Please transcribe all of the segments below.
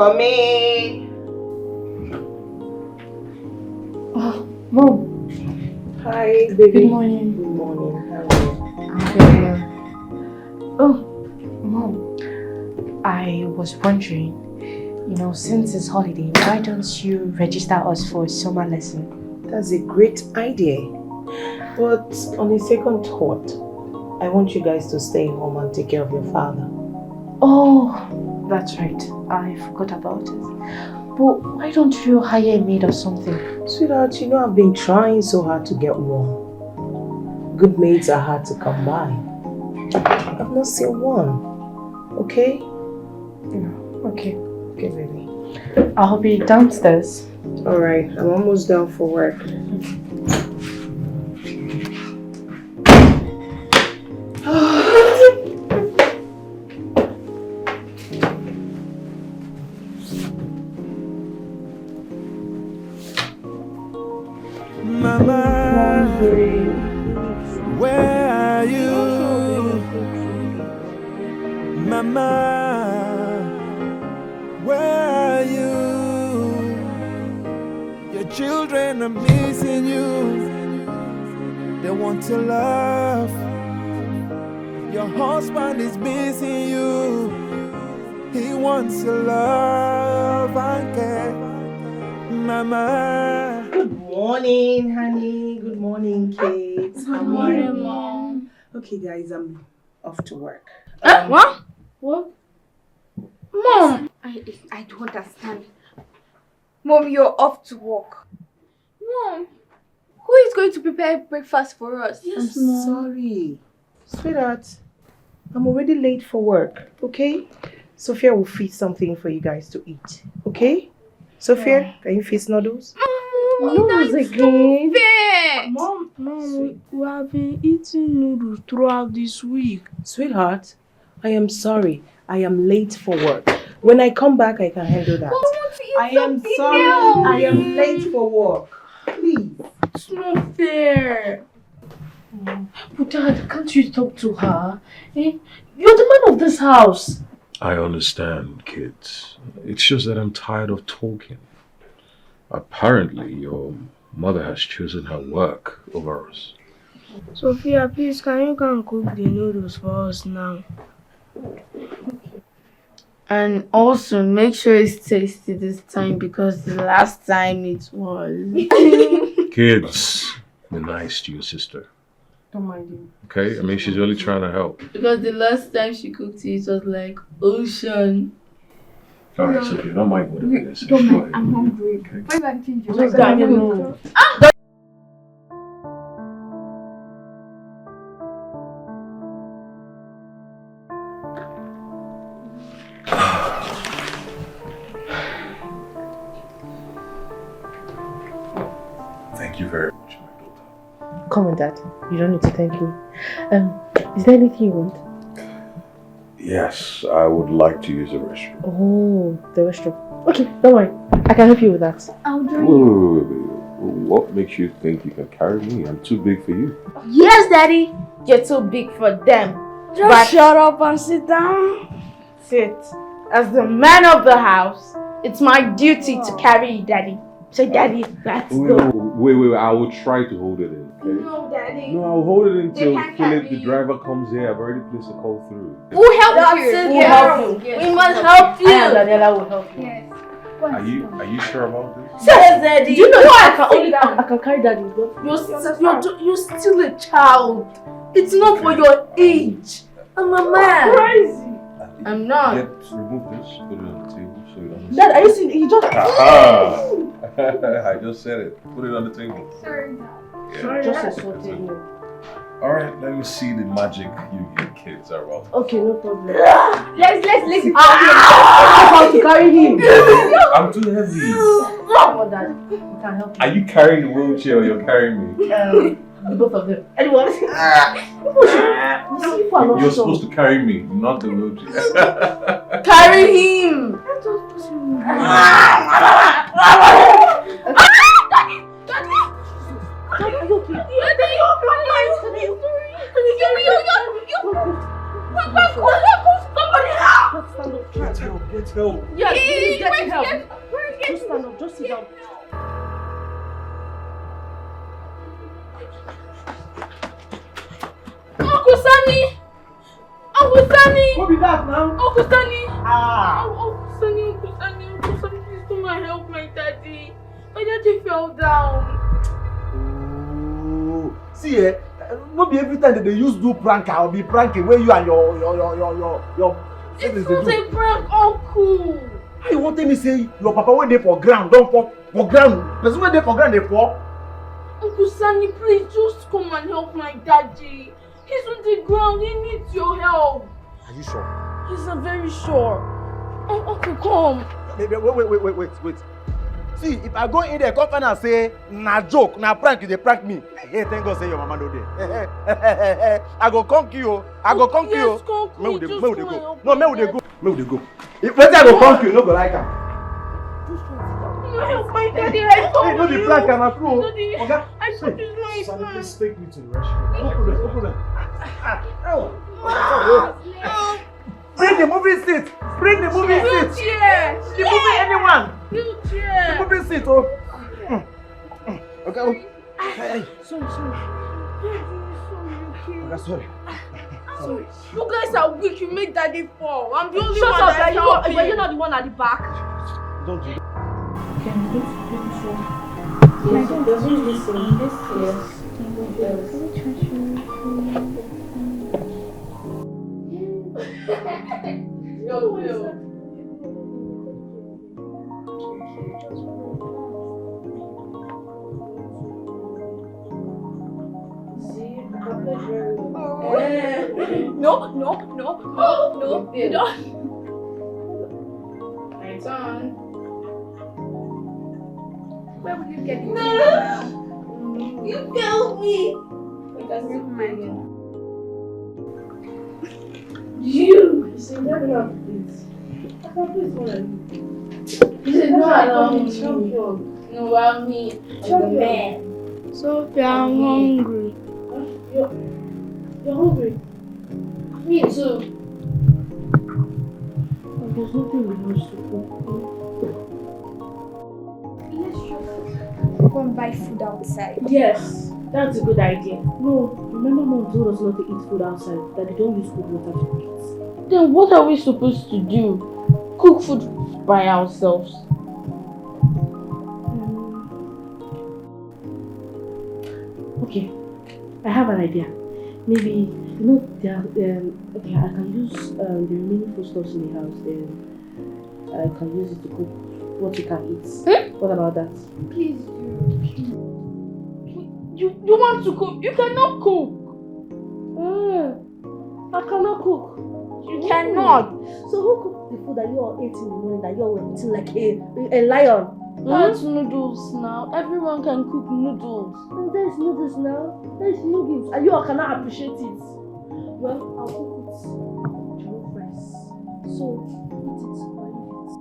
coming. Oh, Mom. Hi, baby. Good morning. Good morning. How are you? I'm very well. Oh, Mom. I was wondering, since it's holiday, why don't you register us for a summer lesson? That's a great idea. But on a second thought, I want you guys to stay home and take care of your father. Oh, that's right. I forgot about it. But why don't you hire a maid or something? Sweetheart, I've been trying so hard to get one. Good maids are hard to come by. I've not seen one. Okay? Yeah, okay. Okay, baby. I'll be downstairs. Alright, I'm almost done for work. Mama, where are you? Mama, where are you? Your children are missing you. They want to love. Your husband is missing you. He wants to love and care. Mama. Good morning, honey. Good morning, kids. Good morning, Mom. Okay, guys, I'm off to work. What? What? Mom! I don't understand. Mom, you're off to work. Mom, who is going to prepare breakfast for us? Yes, Mom. Sorry. Sweetheart, I'm already late for work, okay? Sophia will feed something for you guys to eat, okay? Sophia, can you feed noodles? Noodles again? Mom, we have been eating noodles throughout this week. Sweetheart, I am sorry. I am late for work. When I come back, I can handle that. I am sorry. I am late for work. Please. It's not fair. But Dad, can't you talk to her? Eh? You're the man of this house. I understand, kids. It's just that I'm tired of talking. Apparently, your mother has chosen her work over us. Sophia, please, can you come and cook the noodles for us now? And also, make sure it's tasty this time because the last time it was. Kids, be nice to your sister. Don't mind you. Okay? I mean, she's only trying to help. Because the last time she cooked it was like ocean. Alright, Sophia, don't mind whatever it is. Don't mind, I'm hungry. Why do I change your Just mind? let me know. Thank you very much, my daughter. Come on, Dad. You don't need to thank me. Is there anything you want? Yes, I would like to use the restroom. Oh, the restroom. Okay, don't worry. I can help you with that. I'll join Wait, you. wait, wait. What makes you think you can carry me? I'm too big for you. Yes, Daddy, you're too big for them. Just shut up and sit down. Sit. As the man of the house, it's my duty to carry you, Daddy. So, Daddy, let's go. Wait. I will try to hold it in. Okay? No, Daddy. No, I'll hold it until can't Philip, carry the you. driver, comes here. I've already placed a call through. We'll help That's you. it, We'll girl. help you. We must help you. I and Daniela will help you. Yes. Are you sure about this? Yes, Daddy. Do you know What? I can carry Daddy? You're still a child. It's not for your age. I'm a man. Crazy. I'm not. Remove this, put it on the table so you don't. Dad, are you seeing? He just. Aha! I just said it. Put it on the table. Sorry, Dad. Yeah. Just assaulted you. Alright, let me see the magic you kids are about. Okay, no problem. Let's I have to carry him. I'm too heavy. Come on, Dad. We can help Are you carrying the wheelchair or you're carrying me? you. The both of them. Anyone? You're supposed to carry me, not the wheelchair. Carry him. Get help. Yes, please get help. Just stand up, just sit down. Uncle Sunny! Uncle Sunny! What be that now? Uncle Sunny! Ah! Uncle Sunny, please come and help my daddy. My daddy fell down. Oh. See, not be every time that they use do prank, I'll be pranking where you and your It's not a prank, Uncle. How you want me say your papa went there for ground, don't for ground. Person went there for ground, they for. Uncle Sunny, please just come and help my daddy. He's on the ground, he needs your help. Are you sure? He's not very sure. Uncle, come. Wait. See, if I go in there, come find and say, na joke, na prank, they prank me. Hey, thank God say your mama no there. I go conk you. I go conk you. Yes, conk me. Just come and help No, my me daddy. we go. If later I go conk you, no go like am. Help my daddy, I told Hey, no you. be prank, I'm a true. Daddy, Okay? I told you it's not a prank. Please take me to the restroom. No problem. Bring the movie seat. Bring the movie seat. Wheelchair. The movie anyone. The Wheelchair. movie seat. Oh. Okay. Oh. Hey. Sorry. Okay, sorry. Sorry. You guys are weak. You made daddy fall. I'm the only Shut one up, that helped him. you're not the one at the back. Don't do that. No, you don't. My turn. Where will you get it? No! You failed me! Because you mine. You see, never enough, please. I can't please one of you. You said no, I'm champion. No, I'm me. I'm the man. Sophia, I'm hungry. You're hungry? Me too. There's nothing we used to cook. Let's just go and buy food outside. Yes, that's a good idea. No, remember mom told us not to eat food outside, that they don't use cold water to eat. Then what are we supposed to do? Cook food by ourselves? Okay, I have an idea. Maybe, there are, okay, I can use the remaining foodstuffs in the house, then I can use it to cook what you can eat. What about that? Please do. You want to cook? You cannot cook. I cannot cook. You cannot. So who cooked the food that you all ate in the morning that you all were eating like a lion? That's noodles now. Everyone can cook noodles. And there's noodles now. There's noodles. And you all cannot appreciate it. Well, I'll cook it jollof rice. So, eat it or leave it.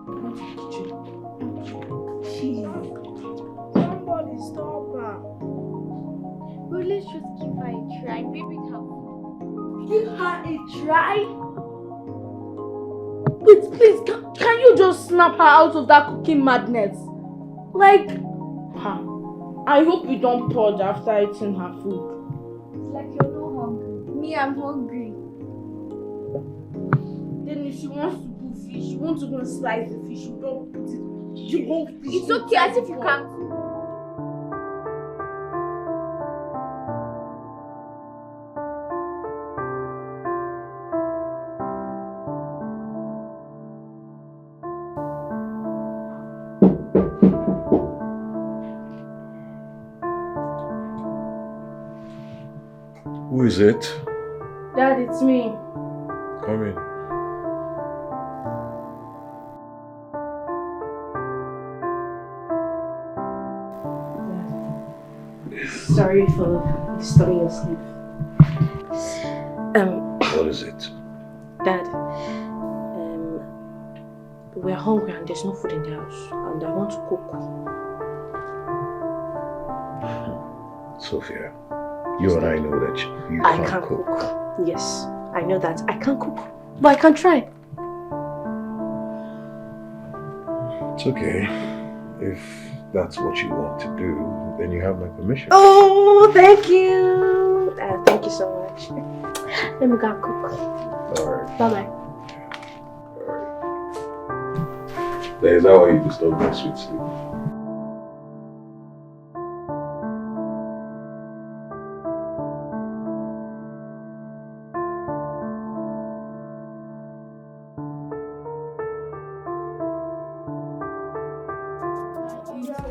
Go to the kitchen. Jeez. Somebody stop her. Well, let's just give her a try. Maybe it helps. Give her a try? Wait, please, can you just snap her out of that cooking madness? Like, I hope you don't purge after eating her food. It's like you're not hungry. Me, I'm hungry. Then if she wants to do fish, she wants to go and slice the fish, you don't put it. You won't fish. It's okay, as if you can't. Who is it? Dad, it's me. Come in. Sorry for disturbing your sleep. What is it? Dad, we're hungry and there's no food in the house, and I want to cook. Sophia, you and I know that you I can't can't cook. cook. Yes, I know that. I can't cook, but I can try. It's okay. If that's what you want to do, then you have my permission. Oh, thank you. Thank you so much. Let me go cook. Alright. Bye-bye. Alright. Is that why you disturb my sweet sleep?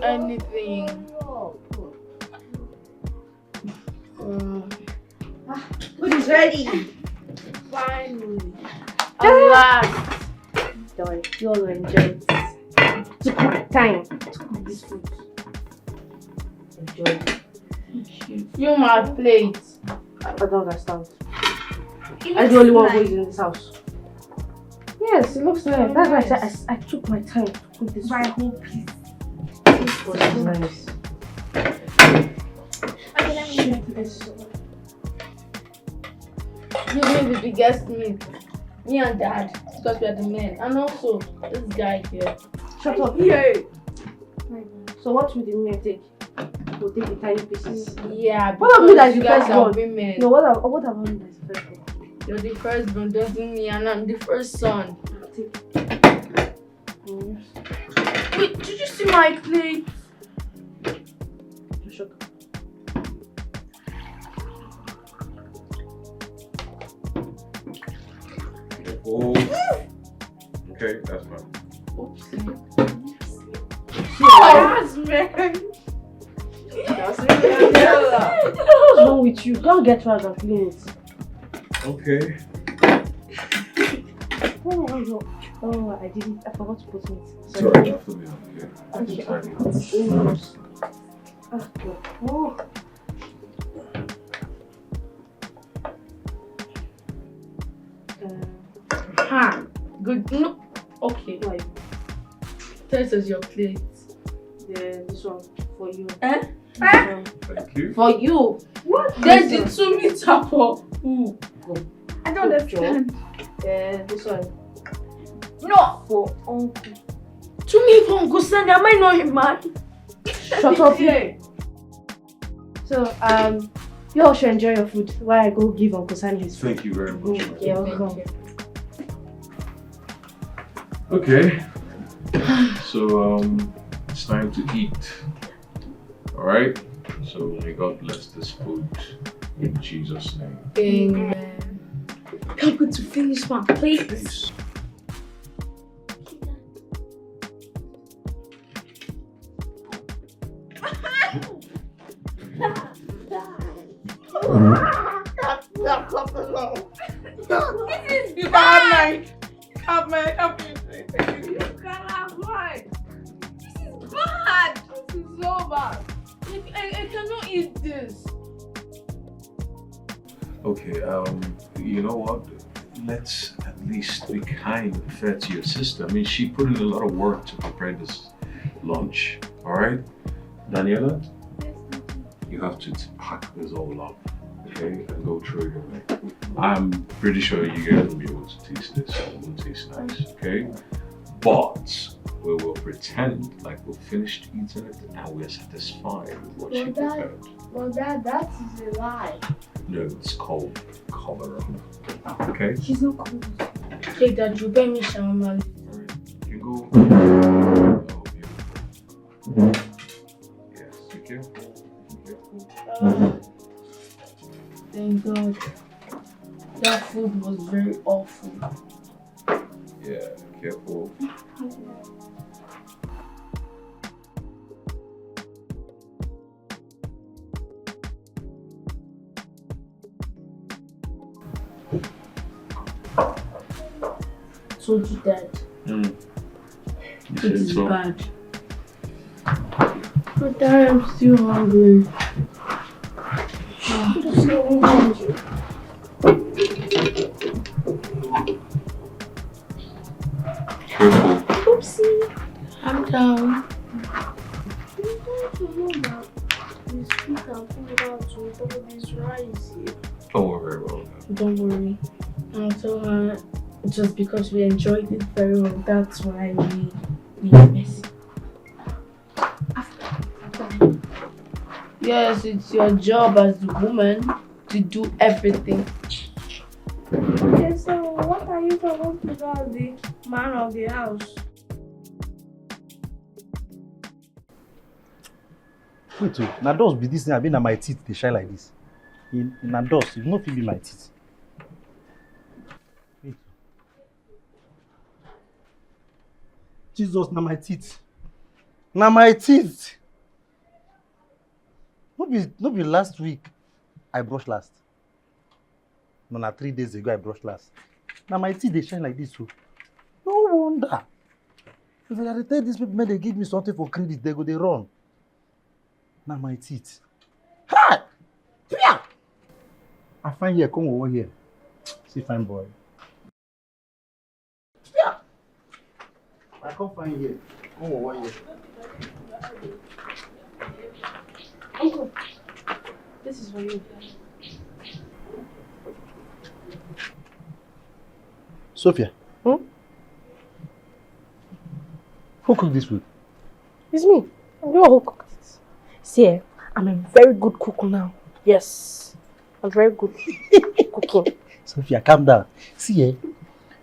Anything. Food is ready. Finally. At last. Don't worry, you all will enjoy it. Took my time to cook this food. Enjoy it. Fill my plate. I don't understand. I'm the only one who is in this house. Yes, it looks nice. That's why I said I took my time to cook this food. whole piece. This was nice. Okay, let me check this. Give me the biggest meal. Me and Dad, because we are the men. And also, this guy here. Shut up. Yeah. So what will the men take? We'll take the tiny pieces. Yeah, What about me that is you the guys first are one? women. No, what about me that is the first one? You're the first one, doesn't me, and I'm the first son. Wait, did you see my plate? Shut up. Oh. Okay, that's fine. Jasmine! What's wrong with you? Go and get rags and clean it. Okay. Oh, I didn't. I forgot to put meat. Sorry, not for me. Okay. Okay. Sorry. Oh. Ha! Good. No. Okay. Like, This is your plate. this one for you. Eh? This one. Thank you. For you. What? There's the 2 meter for who? I don't understand. This one No! for uncle. To me, for Uncle Sandy, am I not a man? Shut up. So you all should enjoy your food while I go give Uncle Sandy his food. Thank you very much. You're welcome. Okay. So it's time to eat. Alright? So may God bless this food in Jesus' name. Amen. I'm going to finish my plate. Peace. This is bad, man. You cannot lie. This is bad. This is so bad. I cannot eat this. Okay, you know what? Let's at least be kind and fair to your sister. I mean, she put in a lot of work to prepare this lunch. Alright? Daniela? You have to pack this all up, okay? And go through it. I'm pretty sure you guys will be able to taste this. It will taste nice, okay? But we will pretend like we've finished eating it and we're satisfied with what she prepared. Well, that is a lie. No, it's called cover up. Okay? She's not cool. Okay, Dad, you buy me shawarma. You can go. Oh, beautiful. Yes, be careful. Be careful. Thank God. That food was very awful. Yeah, careful. Told you that. You It said is so. bad. But Dad, I'm still hungry. Careful. Oopsie. I'm down. Don't worry about that. Don't worry. I'll tell her just because we enjoyed it very well. That's why we Yes. Yes, it's your job as the woman to do everything. Okay, so what are you supposed to do as the man of the house? Wait, now does be this thing? I been at my teeth, they shine like this. In does, you not feel be my teeth. Wait. Jesus, now my teeth. Now my teeth. No be last week I brushed last. No, na 3 days ago I brushed last. Now my teeth they shine like this too. No wonder. If I tell these people, they give me something for credit, they go they run. Now my teeth. Ha! Yeah. I find here, come over here. See fine boy. Yeah. I come find here. Come over here. Uncle, this is for you. Sophia. Hmm? Who cooked this food? It's me. I'm the one who cooked it. See, I'm a very good cook now. Yes. I'm very good cooking. Sophia, calm down. See,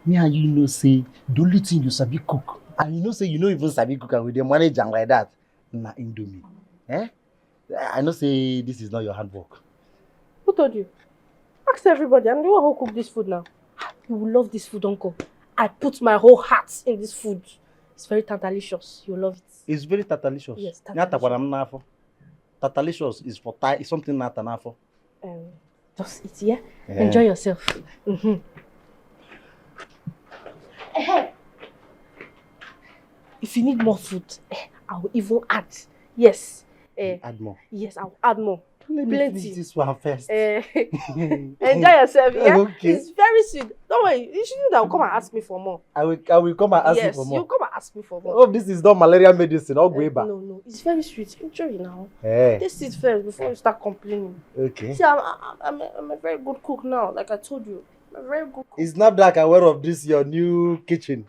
me and you know say the only thing you sabi cook. And you know say you know even sabi cook and with the manager like that. Na Indomie. I know say this is not your handwork. Who told you? Ask everybody. I'm the one who cooked this food now. You will love this food, Uncle. I put my whole heart in this food. It's very tantalicious. You'll love it. It's very tatalicious. Yes, tatalicious. Tatalicious is for Thai. It's something not an for. Just eat, yeah? Enjoy yourself. If you need more food, I will even add. Yes. Add more. Yes, I will add more. Let me finish this one first. Enjoy yourself, yeah? Okay. It's very sweet. Don't worry. You shouldn't have come and ask me for more. I will come and ask you for more. Yes, you come and ask me for more. Oh, this is not malaria medicine. I'll go back. No. It's very sweet. Enjoy it now. Hey. Taste it first before you start complaining. Okay. See, I'm a very good cook now. Like I told you. I'm a very good cook. It's not that aware of this, your new kitchen.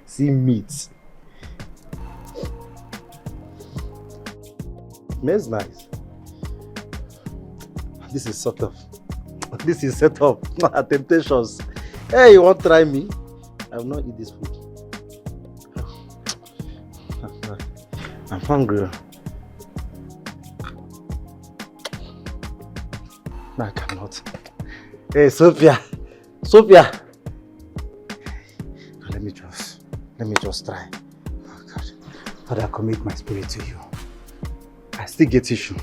See meat. Smells nice. This is sort of. This is set up. Temptations. Hey, you want to try me? I will not eat this food. I'm hungry. No, I cannot. Hey, Sophia. Sophia. Let me just try. Oh, God. Father, I commit my spirit to you. I still get tissue.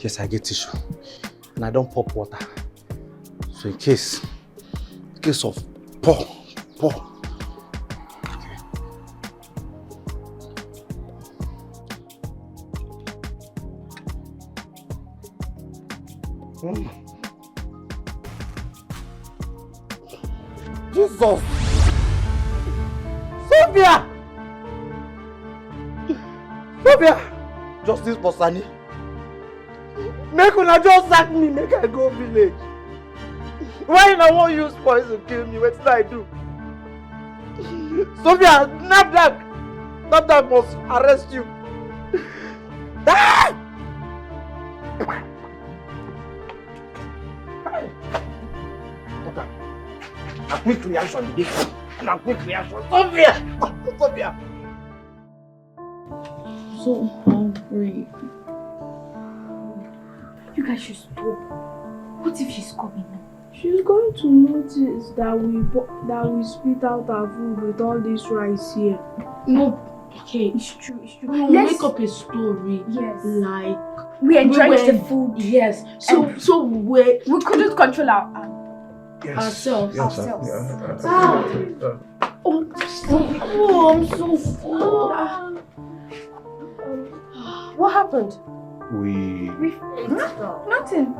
Yes, I get tissue. And I don't pop water. So in case of pour. Okay. Jesus! Sophia! Sophia! Justice for Sani. Make una just sack me, make I go village. Why I won't use poison to kill me? What did I do? Sophia, Nabdak must arrest you. Ah! A quick reaction, a quick reaction. Sophia! So hungry. You guys should stop. What if she's coming now? She's going to notice that we spit out our food with all this rice here. No, okay, it's true. We'll make up a story. Yes. Like we enjoyed the food. Yes. So we couldn't control ourselves. Yes. Oh, I'm so full. What happened? We Nothing.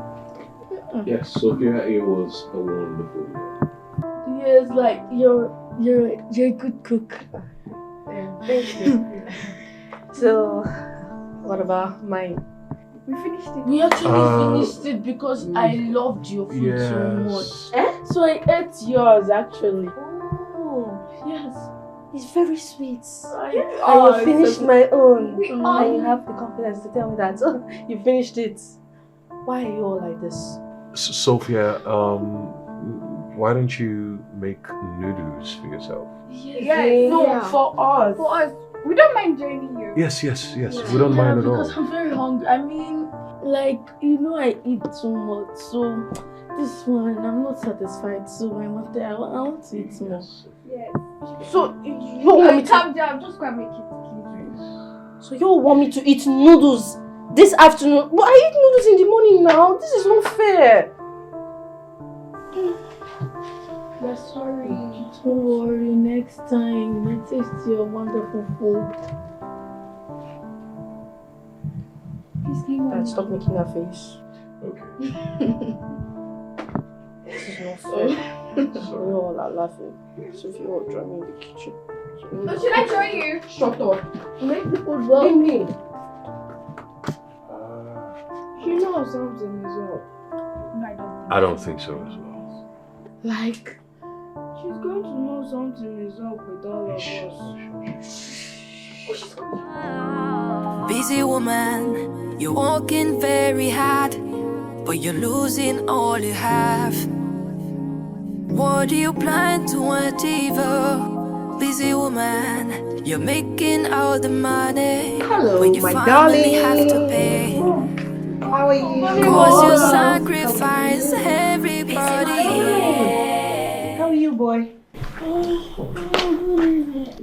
yes, Sophia, it was a wonderful meal. Yes, like you're a good cook. Thank you. So, what about mine? We finished it. We actually finished it because I loved your food so much. So I ate yours actually. It's very sweet. Oh, And you finished my own. We And are. you have the confidence to tell me that you finished it. Why are you all like this? Sophia, why don't you make noodles for yourself? Yes. No, for us. For us. We don't mind joining you. Yes. We don't mind at because all. I'm very hungry. I mean, like, you know I eat too much. So this one, I'm not satisfied. So I want to eat more. Yes. So you want me to... Calm down. Just go and make it, please. So you all want me to eat noodles this afternoon? But I eat noodles in the morning now. This is not fair. We're sorry. Don't worry, next time I taste your wonderful food. Please can you Dad, stop making that face. Okay. This is not fair. You all are laughing. So if you all join me in the kitchen. No, should I join you? Shut up. Make the food well. Leave me. She knows something as well. No, I don't. I don't think so as well. Like, she's going to know something is up with all of us. Busy woman, you're working very hard, but you're losing all you have. What do you plan to achieve? Busy woman, you're making all the money. Hello, when you my finally have to darling. pay. How are you? Cause you sacrifice everybody. How are you, boy?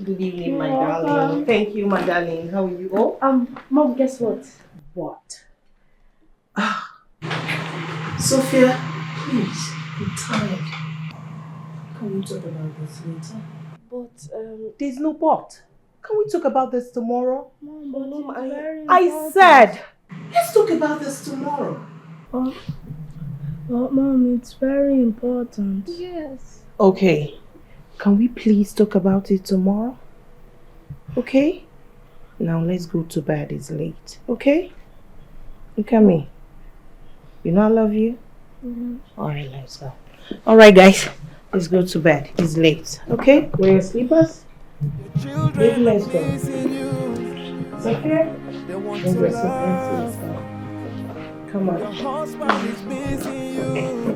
Good evening, my darling. Thank you, my darling. How are you all? Mom, guess what? What? Sophia, please, I'm tired. Can we talk about this later? But, There's no but. Can we talk about this tomorrow? Mom, I said, let's talk about this tomorrow. But Mom, it's very important. Yes. Okay. Can we please talk about it tomorrow? Okay? Now let's go to bed. It's late. Okay? Look at me. You know I love you? Alright, let's go. Alright, guys. Let's go to bed. It's late. Okay? Wear your sleepers. Baby, let's go. Sophia? They want Let's to dress up. love. Let's go. Come Your on. husband is missing you.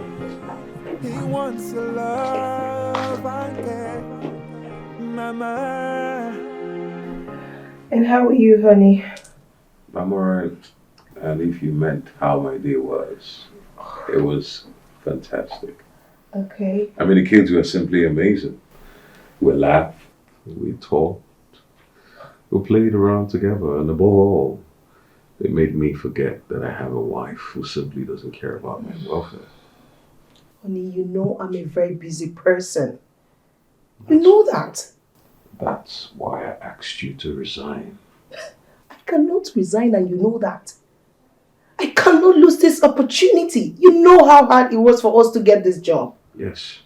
He wants to love and care. Mama. And how are you, honey? I'm alright. And if you meant how my day was, it was fantastic. Okay. I mean, the kids were simply amazing. We laughed, we talked, we played around together, and above all, they made me forget that I have a wife who simply doesn't care about my welfare. Honey, you know I'm a very busy person. You know that. That's why I asked you to resign. I cannot resign and you know that. I cannot lose this opportunity. You know how hard it was for us to get this job. Yes.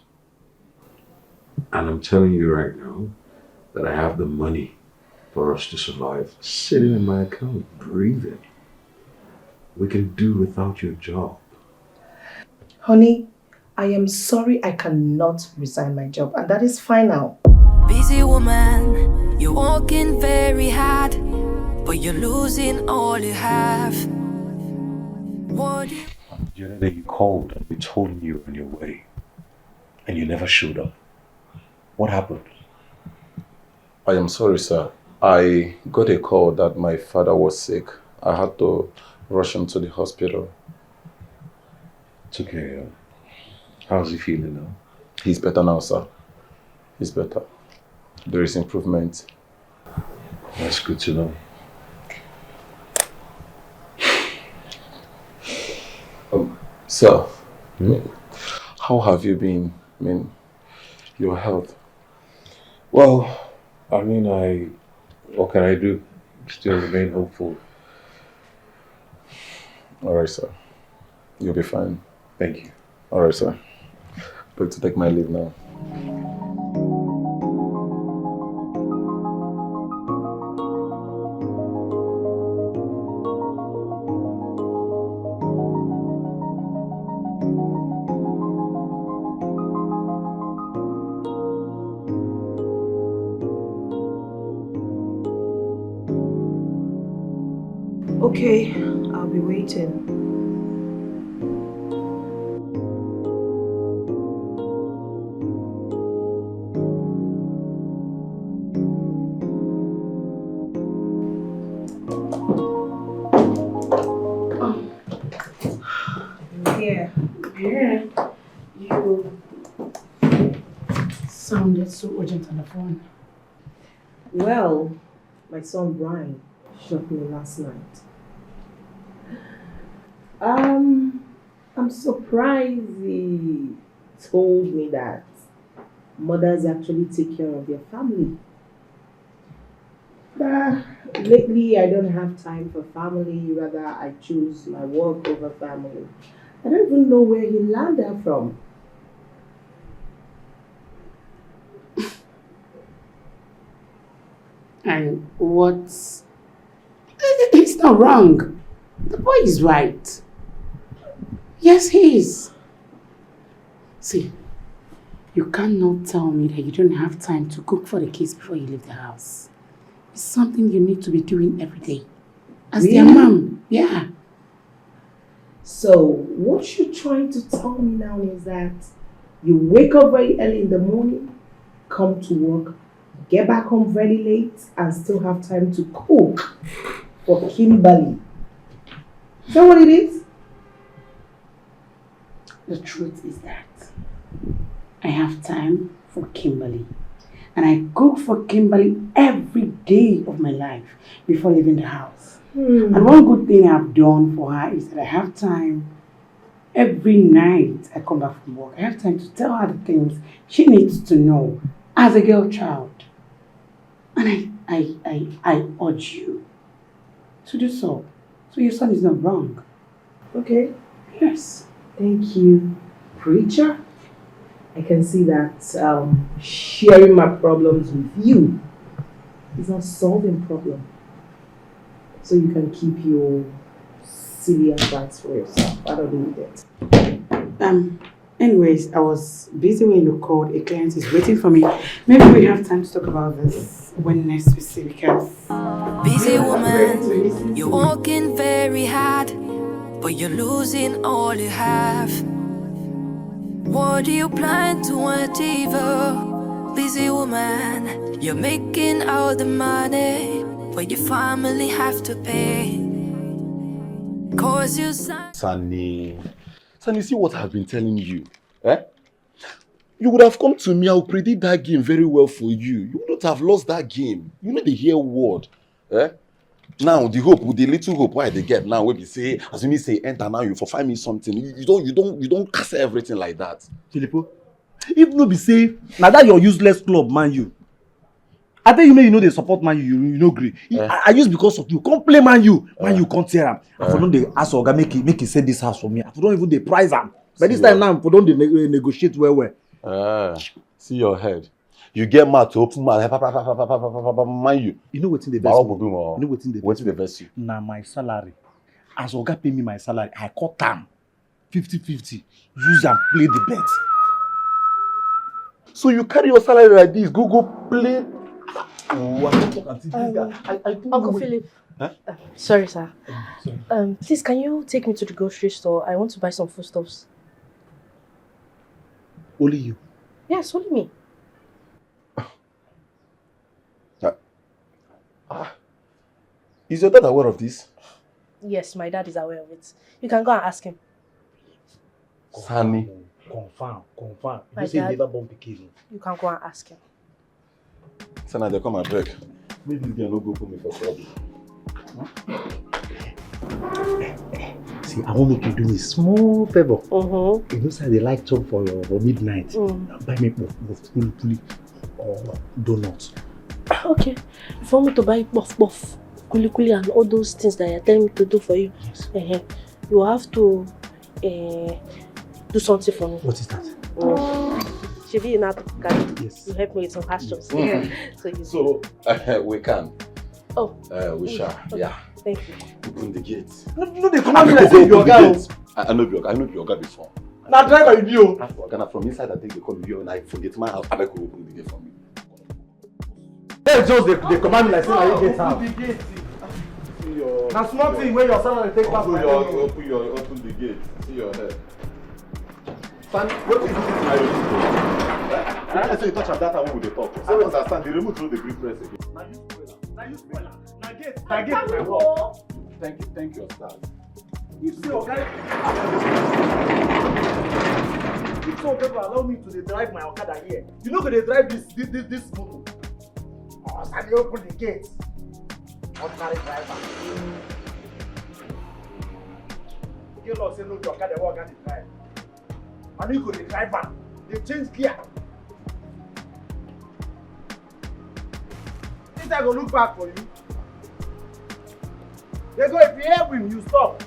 And I'm telling you right now that I have the money for us to survive sitting in my account, breathing. We can do without your job. Honey, I am sorry I cannot resign my job and that is fine now. Busy woman, you're working very hard, but you're losing all you have. What do you... The other day you called and we told me you were on your way. And you never showed up. What happened? I am sorry, sir. I got a call that my father was sick. I had to rush him to the hospital. It's okay. How's he feeling now? He's better now, sir. He's better. There is improvement. That's good to know. Sir, how have you been? I mean, your health? Well, I mean, what can I do? Still remain hopeful. All right, sir. You'll be fine. Thank you. All right, sir. Going to take my leave now. Okay, I'll be waiting. Yeah. You sounded so urgent on the phone. Well, my son Brian shot me last night. I'm surprised he told me that mothers actually take care of their family. But lately, I don't have time for family. Rather, I choose my work over family. I don't even know where he learned that from. And what's... It's not wrong. The boy is right. Yes, he is. See, you cannot tell me that you don't have time to cook for the kids before you leave the house. It's something you need to be doing every day. As their mom, yeah. So, what you're trying to tell me now is that you wake up very early in the morning, come to work, get back home very late, and still have time to cook for Kimberly. Is that what it is? The truth is that I have time for Kimberly. And I cook for Kimberly every day of my life before leaving the house. And one good thing I've done for her is that I have time every night I come back from work. I have time to tell her the things she needs to know as a girl child. And I urge you to do so. So your son is not wrong. Okay. Yes. Thank you, preacher. I can see that sharing my problems with you is not solving problem. So you can keep your silly advice for yourself. I don't need it. Anyways, I was busy when you called. A client is waiting for me. Maybe we have time to talk about this when next we see, because... Busy woman, you're working very hard, but you're losing all you have. What do you plan to achieve? Busy woman, you're making all the money, but your family have to pay. Cause you Sunny, see what I've been telling you. Eh? You would have come to me, I would predict that game very well for you. You wouldn't have lost that game. You know the hear word. Eh? Now the hope, with the little hope why they get now, when we say, as we say enter now, you for 5 minutes something. You don't cast everything like that. Filippo, if no be say, now that your useless club, Man U. I tell you, you know they support Man U, you know agree. I use because of you. Come play Man U. Man U can't tear him. I for don't they ask Oga make he sell this house for me. I for don't even they price him. But this time now, for don't they negotiate well. See your head. You get mad to open mouth. Man U. You know what's in the best? You know what's in the best? Now my salary. As Oga pay me my salary, I cut them 50-50. Use and play the bet. So you carry your salary like this, go play. Oh, I don't talk until this guy. Uncle Philip. Huh? Sorry, sir. Sorry. Please, can you take me to the grocery store? I want to buy some foodstuffs. Only you? Yes, only me. Is your dad aware of this? Yes, my dad is aware of it. You can go and ask him. Sunny. Confirm. My You say dad- never bomb the kid. You can go and ask him. Sana, they come and break. Maybe this guy no go put me for trouble. See, I want make you do me small favor. Uh-huh. You know, say they like chop for midnight. Buy me puff or donuts. Okay. If you want me to buy puff, kuli and all those things that you're telling me to do for you, Yes. you have to do something for me. What is that? Shivi, you know, Yes. you help me with some questions. So we can. Oh. We shall. Okay. Yeah. Thank you. Open the gate. No, they come out like say you guy. I know your guy before. Now driver you. From inside I think they call you and I forget my house. I beg you open the gate for me. They just they command me like say you get out. See your your... Now small thing where your salary take past my own. Open the gate. See your head. Stand, what is this my I say you touch on that and we will talk. I don't understand. The remote through the green press again. Now you spoiler. Now gate my work. Thank you, Stan. If so, okay. If so, people allow me to drive my Okada here. You know, they drive this motor. Oh, so they open the gate. Ordinary driver. You know, say no to Okada, walk and drive. And you go the driver. They change gear. This I go look back for you. They go, if you hear him, you stop.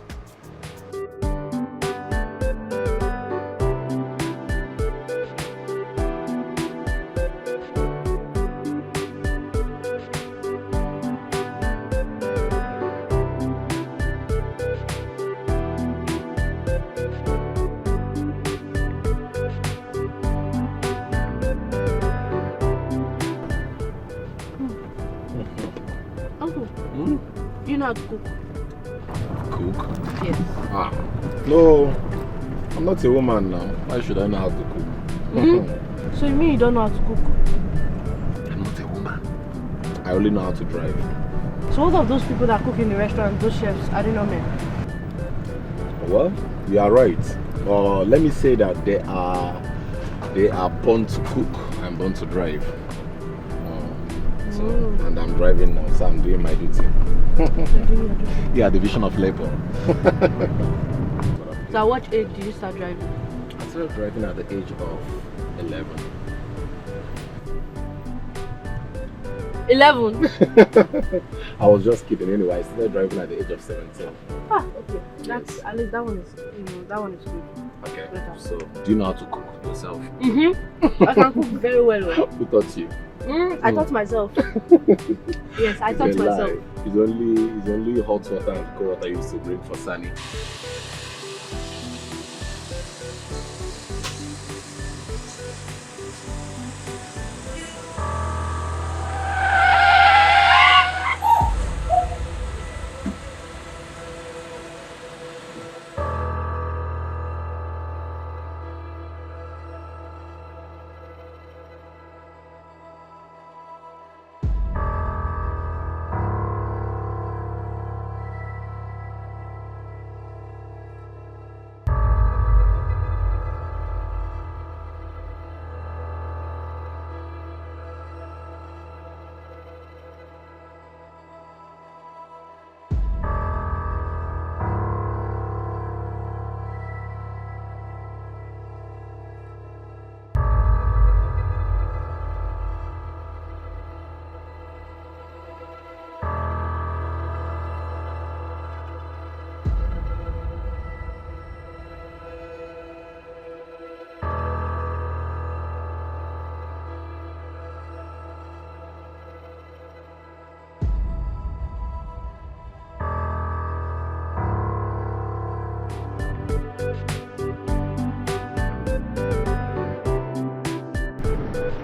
You know how to cook? Cook? Yes. No. I'm not a woman now. Why should I know how to cook? So you mean you don't know how to cook? I'm not a woman. I only know how to drive. So what of those people that cook in the restaurant, those chefs, are they not men? Well, you are right. Let me say that they are born to cook and born to drive. And I'm driving now, so I'm doing my duty. Yeah, division of labor. So at what age did you start driving? I started driving at the age of 11. 11? I was just kidding anyway. I started driving at the age of 17. Okay. That's at least that one is good. Okay. So do you know how to cook yourself? I can cook very well. Who taught you? I taught myself. Yes, I taught myself. It's only hot water and cold water I used to bring for Sunny.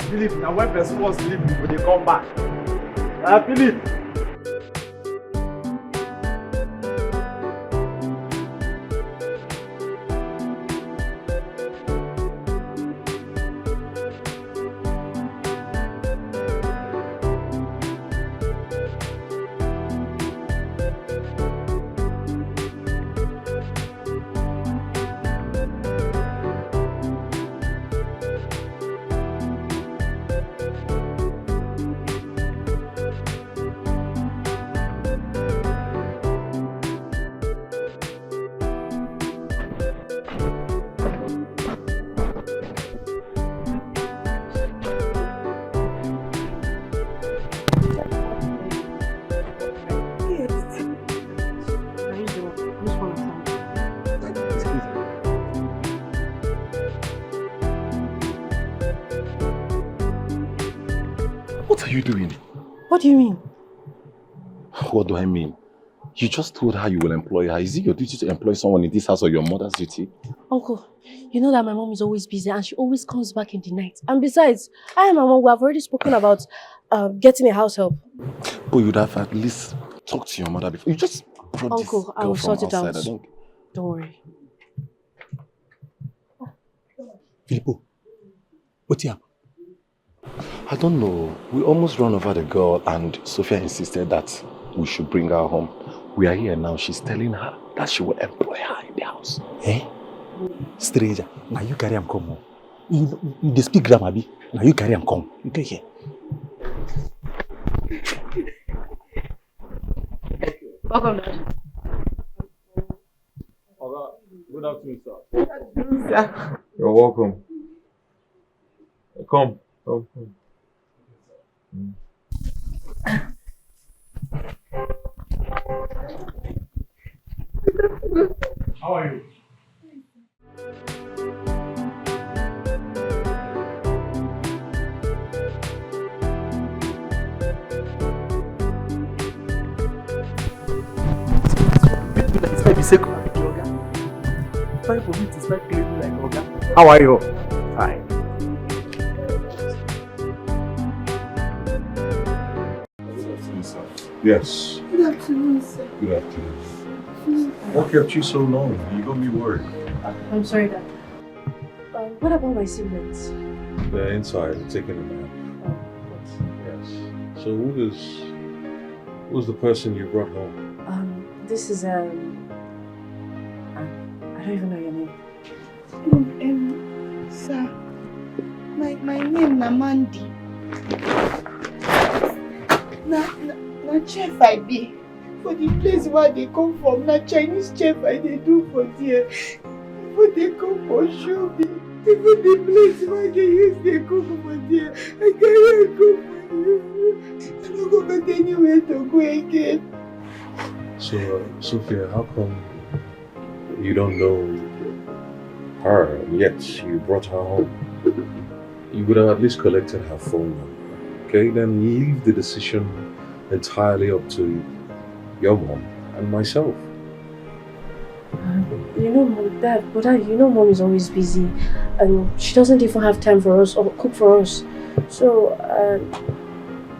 Philip, now when person was sleep, when they come back. Philip. What are you doing? What do you mean? What do I mean? You just told her you will employ her. Is it your duty to employ someone in this house or your mother's duty? Uncle, you know that my mom is always busy and she always comes back in the night. And besides, I and my mom, we have already spoken about getting a house help. But you'd have at least talk to your mother before. You just brought Uncle, this I girl will from sort it outside. out. Don't worry. Filippo, what's up? I don't know. We almost ran over the girl and Sophia insisted that we should bring her home. We are here now. She's telling her that she will employ her in the house. Eh? Stranger, now you carry him come home. You speak grammar, be. Now you carry him come. You get here. Welcome, Dad. Good afternoon, sir. You're welcome. Come. How are you? How are you? Fine. Yes. Good afternoon, sir. Good afternoon. What kept you so long? You got me worried. I'm sorry, Dad. What about my siblings? They're inside, taking a nap. Yes. So who's the person you brought home? This is I don't even know your name. Sir, my name na Mandy. Na chef I be. For the place where they come from, na Chinese chef I dey do for there. But they come for show me. Even the place where they use they cook for there, I can't cook for you. I don't go get anywhere to go again. So, Sophia, how come you don't know her yet? You brought her home. You would have at least collected her phone number. Okay, then leave the decision entirely up to your mom and myself. You know, Dad, Mom is always busy, and she doesn't even have time for us or cook for us. So,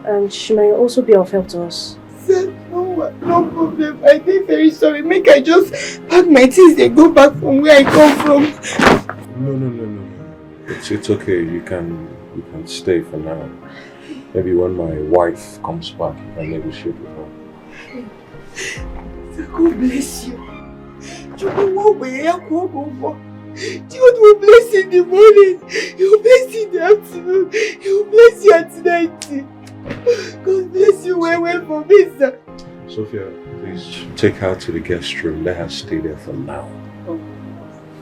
and she might also be of help to us. Sir, no problem. I dey very sorry. Make I just pack my things and go back from where I come from. No. It's okay. You can stay for now. Maybe when my wife comes back, you can negotiate with her. God bless you. God will bless in the morning. He will bless in the afternoon. He will bless you at night. God bless you well for me, sir. Sophia, please take her to the guest room. Let her stay there for now. Oh,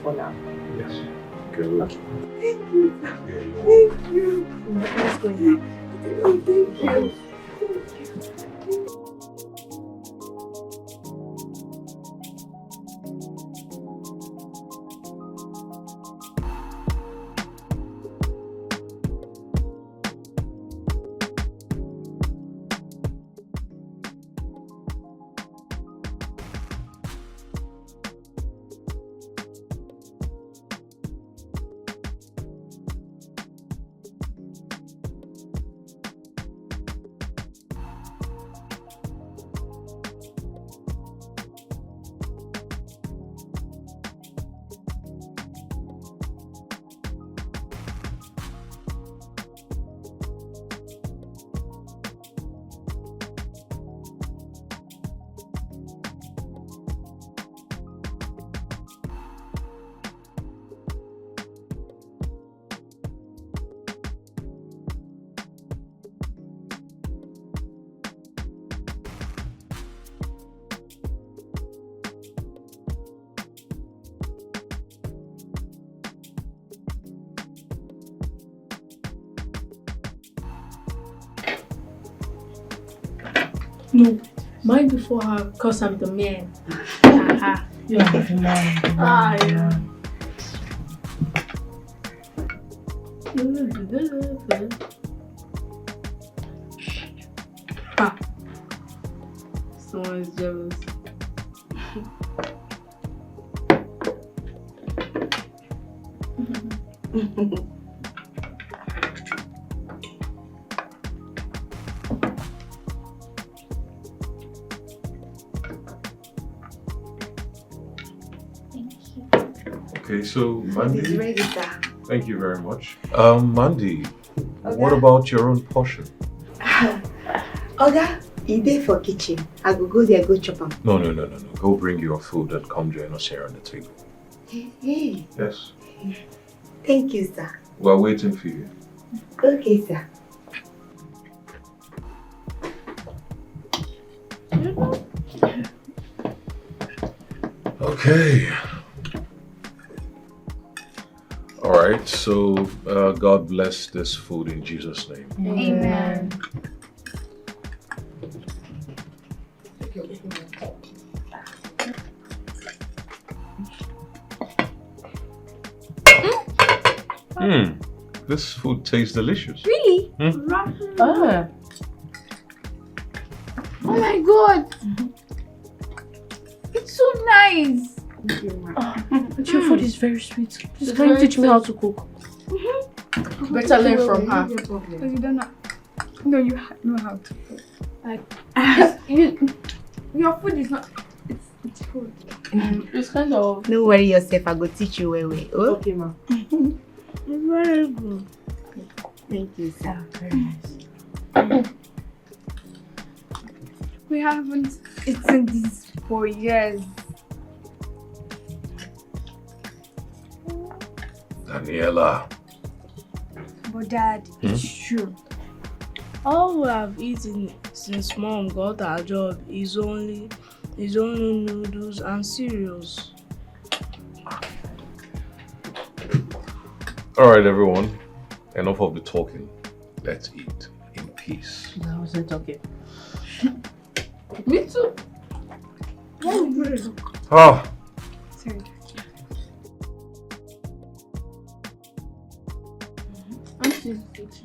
for now? Yes. Good. Okay. Thank you, sir. Thank you. Let's go. Oh, thank you. No, mine before her because I'm the man. You are the man. Yeah. Someone's jealous. Okay, so It's Mandy. ready, sir. Thank you very much. Mandy, what about your own portion? Oga, you there for kitchen. I go there, go chop them. No. Go bring your food and come join us here on the table. Hey. Yes. Thank you, sir. We're waiting for you. Okay, sir. Okay. All right, so God bless this food in Jesus' name. Amen. This food tastes delicious. Really? Ah. Oh my god. It's so nice. But your food is very sweet. Please, can you teach me how to cook? Better learn from her. Because you don't know. No, you know how to cook. Like, your food is not. It's food. It's kind of... No worry yourself, I go teach you where we. Oh? Okay, ma. Very good. Thank you, sir. Very nice. We haven't eaten this for years. Daniela. But Dad, it's true. All we have eaten since Mom got her job is only noodles and cereals. All right, everyone. Enough of the talking. Let's eat in peace. I wasn't talking. Me too. Ah. Sorry.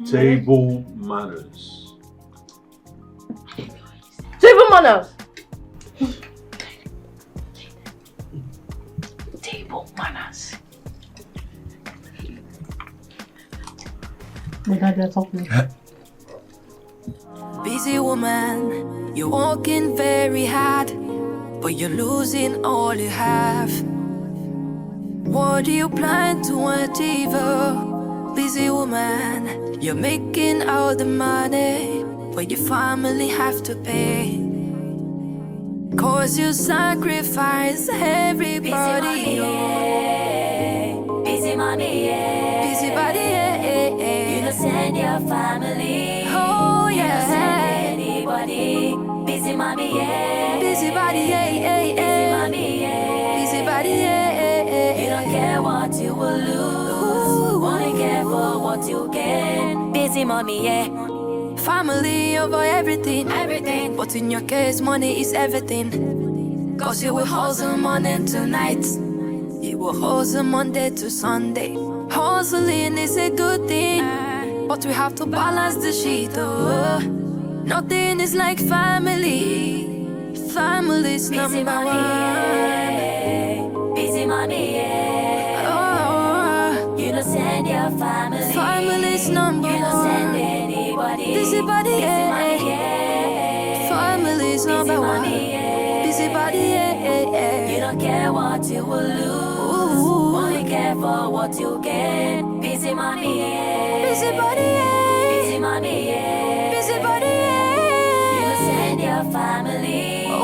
Table manners. Table manners! Table manners. My dad, they're talking. Busy woman, you're working very hard, but you're losing all you have. What do you plan to achieve? Busy woman, you're making all the money, but your family have to pay. Cause you sacrifice everybody. Busy mommy, yeah. Busy body, yeah. You don't send your family. Oh, yeah. You don't send anybody. Busy mommy, yeah. Busy body, yeah. Busy mommy, yeah. Busy body, yeah. You don't care what you will lose. Only care for what you gain. Busy mommy, yeah. Family over everything, everything. But in your case, money is everything. Cause you will hustle morning to night. You will hustle Monday to Sunday. Hustling is a good thing, but we have to balance the shit, oh. Nothing is like family. Family's number one. Busy mommy, yeah. Oh, you don't send your family. Family's number one. You don't send anybody. Busy body, yeah. Family's number one. Busy body, yeah. You don't care what you will lose. Only care for what you get. Busy mommy, yeah. Busy body, yeah. Busy mommy, yeah. Busy body, yeah. You don't send your family. You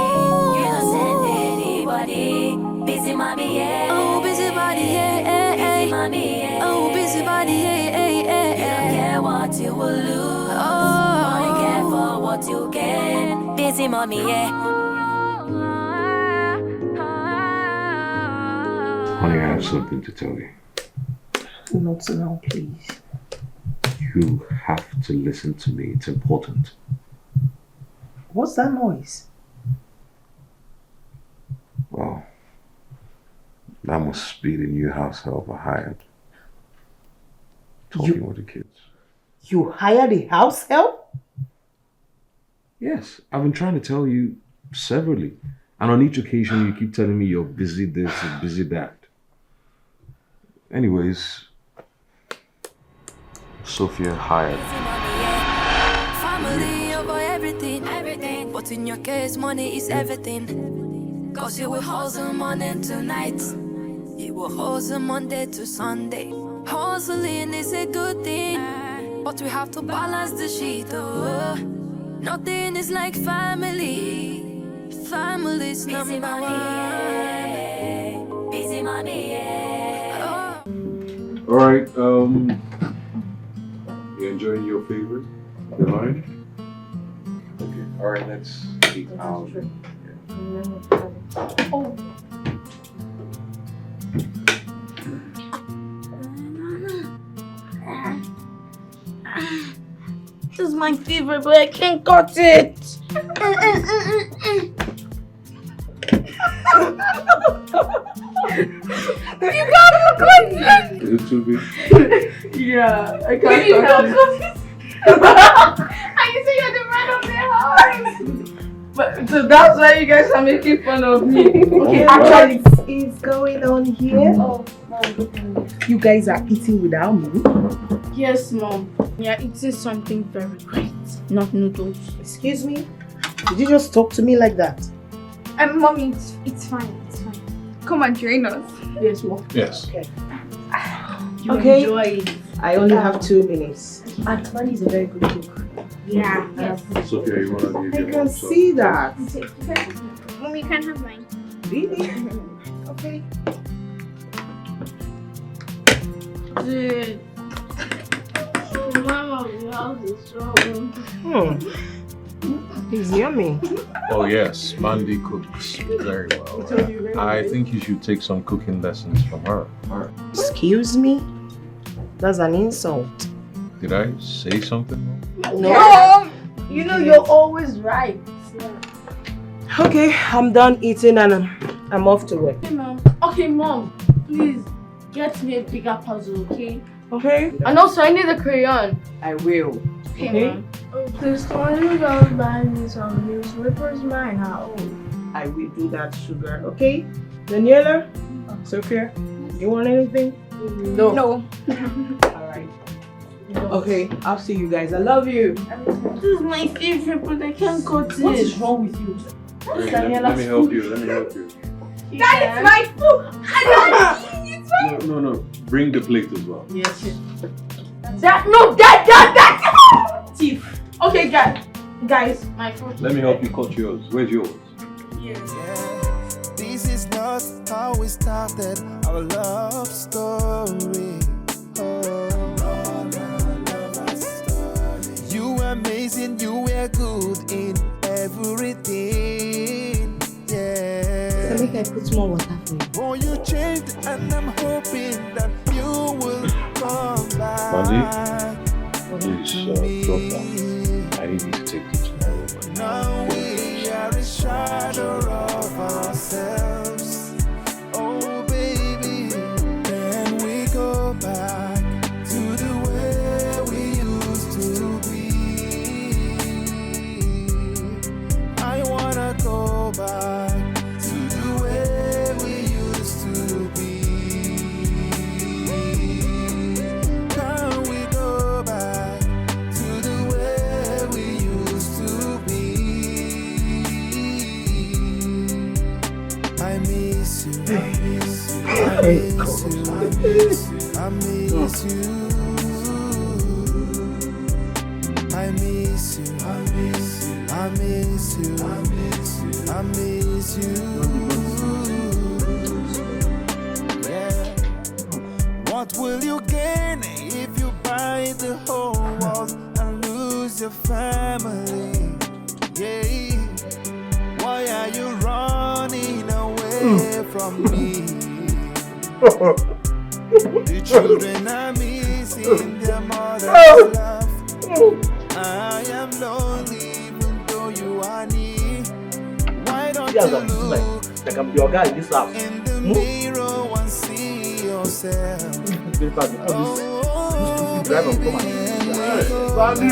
don't send anybody. Busy mommy, yeah. Oh, busy body, yeah. Busy mommy, yeah. Oh, busy body, yeah. You don't care what you will lose. Only care for what you get. Busy mommy, yeah. Honey, I have something to tell you. Not now, please. You have to listen to me. It's important. What's that noise? Well, that must be the new house help I hired. Talking with the kids. You hired a house help? Yes, I've been trying to tell you severally. And on each occasion, you keep telling me you're busy this and busy that. Anyways, Sophia hired. Family over everything, everything. But in your case, money is everything. Cause you will hustle morning to night. You will hustle Monday to Sunday. Hustling is a good thing, but we have to balance the shit. Oh, nothing is like family. Family's number one. Busy money, yeah. All right. You enjoying your favorite? The line? Okay. All right. Let's eat out. Oh. This is my favorite, but I can't cut it. You gotta cut it! Is it too big? Yeah, I can't cut it. And you say you're the man of the house! But, so that's why you guys are making fun of me. Okay, actually, what is going on here? Oh, Mom. You guys are eating without me? Yes, Mom. We are eating something very great. Not noodles. Excuse me? Did you just talk to me like that? Mommy, it's fine. It's fine. Come and join us. Yes, Mom. Yes. Okay. You Okay. enjoy it. I only have 2 minutes. And Mommy is a very good cook. Yeah. Yes. Sophia, you wanna give I your can mom some? see that. Mommy, you can have mine. Really? Okay. Dude. Mama, the house is strong. It's yummy. Oh yes, Mandy cooks very well. I think you should take some cooking lessons from her. Excuse me? That's an insult. Did I say something? No. You know you're always right. Okay, I'm done eating and I'm off to work. Okay, Mom. Okay, Mom. Please get me a bigger puzzle, okay? Okay? And also, I need a crayon. I will. Okay, Mom. Oh, please, can you guys buy me some newspapers? Mine are old. I will do that, sugar. Okay? Daniela? Sophia? You want anything? No. No. Alright. Okay, I'll see you guys. I love you. This is my favorite, but I can't cut it. What is wrong with you? Wait, let me help you. Let me help you. That is my food! No. Bring the plate as well. Yes. That thief. Okay, guys, my food. Let me help you cut yours. Where's yours? Yeah. This is not how we started our love story. You were amazing, you were good in everything. Yeah. Can I put more water for you? Oh, you changed, and I'm hoping that you will come back. Mandy, please drop that. I need you to take this tomorrow. Now we are a shadow of ourselves. Oh, baby, can we go back to the way we used to be? I wanna go back to the way we used to be. Can we go back to the way we used to be? I miss you, I miss you, I miss you, I miss you, I miss you, I miss you, I miss you, I miss you, I miss you. Yeah. What will you gain if you buy the whole world and lose your family? Yeah. Why are you running away from me? The children are missing their mother's love. I am lonely even though you are near. Why don't you look like I'm your guy in this house. in the mirror and see yourself? Oh, baby, and we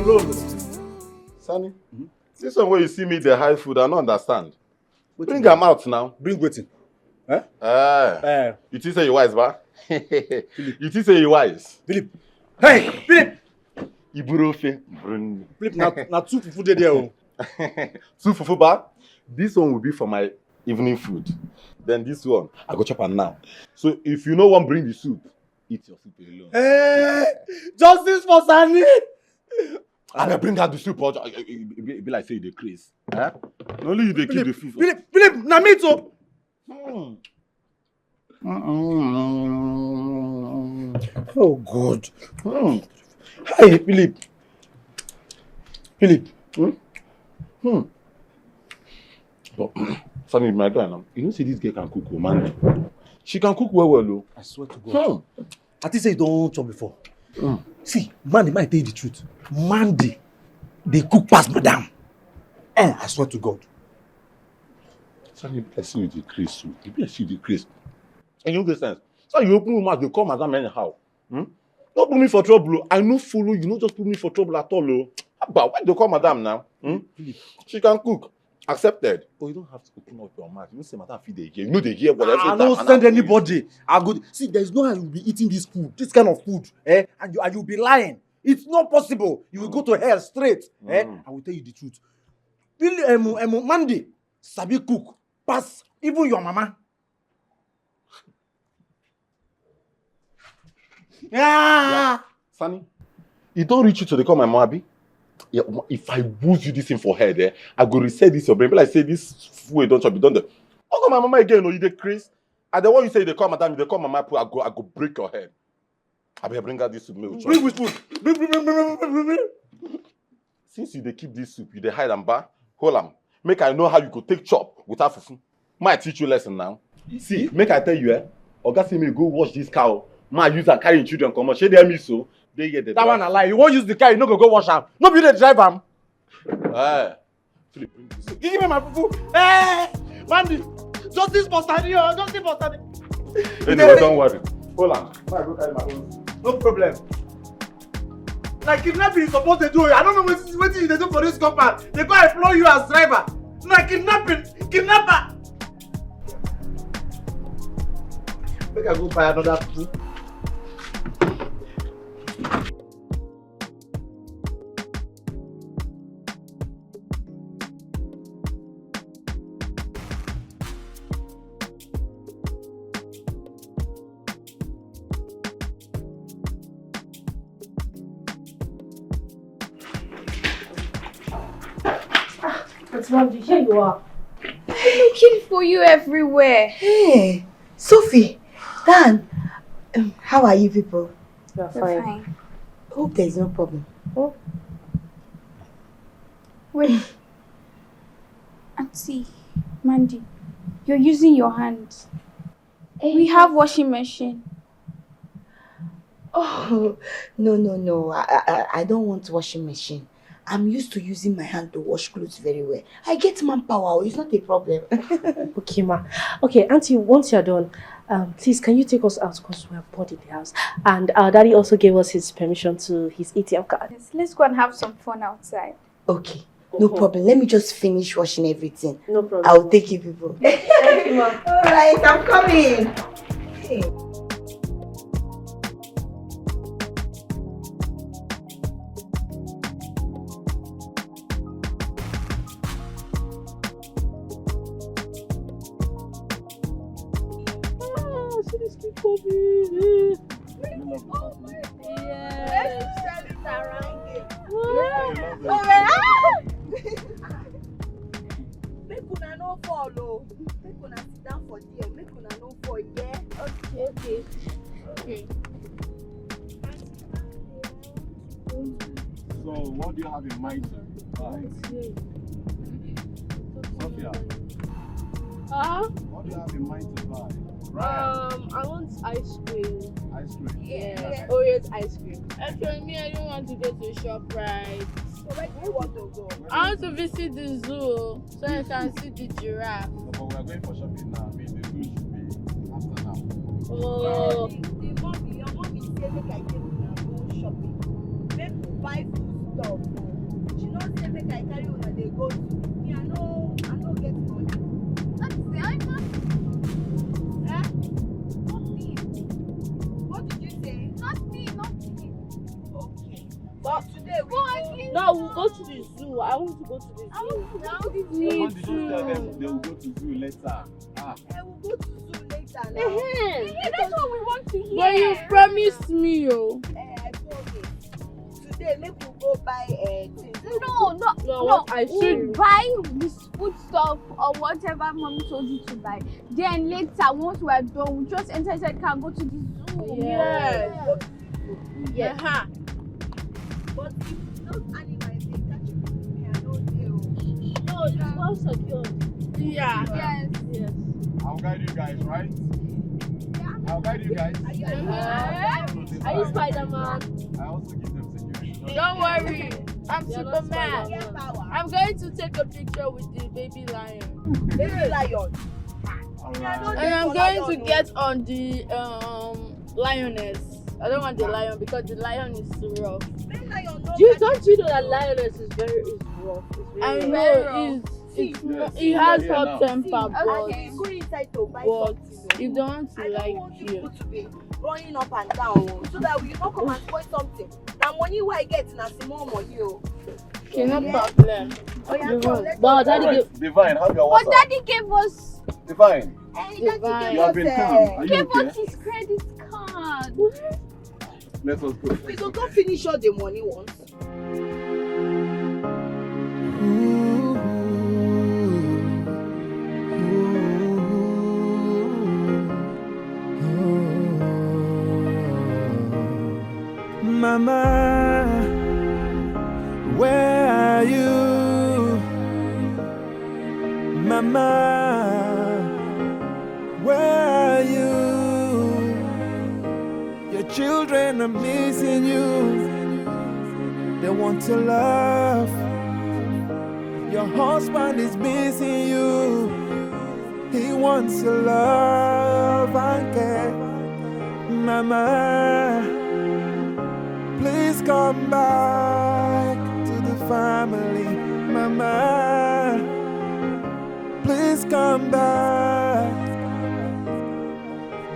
go Sonny, this one where you see me the high food, I don't understand. Bring them out now. Bring waiting. You think say you wise, ba? You think say you wise? Philip. Hey, Philip. Iburofe. Philip, now two fufu there. 2 fufu ba? This one will be for my evening food. Then this one, I go chop am now. So if you no wan bring the soup, eat your soup alone. Hey, justice for Sani. I bring out the soup, or it be like say you dey craze. Eh? Only you dey keep the food. Philip, na me too. Oh God. Hey, Philip. But, Sani, my guy now, you know see this girl can cook, man. She can cook well, though. I swear to God. I think say you don't chop before. See, Mandy might tell you the truth. Mandy, they cook past madam. I swear to God. Sani, I see you decrease. You see decrease. And you get sense. So you open your mouth, they call madam anyhow. Don't put me for trouble. I no follow you. No just put me for trouble at all. But why they call madam now? She can cook. Accepted. But you don't have to open up your mouth. You don't say madam feed the hear. You know they hear whatever. I don't send anybody. I go see. There's no how you will be eating this food, this kind of food, and you'll be lying. It's not possible. You will go to hell straight. I will tell you the truth. Mandy, sabi cook, pass even your mama. Yeah. Sani, it don't reach you to call my mama, abi? Yeah, if I boost you this thing for head, I go reset this your brain. But like say this food don't chop, you don't. Oh, my mama again, you dey craze. And the one you say they call madam, they call mama, I go break your head. I better bring out this soup. Bring which food? Bring. Since you dey keep this soup, you dey hide and bar, hold am. Make I know how you go take chop without fufu. Might teach you lesson now. See, make I tell you, Oga say me go wash this cow. Ma use and carry children come on. Shey dey me so. They get the that one a lie. You won't use the car, you no go wash am. No be the drive am. Philip, bring this. Give me my fufu. Hey, Mandy, justice for Sani, justice for Sani. Anyway, don't worry. Hold on. I go carry my own. No problem. Like kidnapping is supposed to do. I don't know what you do for this compound. They go employ you as driver. Like kidnapper. Make I go buy another food. Mandy, here you are. I'm looking for you everywhere. Hey, Sophie, Dan, how are you people? You're fine. Hope there's no problem. Oh. Wait. Auntie, Mandy, you're using your hands. We have washing machine. Oh, no. I don't want washing machine. I'm used to using my hand to wash clothes very well. I get manpower. It's not a problem. Okay, ma. Okay, Auntie, once you're done, please, can you take us out because we are bored in the house? And our daddy also gave us his permission to his ATM card. Yes, let's go and have some fun outside. Okay, no problem. Let me just finish washing everything. No problem. I'll take you people. Thank you, ma. All right, I'm coming. Hey. Make una no follow. Make una sit down for there. Make una no fall, yeah? Okay. So, what do you have in mind to buy? Sophia, what do you have in mind to buy? I want ice cream. Ice cream? Yes. Oreo's ice cream. Actually, me, I don't want to go to ShopRite. So where do you want to go? I want to visit the zoo so I can see the giraffe. No, but we are going for shopping now. I mean, the zoo should be after now. Oh. Your mommy say make I take una go shopping. Make we buy food stuff. She no say make I carry una dey go to. Me, I no get money. What did you say? Nothing. Okay. But today we go. No, we'll go to the zoo. I want to go to the zoo. I want to go to the zoo. Me Why did you tell them too. they will go to zoo later? We'll go to zoo later now. Yeah, that's what we want to hear. But you promised me, yo. I told you. Today, maybe we'll go buy things. No, what I we'll should buy this food stuff or whatever mommy told you to buy. Then later, once we're done, we'll just enter inside car and go to the zoo. Yes. Yeah. But if those animals they catch you with me, I don't know. No, it's well secured. Yeah. Yes. I'll guide you guys, right? I'll guide you guys. Are you Spider-Man? I also give them security. Don't worry. I'm You're Superman. Get power. I'm going to take a picture with the baby lion. Baby lion. And I'm going to get on the lioness. I don't want the lion because the lion is too rough. Don't you know that lioness is rough? I It's know it has hot temper, but Okay, go inside to buy something. you don't I like don't want you. people to be running up and down so that we don't come and spoil something. Now money where I get na small money. Okay, no problem. Oh yeah, come, let's But go. daddy Divine, have your But WhatsApp. daddy gave us Divine, Divine. you have been calm. Are you gave okay? us his credit card. Let us go. We go finish all the money once. Mama, where are you? Mama, where are you? Your children are missing you. They want to love. Your husband is missing you. He wants to love and care. Mama, please come back to the family. Mama, please come back.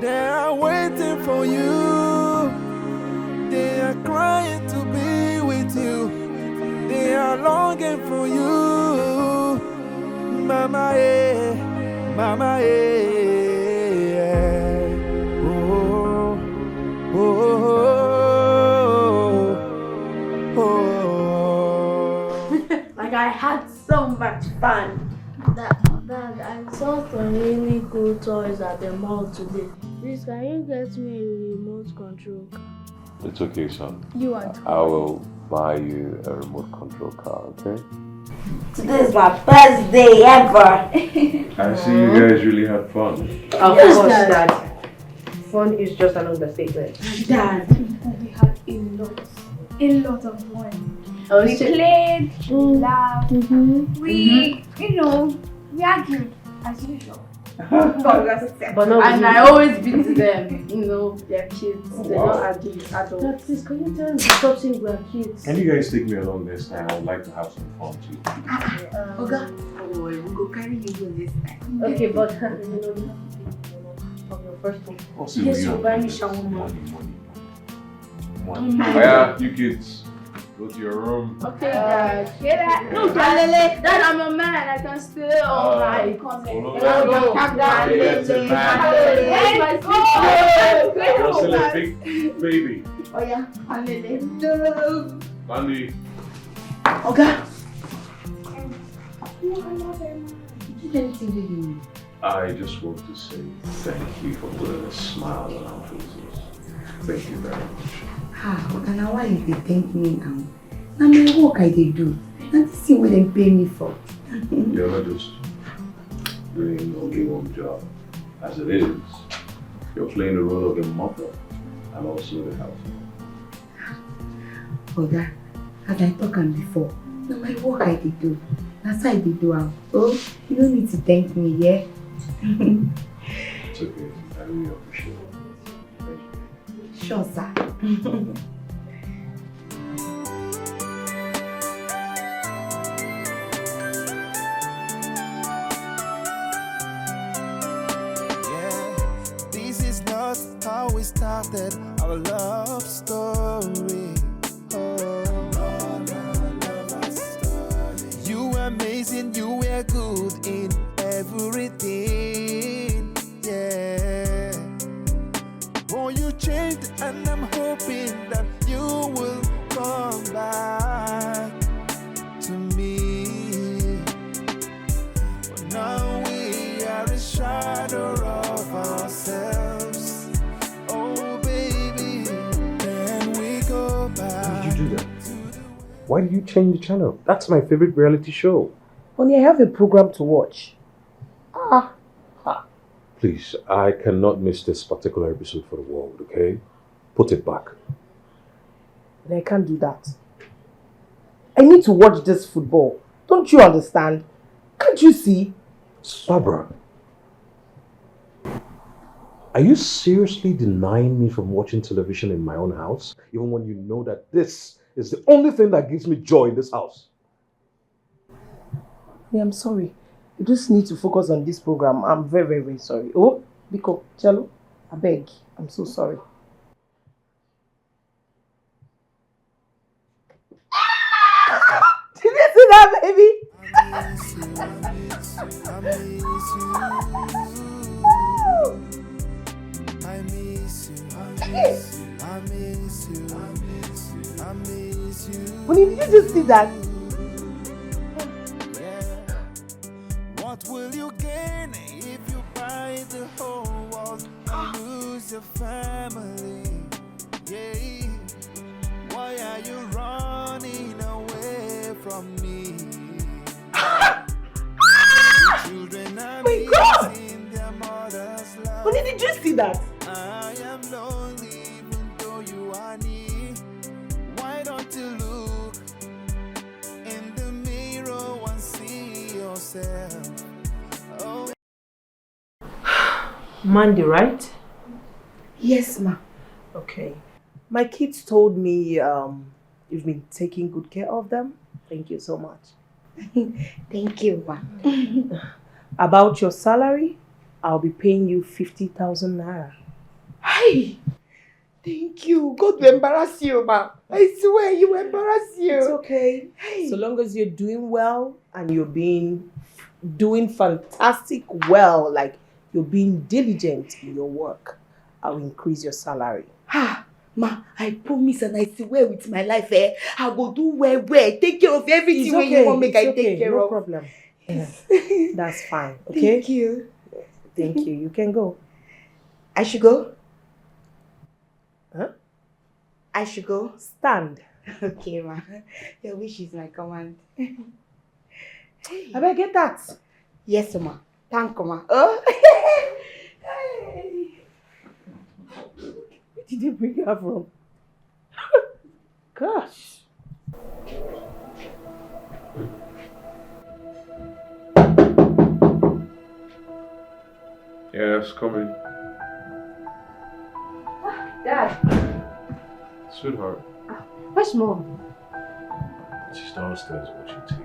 They are waiting for you. They are crying to be with you. They are longing for you. Mama, eh, mama, eh. Oh, oh, oh, oh. Like I had so much fun. Dad, I saw some really cool toys at the mall today. Please, can you get me a remote control car? It's okay, son. You are. I will buy you a remote control car, okay? Today is my best day ever. I see you guys really had fun. Of course, Dad. Fun is just an understatement. Dad. We had a lot of fun. We still- played, we laughed, we, we argued as usual. But no, And I always beat them. They're kids. They're Wow. not adults. Dad, please, can you tell them to stop saying we're kids? Can you guys take me along this time? I would like to have some fun too. Oga, we go carry you go this time. Okay, but you have to pay from your first one. Also, Yes, you you buy me shawarma. money. Yeah, you kids, go to your room. Okay, Dad. No, Dad, I'm a man. I can stay all night. You're still a big baby. Oh yeah, Candy. Oga. I just want to say thank you for putting a smile on our faces. Thank you very much. Oga, now why you dey thank me now? Na my work I dey do. Na this thing wey dem pay me for. You're not just doing only one job. As it is, you're playing the role of a mother and also the household. Oga, as I talk am before, na my work I dey do. Na so I dey do am. Oh, you no need to thank me, yeah? It's okay. I really appreciate it. Thank you. Sure, sir. This is not how we started our love story. Oh, la, la, la. amazing, you were good in everything. Yeah. Oh, you changed, and I'm hoping that you will come back to me. But now we are a shadow of ourselves. Oh, baby, can we go back? Why did you do that? Why did you change the channel? That's my favorite reality show. Honey, I have a program to watch. Please, I cannot miss this particular episode for the world, okay? Put it back. But I can't do that. I need to watch this football. Don't you understand? Can't you see? Barbara, are you seriously denying me from watching television in my own house, even when you know that this is the only thing that gives me joy in this house? Yeah, I'm sorry. You just need to focus on this program. I'm very, very, very sorry. Oh, Biko, Cello, I beg. I'm so sorry. Did you see that, baby? Honey, did you just see that? What will you gain if you buy the whole world and lose your family? Yeah. Why are you running away from me? Children are missing their mother's love. Honey, did you see that? I am lonely even though you are near. Why don't you look in the mirror and see yourself? Oh. Mandy, right? Yes, ma. Okay. My kids told me you've been taking good care of them. Thank you so much. Thank you, ma. About your salary, I'll be paying you 50,000 naira. Hey! Thank you. God will embarrass you, ma. I swear, you will embarrass you. It's okay. Hey. So long as you're doing well and you're doing fantastic well, like you're being diligent in your work, I'll increase your salary. Ma, I promise and I swear with my life, I will do well, take care of everything It's when okay. you want make It's I okay. take care No of. problem. Yes. That's fine. Okay? Thank you. Thank you. You can go. I should go? Huh? I should go? Stand. Okay, ma. Your wish is my command. I better get that. Yes, ma. Thank you, ma. Oh. Where did you bring her from? Gosh. Yes, come in. Dad. Sweetheart. Where's Mom? She's downstairs watching TV.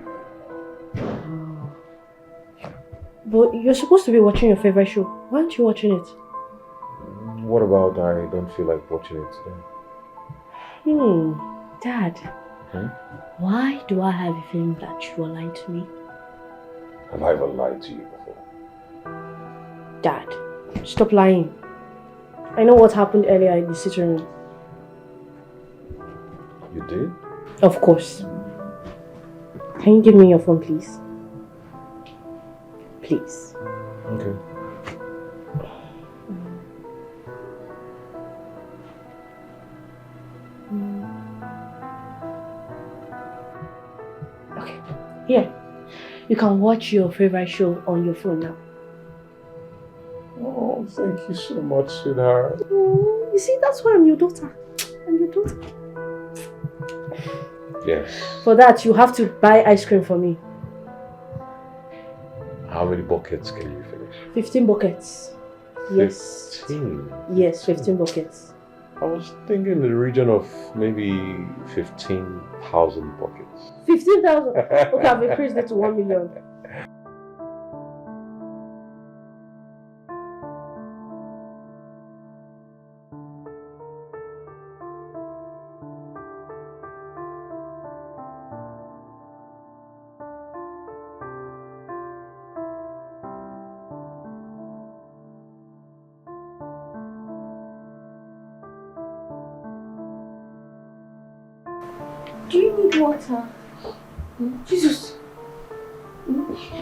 But you're supposed to be watching your favorite show. Why aren't you watching it? What about I don't feel like watching it today? Dad. Why do I have a feeling that you are lying to me? Have I ever lied to you before? Dad, stop lying. I know what happened earlier in the sitting room. You did? Of course. Can you give me your phone, please? Please. Okay. Okay. Here. You can watch your favorite show on your phone now. Oh, thank you so much, sweetheart. Oh, you see, that's why I'm your daughter. I'm your daughter. Yes. For that, you have to buy ice cream for me. How many buckets can you finish? 15 buckets. Yes. 15? Yes, 15 buckets. I was thinking in the region of maybe 15,000 buckets. 15,000? Okay, I've increased it to 1 million. Do you need water? Jesus.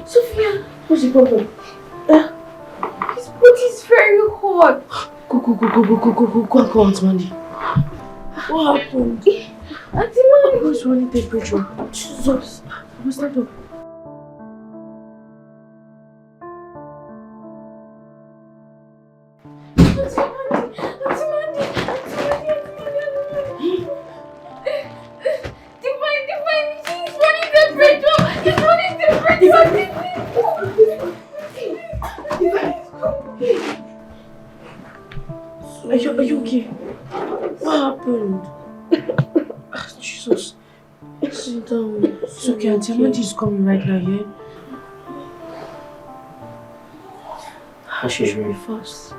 Sophia. What's the problem? His body is very hot. Go and call Auntie Mandy. What happened? Auntie Mandy. What's running temperature? Jesus. What's that up? Are you okay? What happened? Jesus. Sit down. It's okay, Auntie Mandy is coming right now, yeah? She's very fast.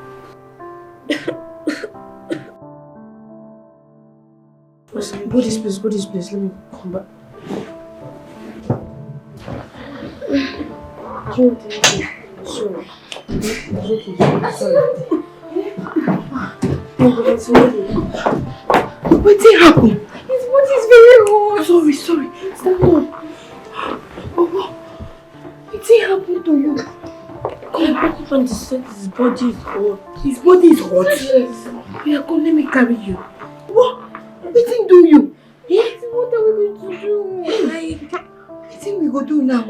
Go this place, let me come back. Sorry. What did happen? His body is very hot. Sorry. Stand up. Oh, what did happen to you? Come on, his body is hot. His body is hot? Yes. Yeah, come, let me carry you. What? What did do you? Yes, what are we going to do? What thing we go do now?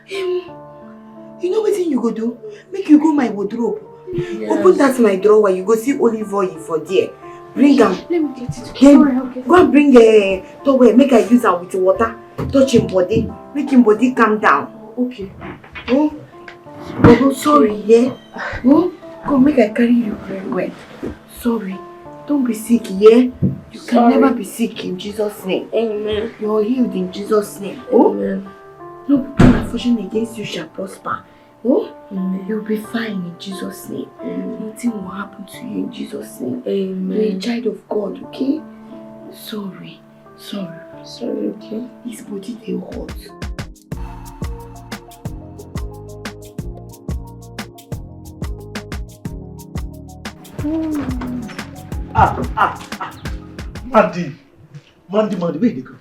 You know what thing you go do? Make you go my wardrobe. Yes. Open that my drawer, you go see olive oil for there. Bring them. Let me get it. Then go and bring a towel, make I use her with water. Touch him body. Make him body calm down. Okay. Oh, oh sorry, yeah? Oh, come make I carry you very well. Sorry. Don't be sick, yeah? You can never be sick in Jesus' name. Amen. You're healed in Jesus' name. Oh? Amen. No fortune against you shall prosper. Oh? Amen. You'll be fine in Jesus' name. Amen. Nothing will happen to you in Jesus' name. Amen. You're a child of God, okay? Sorry, okay? His body they hot. Mandy, where they go?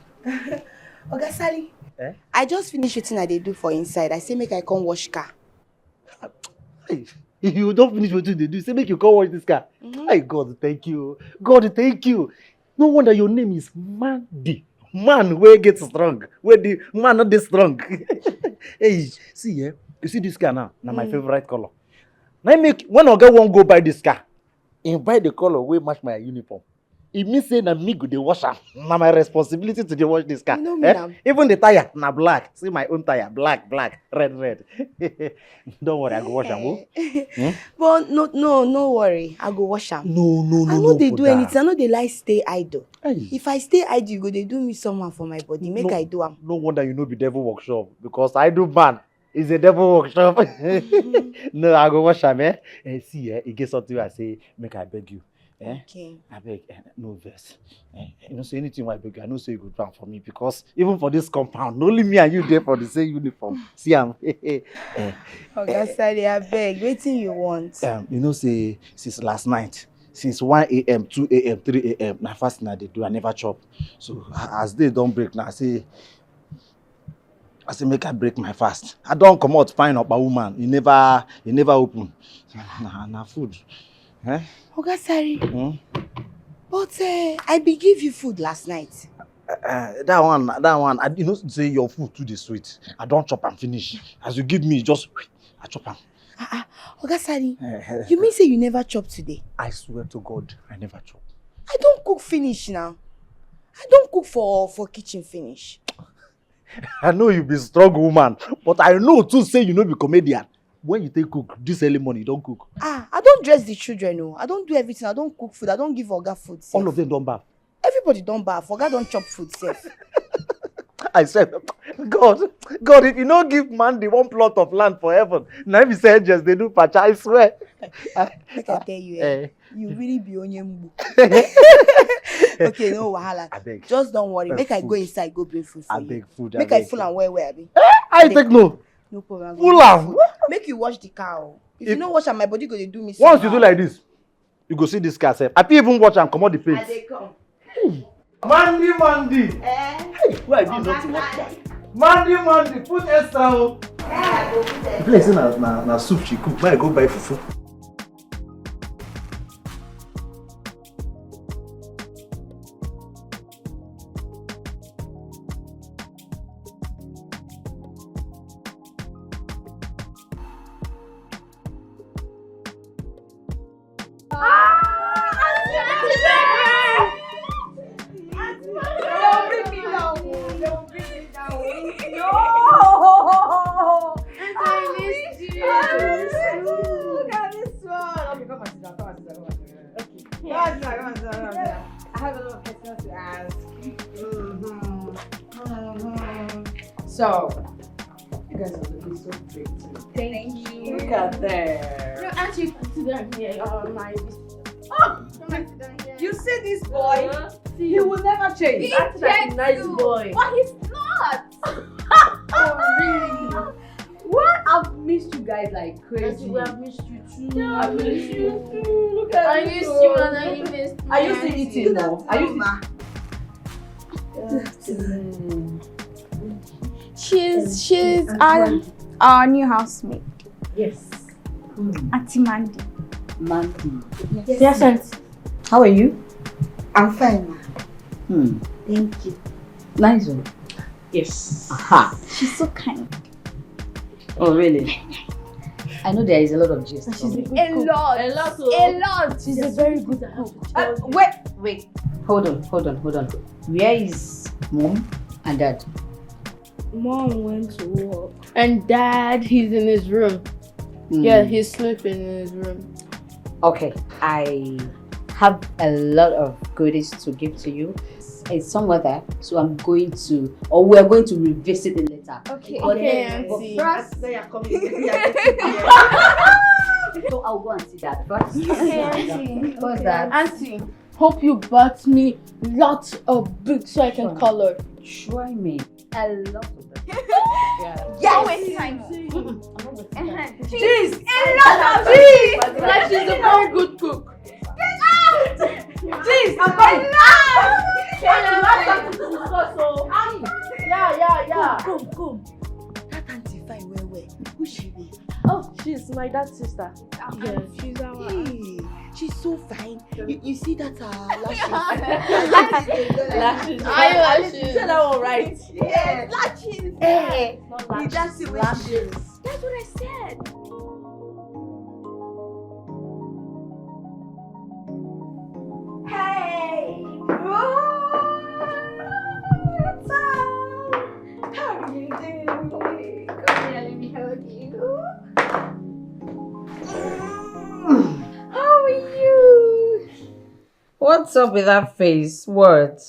Oga Sally, Eh? I just finished wetin I dey do for inside. I say make I come wash car. Hey, you don't finish what you do. Say make you come watch this car. Hey, God, thank you. God, thank you. No wonder your name is Mandy. Man, where get strong? Where the man not this strong? Hey, see here. You see this car now? Now my favorite color. Now make when Oga won't go buy this car, buy the color where match my uniform. It means say na me go dey wash am. Na my responsibility to dey wash this car. You know me now. Even the tire na black. See my own tire, black, red. Don't worry, I go wash am. But no worry. I go wash am. No. I know they do anything. I know they like stay idle. Hey. If I stay idle, you go they do me someone for my body. Make I do am. No wonder you know be devil workshop because I do man. It's a devil workshop. No, I go wash am. See, it gets something I say. Make I beg you. Okay. I beg, no verse. You know, say anything I beg you, I know say you go drown for me because even for this compound, only me and you there for the same uniform. See, Oga Sally, I beg, wetin you want? You know, say since last night, since 1 a.m., 2 a.m., 3 a.m., na fasting I dey do, I never chop. So as day don't break now, I say make I break my fast. I don't come out fine up a woman. You never open. Na food. Oga Sally, but I be give you food last night. That one, you know, say your food too dey sweet. I don't chop and finish. As you give me, just I chop am. Oga Sally, you mean say you never chop today? I swear to God, I never chop. I don't cook finish now. I don't cook for kitchen finish. I know you be strong woman, but I know too say you know be comedian. When you take cook this early morning, you don't cook. I don't dress the children, no. I don't do everything. I don't cook food. I don't give Oga food. Sef. All of them don't bath. Everybody don't bath. Oga don't chop food, safe. I said, God, if you don't give man the one plot of land for heaven, now if you say just they do patch, I swear. Like I tell you, you really be on your mbu. Okay, no wahala. I beg. Just don't worry. Make I go inside, go bring food for you. I beg food. Make I full and wear, abi. I take no. No problem. Full am. Make you wash the car. If you don't wash am, my body go dey do me. Once you do like this, you go see this car self. I fit even watch am comot the paint. They come. Mandy. Hey, why did not Mandy, put extra. The place na soup she cook. Why I go buy fufu? So, you guys are looking so pretty. Thank you. Look at that. No, Auntie, sit down here. My You see this boy? He will never change. That's a nice boy. But he's not. Oh, really? What? I've missed you guys like crazy. We have missed you too. Yeah, I missed you too. Look at I missed you and I missed me. Are you still eating now? Are you She's our new housemate. Yes. Auntie Mandy. Mandy. Yes, Auntie. How are you? I'm fine, ma. Thank you. Nice one. Yes. Aha. She's so kind. Oh, really? I know there is a lot of gist. She's a good A cook. lot. A lot. A lot. She's a very good cook. Wait. Hold on. Where is mom and dad? Mom went to work. And Dad, he's in his room. Yeah, he's sleeping in his room. Okay, I have a lot of goodies to give to you. It's somewhere there, so we're going to revisit it later. Okay. Auntie. First, so I'll go and see that first. Okay, Auntie. What's that? Auntie, hope you bought me lots of books so I can color. Try me. A lot of them. Yes. Don't waste time. Cheese! A lot of cheese. Like she's a very good cook. Jeez, I'm going. Yeah. Go. That auntie fine well. Who she be? Oh, she's my dad's sister. Yeah, she's our Hey, she's so fine. You see that lashes? Lashes. You said that one right. Yes, lashes. Hey, That's the way she is. That's what I said. Hey, bro. What's up? How are you doing? Come here, let me hug you. How are you? what's up with that face? What?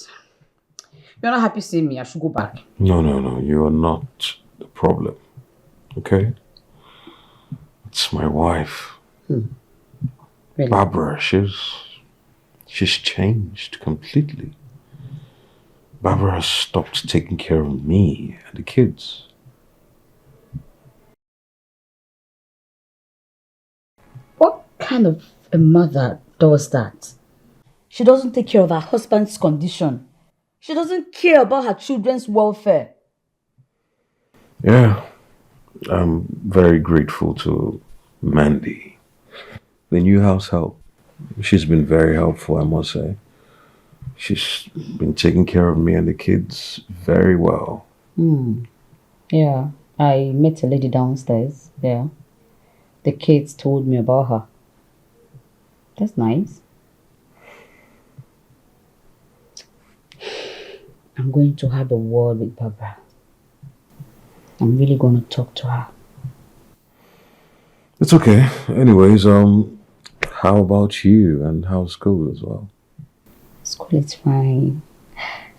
You're not happy seeing me. I should go back. No. You are not the problem. Okay? It's my wife. Really? Barbara, she's changed completely. Barbara has stopped taking care of me and the kids. What kind of a mother does that? She doesn't take care of her husband's condition. She doesn't care about her children's welfare. Yeah, I'm very grateful to Mandy, the new house help. She's been very helpful, I must say. She's been taking care of me and the kids very well. Yeah, I met a lady downstairs. Yeah, the kids told me about her. That's nice. I'm going to have a word with Barbara. I'm really going to talk to her. It's okay. Anyways, how about you and how's school as well? School is fine.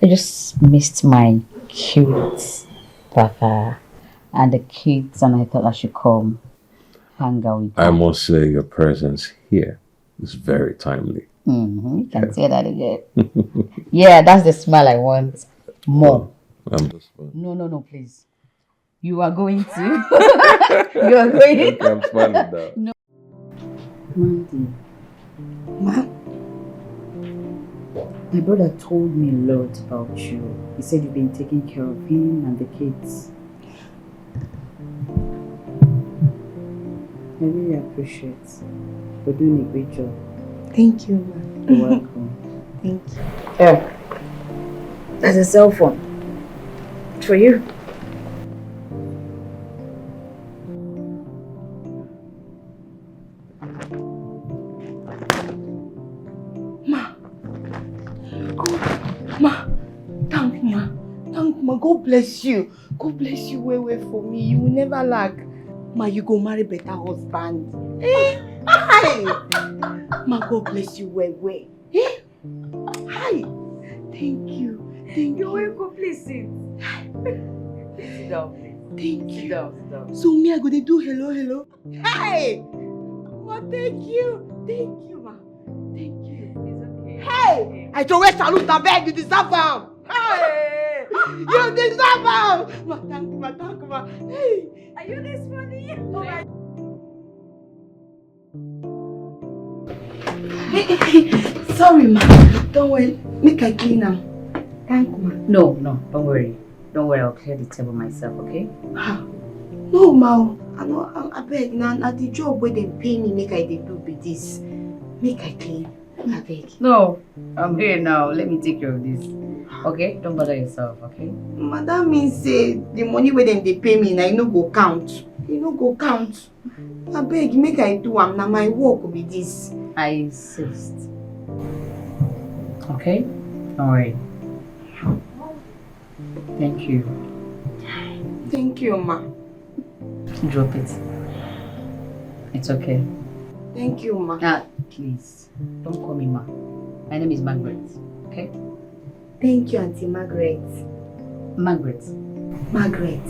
I just missed my cute brother and the kids, and I thought I should come hang out with them. I must say your presence here is very timely. You can say that again. Yeah, that's the smile I want. More. I'm just fine. No, please. You are going to. You are going. Okay, I'm smiling now. No. Mandy. Ma? My brother told me a lot about you. He said you've been taking care of him and the kids. I really appreciate you're doing a great job. Thank you, ma. You're welcome. Thank you. Yeah. That's a cell phone. For you. Thank ma. God bless you. God bless you well for me. You will never lack. Ma, you go marry better husband. Eh? Hi. Ma, God bless you well. Eh? Hi. Thank you. Thank you. You're welcome. Please sit. Sit down, please. Thank you. Sit down. So me, I go to do hello. Hey. Ma, thank you. Thank you, ma. Thank you. It's okay. Hey. I throw a salute and beg you deserve them. Hey. You deserve them. Ma, thank you, ma. Hey. Are you this funny? Oh my. Sorry, ma. Don't worry. Make I clean them. Thank you, ma. No, don't worry. Don't worry, I'll clear the table myself, okay? No, ma. I beg. Now the job where they pay me, make I do with this. Make I clean. I beg. No, I'm here now. Let me take care of this. Okay? Don't bother yourself, okay? Ma, that means the money where they pay me, now you no go count. You no go count. I beg, make I do. Now my work will be this. I insist. Okay? Don't worry. Thank you. Thank you, ma. Drop it. It's okay. Thank you, ma. Please. Don't call me ma. My name is Margaret. Okay? Thank you, Auntie Margaret. Margaret. Margaret.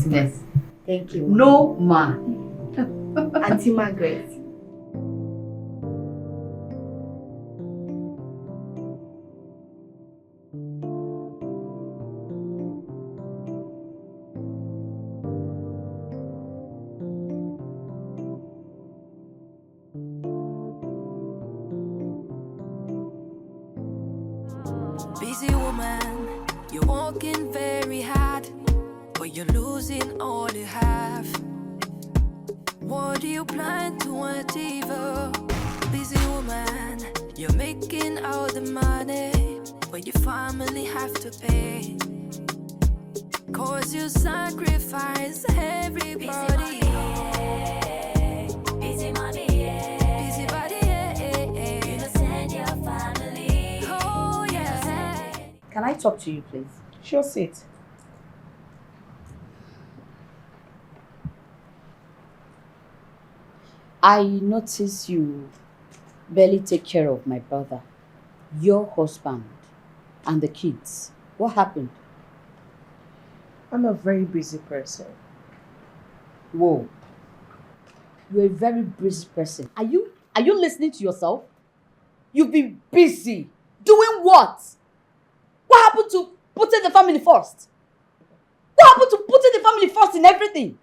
Yes. Thank you. No, ma. Auntie Margaret. Busy woman, you're working very hard, but you're losing all you have. What do you plan to achieve? Busy woman, you're making all the money, but your family have to pay. Cause you sacrifice everybody. Busy money, busy body, you don't send your family. Oh yeah. Can I talk to you, please? Sure, sit. I notice you barely take care of my brother, your husband, and the kids. What happened? I'm a very busy person. Whoa. You're a very busy person. Are you listening to yourself? You've been busy. Doing what? What happened to putting the family first? What happened to putting the family first in everything?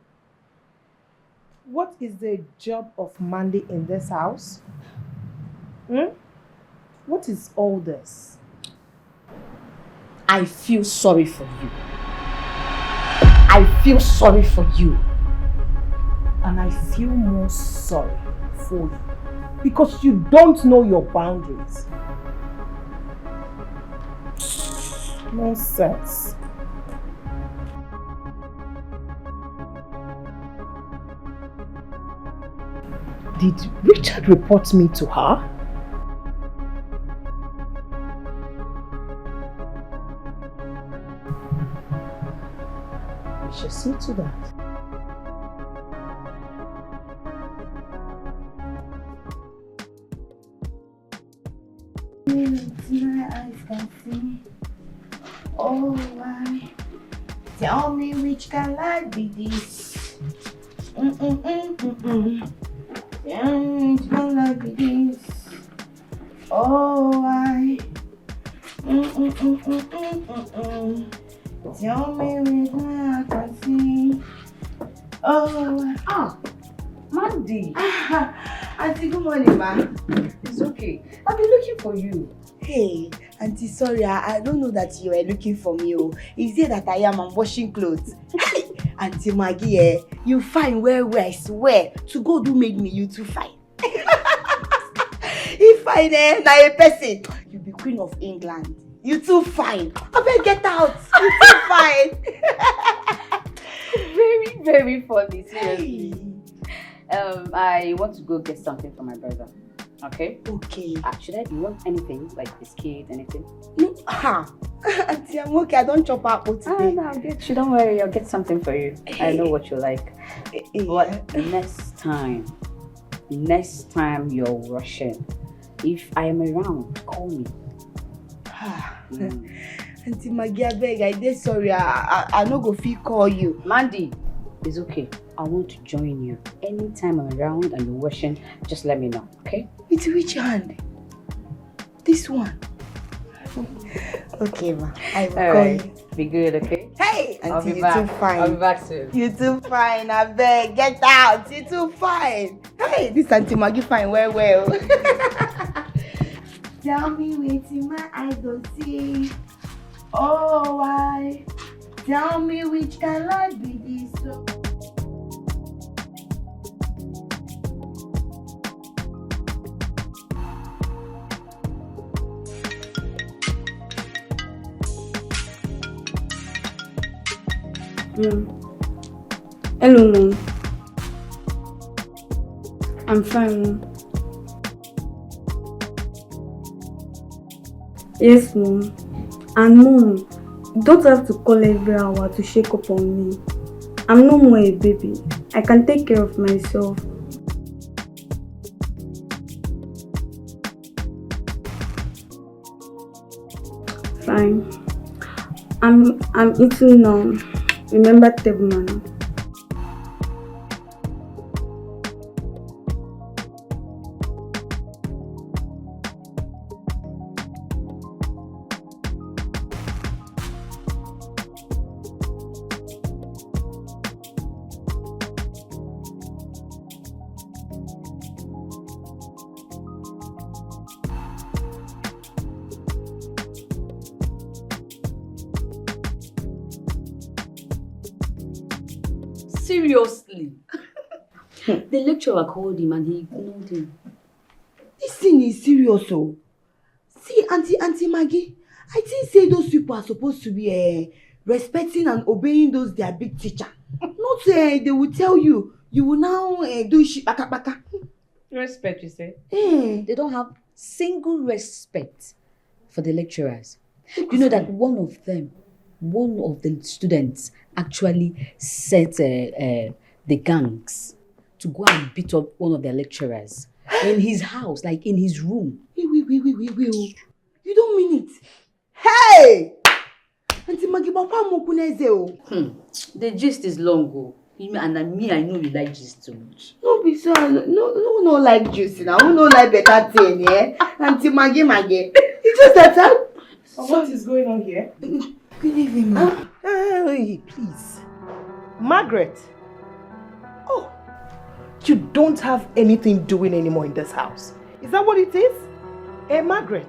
What is the job of Mandy in this house? What is all this? I feel sorry for you. I feel sorry for you. And I feel more sorry for you. Because you don't know your boundaries. Nonsense. Did Richard report me to her? We shall see to that. My eyes can see. Oh, why? Tell me which can life be this? Tell me which can life be this? Oh, why? Tell me which one I can see. Oh, Mandy. Auntie, good morning, ma. It's okay. I've been looking for you. Hey, Auntie, sorry, I don't know that you were looking for me. Oh. It's here that I'm washing clothes. Auntie Maggie, you fine well, I swear. To God who made me, you too fine. If fine, now a person, you be Queen of England. You too fine. I better get out. You too fine. Very, very funny, seriously. I want to go get something for my brother. Okay? Okay. Should I? Do you want anything? Like biscuit, anything? No. Auntie, I'm okay. I don't chop apple today. No, I'll get you. Don't worry. I'll get something for you. I know what you like. But next time you're rushing, if I am around, call me. Auntie Maggie, I beg, I did sorry. I no go fit call you. Mandy, it's okay. I want to join you. Anytime I'm around and you're washing, just let me know, okay? With which hand? This one. Okay, ma. I will call you. Be good, okay? Hey! I'll Auntie, be you back. too fine. I'll be back soon. You too fine. I beg, get out. You too fine. Hey, this Auntie Maggie fine well. Tell me waiting my eyes don't see. Oh, why? Tell me which can life be this so. Hello, Mom. I'm fine, Mom. Yes, Mom. And Mom, you don't have to call every hour to shake up on me. I'm no more a baby. I can take care of myself. Fine. I'm eating now. Remember table manner. Seriously. The lecturer called him and he ignored him. This thing is serious, oh. See, Auntie Maggie, I think say those people are supposed to be respecting and obeying those their big teacher. Not they will tell you, you will now do shit baka. Respect, you say? They don't have single respect for the lecturers. You know that one of the students actually set the gangs to go and beat up one of their lecturers in his house, like in his room. Wait. You don't mean it. Hey! Auntie Maggie, Papa Mokuneze. The gist is long, oh. I know you like gist too much. No, be so. No like juice now. Who no like better thing, yeah? Auntie Maggie. It's just that. What is going on here? Good evening, ma'am. Please. Margaret. Oh, you don't have anything doing anymore in this house. Is that what it is? Hey, Margaret.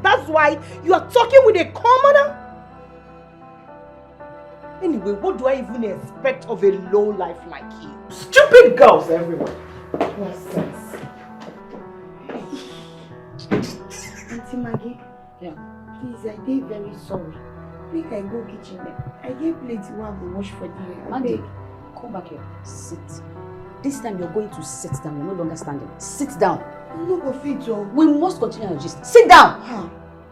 That's why you are talking with a commoner? Anyway, what do I even expect of a low life like you? Stupid girls everywhere. Nonsense. Auntie Maggie. Yeah. Please, I did very sorry. Make I go kitchen there. I get plates to have the wash for dinner. Mandy, come back here. Sit. This time you're going to sit down. You're no longer standing. Sit down. I'm not going to fit. We must continue our gist. Sit down.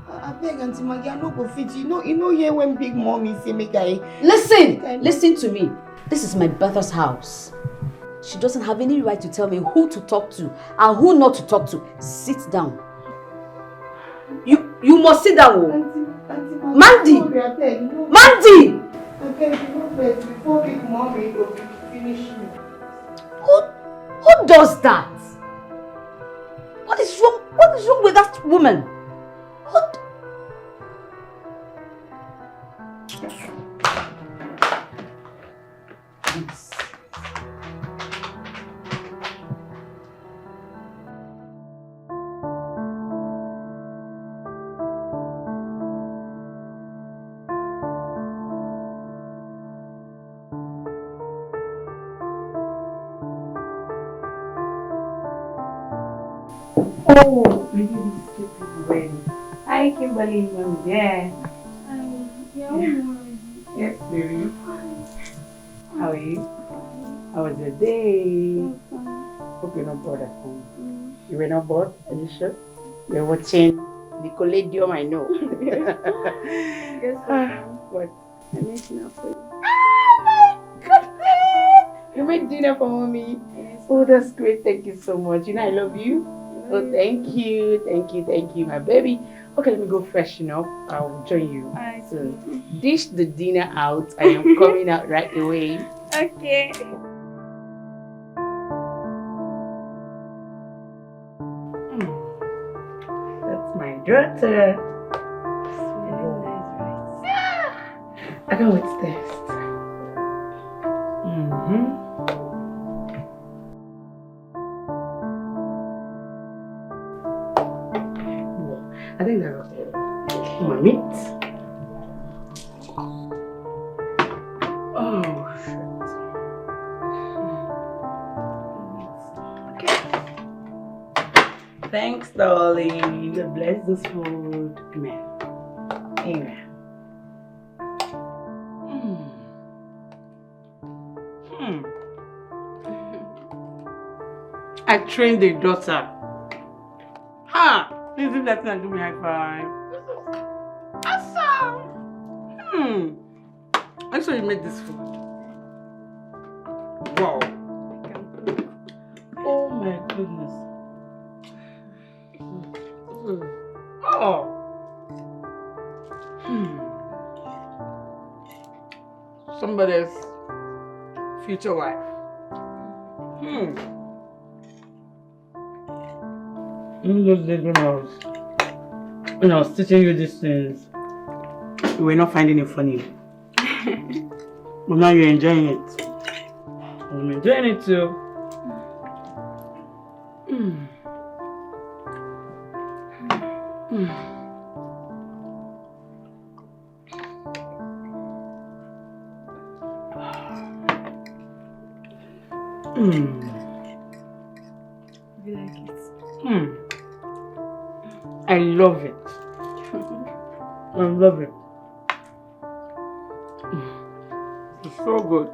I beg Auntie Maggie, I'm not going to fit. You know here when Big Mommy say make I... Listen to me. This is my brother's house. She doesn't have any right to tell me who to talk to and who not to talk to. Sit down. You must sit down. Mandy! Mandy! Before Big Mommy will finish me. Who does that? What is wrong with that woman? Oh, maybe these two people ready. Hi, Kimberly, mommy there. Yes, baby. How are you? How was your day? Hope you're not bored at home. You were not bored? Are you sure? You're watching Nickelodeon, I know. Yes, What? I made dinner for you. Oh my goodness! You made dinner for mommy? Yes. Oh, that's great. Thank you so much. You know I love you. Oh, thank you, my baby. Okay, let me go freshen up. I'll join you. So, dish the dinner out. I am coming out right away. Okay. That's my daughter. I can't wait to taste. I think that's my meat. Oh shit. Okay. Thanks, darling. Bless this food. Amen. Amen. I trained a daughter. Ha! Please do that and do me high five. Awesome! I'm sorry you made this food. Wow. Oh my goodness. Oh. Somebody's future wife. Those days when I was teaching you these things, you were not finding it funny. But now you're enjoying it. I'm enjoying it too. You like it? I love it. I love it. It's so good.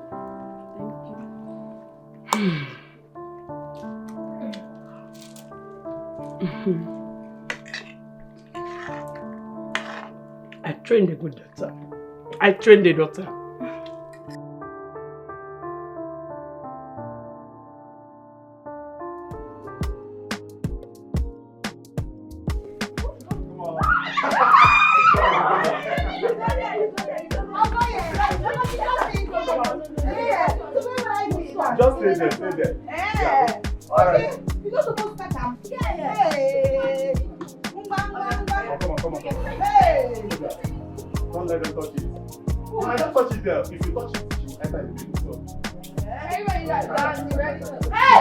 I trained a good daughter. I trained a daughter. Just stay there, stay there. Yeah. Alright. You don't supposed to touch him. Yeah. Hey. Come on. Hey. Don't let them touch it. You might just touch it there. If you touch it, you enter the building. So. Everybody that's done, you ready? Hey!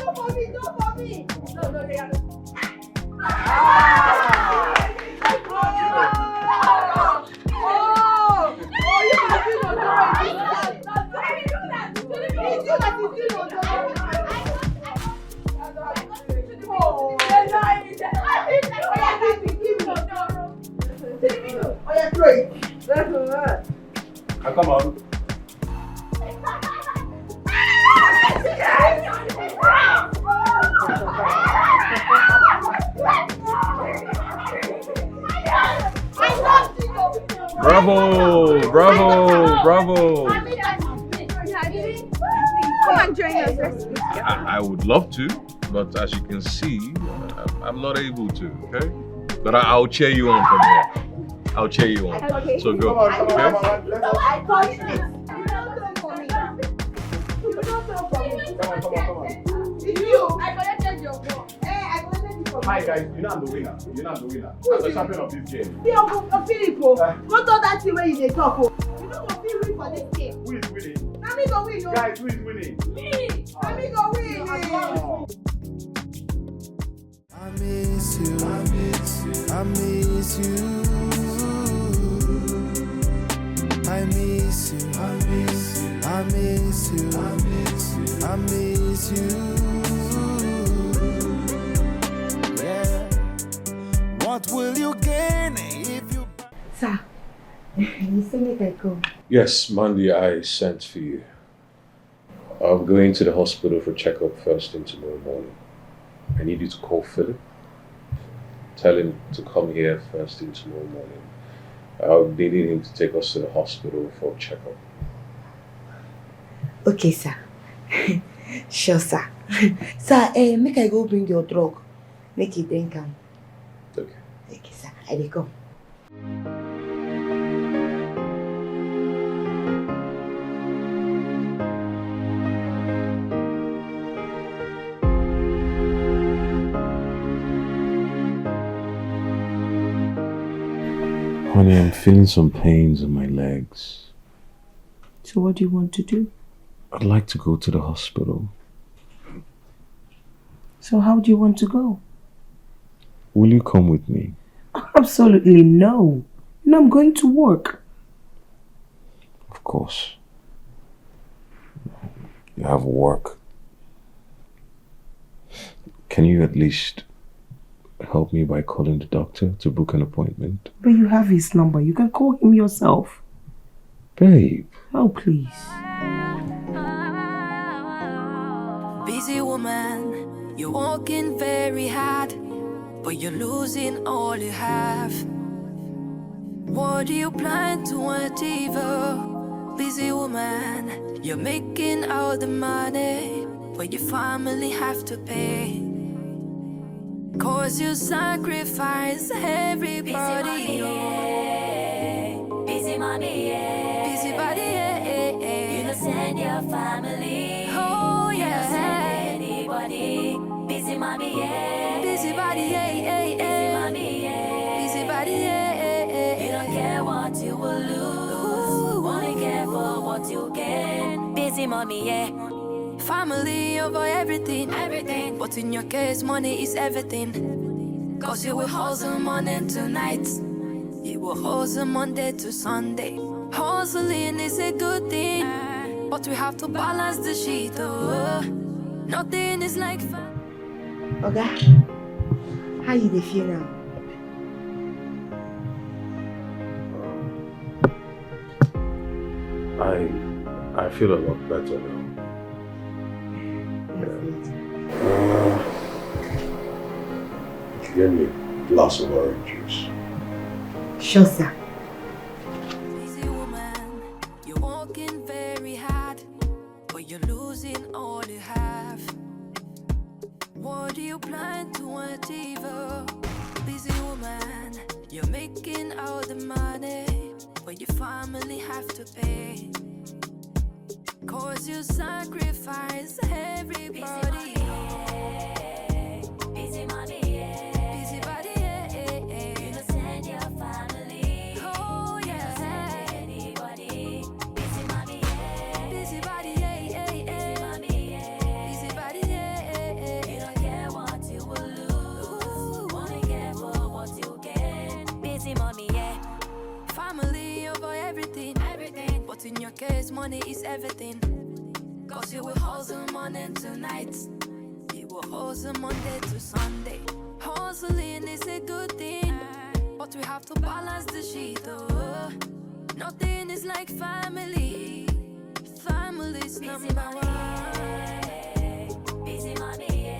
Don't for me. No, they are. Come on. Bravo! Come and join us. I would love to, but as you can see, I'm not able to, okay? But I'll cheer you on from here. I'll cheer you on. Okay. So go. I call it. Come on. It's you. I collected your ball. I collected it from Hi guys, you're not the winner. I'm the champion of this game. Filippo, not all that thing where you dey talk. You know what we win for this game. Who is winning? Na me go win. Guys, who is winning? Me. Na me go win. I miss you. I miss you. miss you. I miss you. Yeah. What will you gain if you... Sir, you say make I go. Yes, Monday I sent for you. I'm going to the hospital for checkup first thing tomorrow morning. I need you to call Philip. Tell him to come here first thing tomorrow morning. I'll be needing him to take us to the hospital for checkup. Okay, sir. Sure, sir. Sir, make I go bring your drug. Make you drink am. Okay. Okay, sir. I will come. Honey, I'm feeling some pains in my legs. So what do you want to do? I'd like to go to the hospital. So how do you want to go? Will you come with me? Absolutely no. No, I'm going to work. Of course. You have work. Can you at least help me by calling the doctor to book an appointment? But you have his number. You can call him yourself. Babe. Oh, please. Busy woman, you're working very hard, but you're losing all you have. What do you plan to achieve? Busy woman, you're making all the money, but your family have to pay. Cause you sacrifice everybody. Busy mommy, busy body, you don't send your family. Oh yeah, send anybody. Busy mommy, busy body, busy mommy, busy body, you don't care what you will lose. Only care for what you gain. Busy mommy, family over everything, everything. But in your case, money is everything. Cause you will hustle morning to night. You will hustle Monday to Sunday. Hustling is a good thing, but we have to balance the sheet. Oh, nothing is like fun. Oga, how you dey feel now? I feel a lot better now. Give me a glass of orange juice. Sure, sir. Busy woman, you're working very hard, but you're losing all you have. What do you plan to achieve? Busy woman, you're making all the money, but your family have to pay. Cause you sacrifice everybody. Busy mommy, busy body, you don't send your family. Oh yeah, send anybody. Busy mommy, busy body, busy mommy, busy body, you don't care what you will lose. Only care for what you gain. Busy mommy, family over everything, everything. But in your case, money is everything. Cause you will hustle morning to night. You will hustle Monday to Sunday. Hustling is a good thing, but we have to balance the sheet. Oh, nothing is like family. Family's number one. Busy mommy,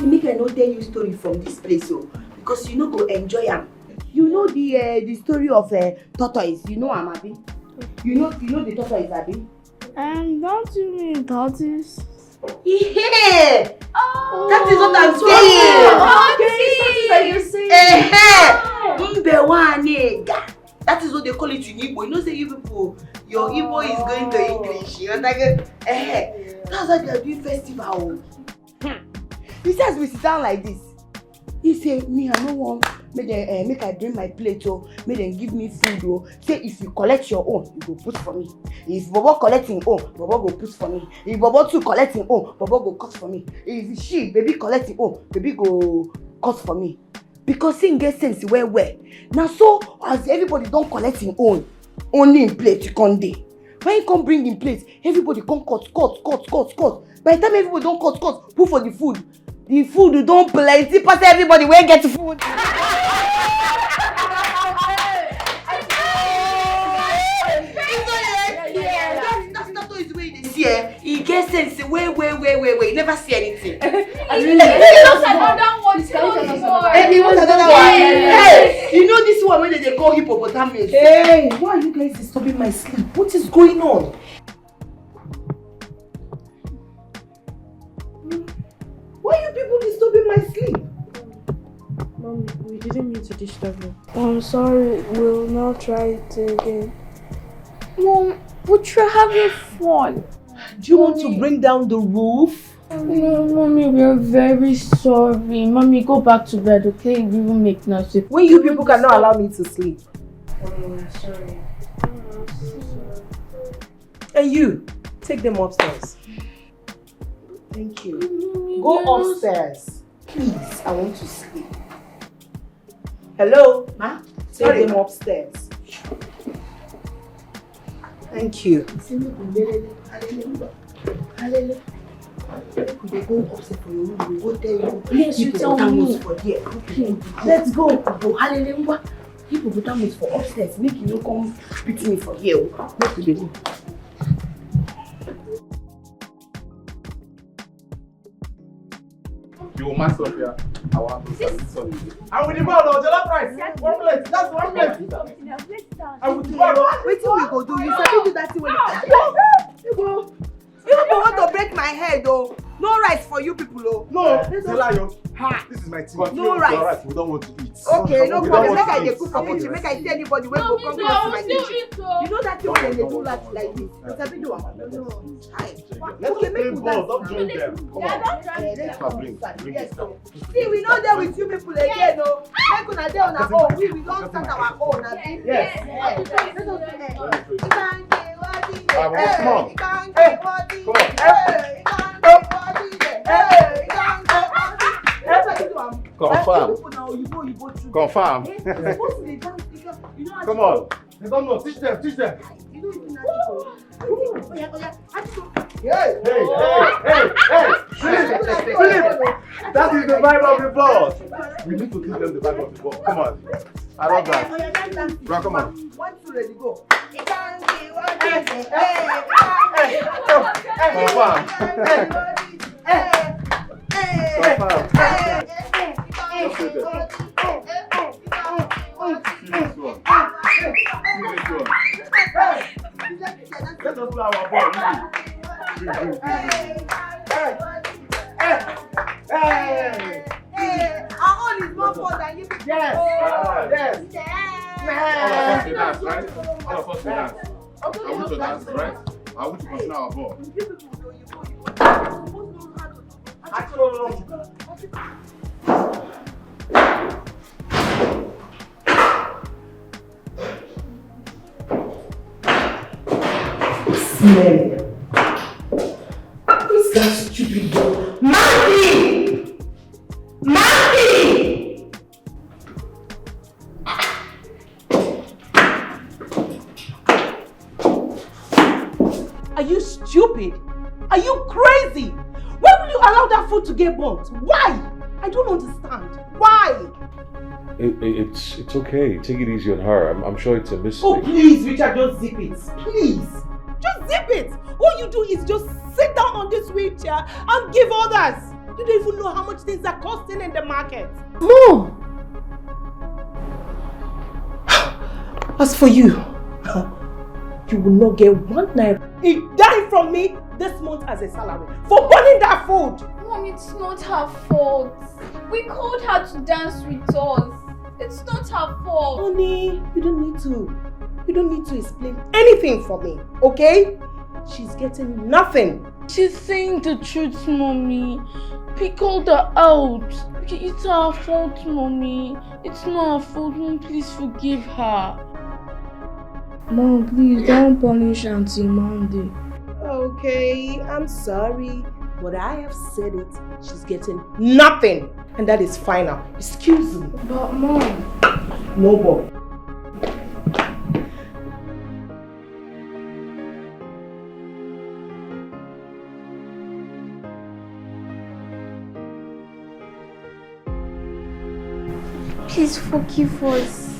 Make I not tell you story from this place, because you know go enjoy am. You know the story of tortoise. You know am, Abi? You know the tortoise, Abi? Don't you mean tortoise? Yeah! Oh, that is what I'm saying! That is what they call it in Igbo. You know, say you people, your Igbo is going to English. You understand? That's why they are doing festival. He says we sit down like this. He say, me, I no want make I bring my plate, make them give me food. Say if you collect your own, you go put for me. If Bobo collect his own, Bobo go put for me. If Bobo too collect his own, Bobo go cut for me. If she, baby collect his own, baby go cut for me. Because him get sense well. Now so as everybody don't collect his own, only in plate you can't dey. When you come bring in plate, everybody come cut. By the time everybody don't cut, put for the food. The food don't plenty pass everybody wey get food. That's not his way they see. He gets sense. Wait. Never see anything. He knows another one. He wants another one. Hey, you know this one when they call hippopotamus. Hey, why are you guys disturbing my sleep? What is going on? Why are you people disturbing my sleep? Mommy, we didn't mean to disturb you. I'm sorry, we'll not try it again. Mom, but you're having fun. Do you want to bring down the roof? No, Mommy, we're very sorry. Mommy, go back to bed, okay? We will make noise. When you people cannot allow me to sleep. Oh, sorry. And you, take them upstairs. Thank you. Go upstairs. Please, I want to sleep. Hello? Ma? Take them upstairs. Thank you. Could they go upstairs for your room? We go tell you. Yes, you tell me. For here. Okay. Let's go. Hallelujah. Hippopotamus for upstairs. Make you come beat me for here. Where could they go? You master up here. I want to start something. I will demand on the price. One plate. That's one plate. I will demand. Wait till we go do. You sabi do that thing when you go. You people want to break my head though. No rice for you people though. No, Zelayo. This is my team. No rice. We don't want to eat. Okay, no problem. Make I cook for kitchen. Make I tell anybody when go come to my kitchen. You know that thing when they do that like this. You sabi do am. Okay, make we dance. Don't join them. Come on. Bring it down. See, we know there with you people again, no. Make una dey on our own. We don't start our own. Yes. Come on. Confirm. Confirm. Come on. They don't know. Teach them. Hey. Philip. That is the vibe of the boss. We need to teach them the vibe of the boss. Come on. I love that. Bro, come on. 1, 2, ready, go. Confirm. Let us play our ball. Our own is more fun than you. Yes. All of us dance, right? I want to dance, right? I want to continue our ball. Smell. Who's that stupid girl? Mandy! Are you stupid? Are you crazy? Why will you allow that food to get burnt? Why? I don't understand. Why? It's okay. Take it easy on her. I'm sure it's a mistake. Oh, please, Richard, just zip it. Please. Just zip it. All you do is just sit down on this wheelchair and give orders. You don't even know how much things are costing in the market. Mom! As for you, you will not get 1 naira. It died from me this month as a salary for burning that food. Mom, it's not her fault. We called her to dance with us. It's not her fault. Honey, you don't need to explain anything for me, okay? She's getting nothing. She's saying the truth, Mommy. We called her out. It's our fault, Mommy. It's not her fault. Mom, please forgive her. Mom, please don't punish Auntie Monday. Okay, I'm sorry, but I have said it. She's getting nothing, and that is final. Excuse me. But Mom. No, Bob. Please forgive us.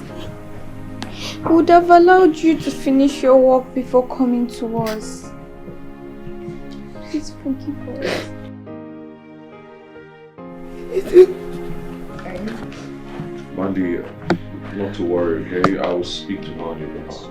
We would have allowed you to finish your work before coming to us. Please forgive us. Mandy, not to worry, okay? I will speak to her on your behalf.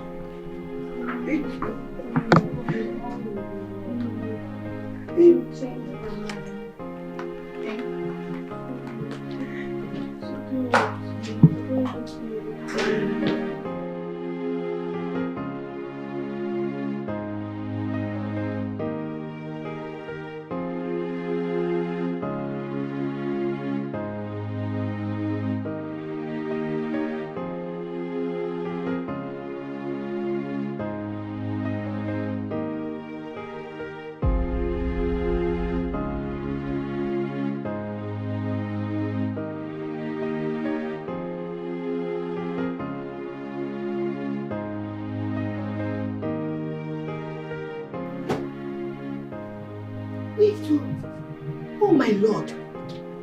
Oh my lord.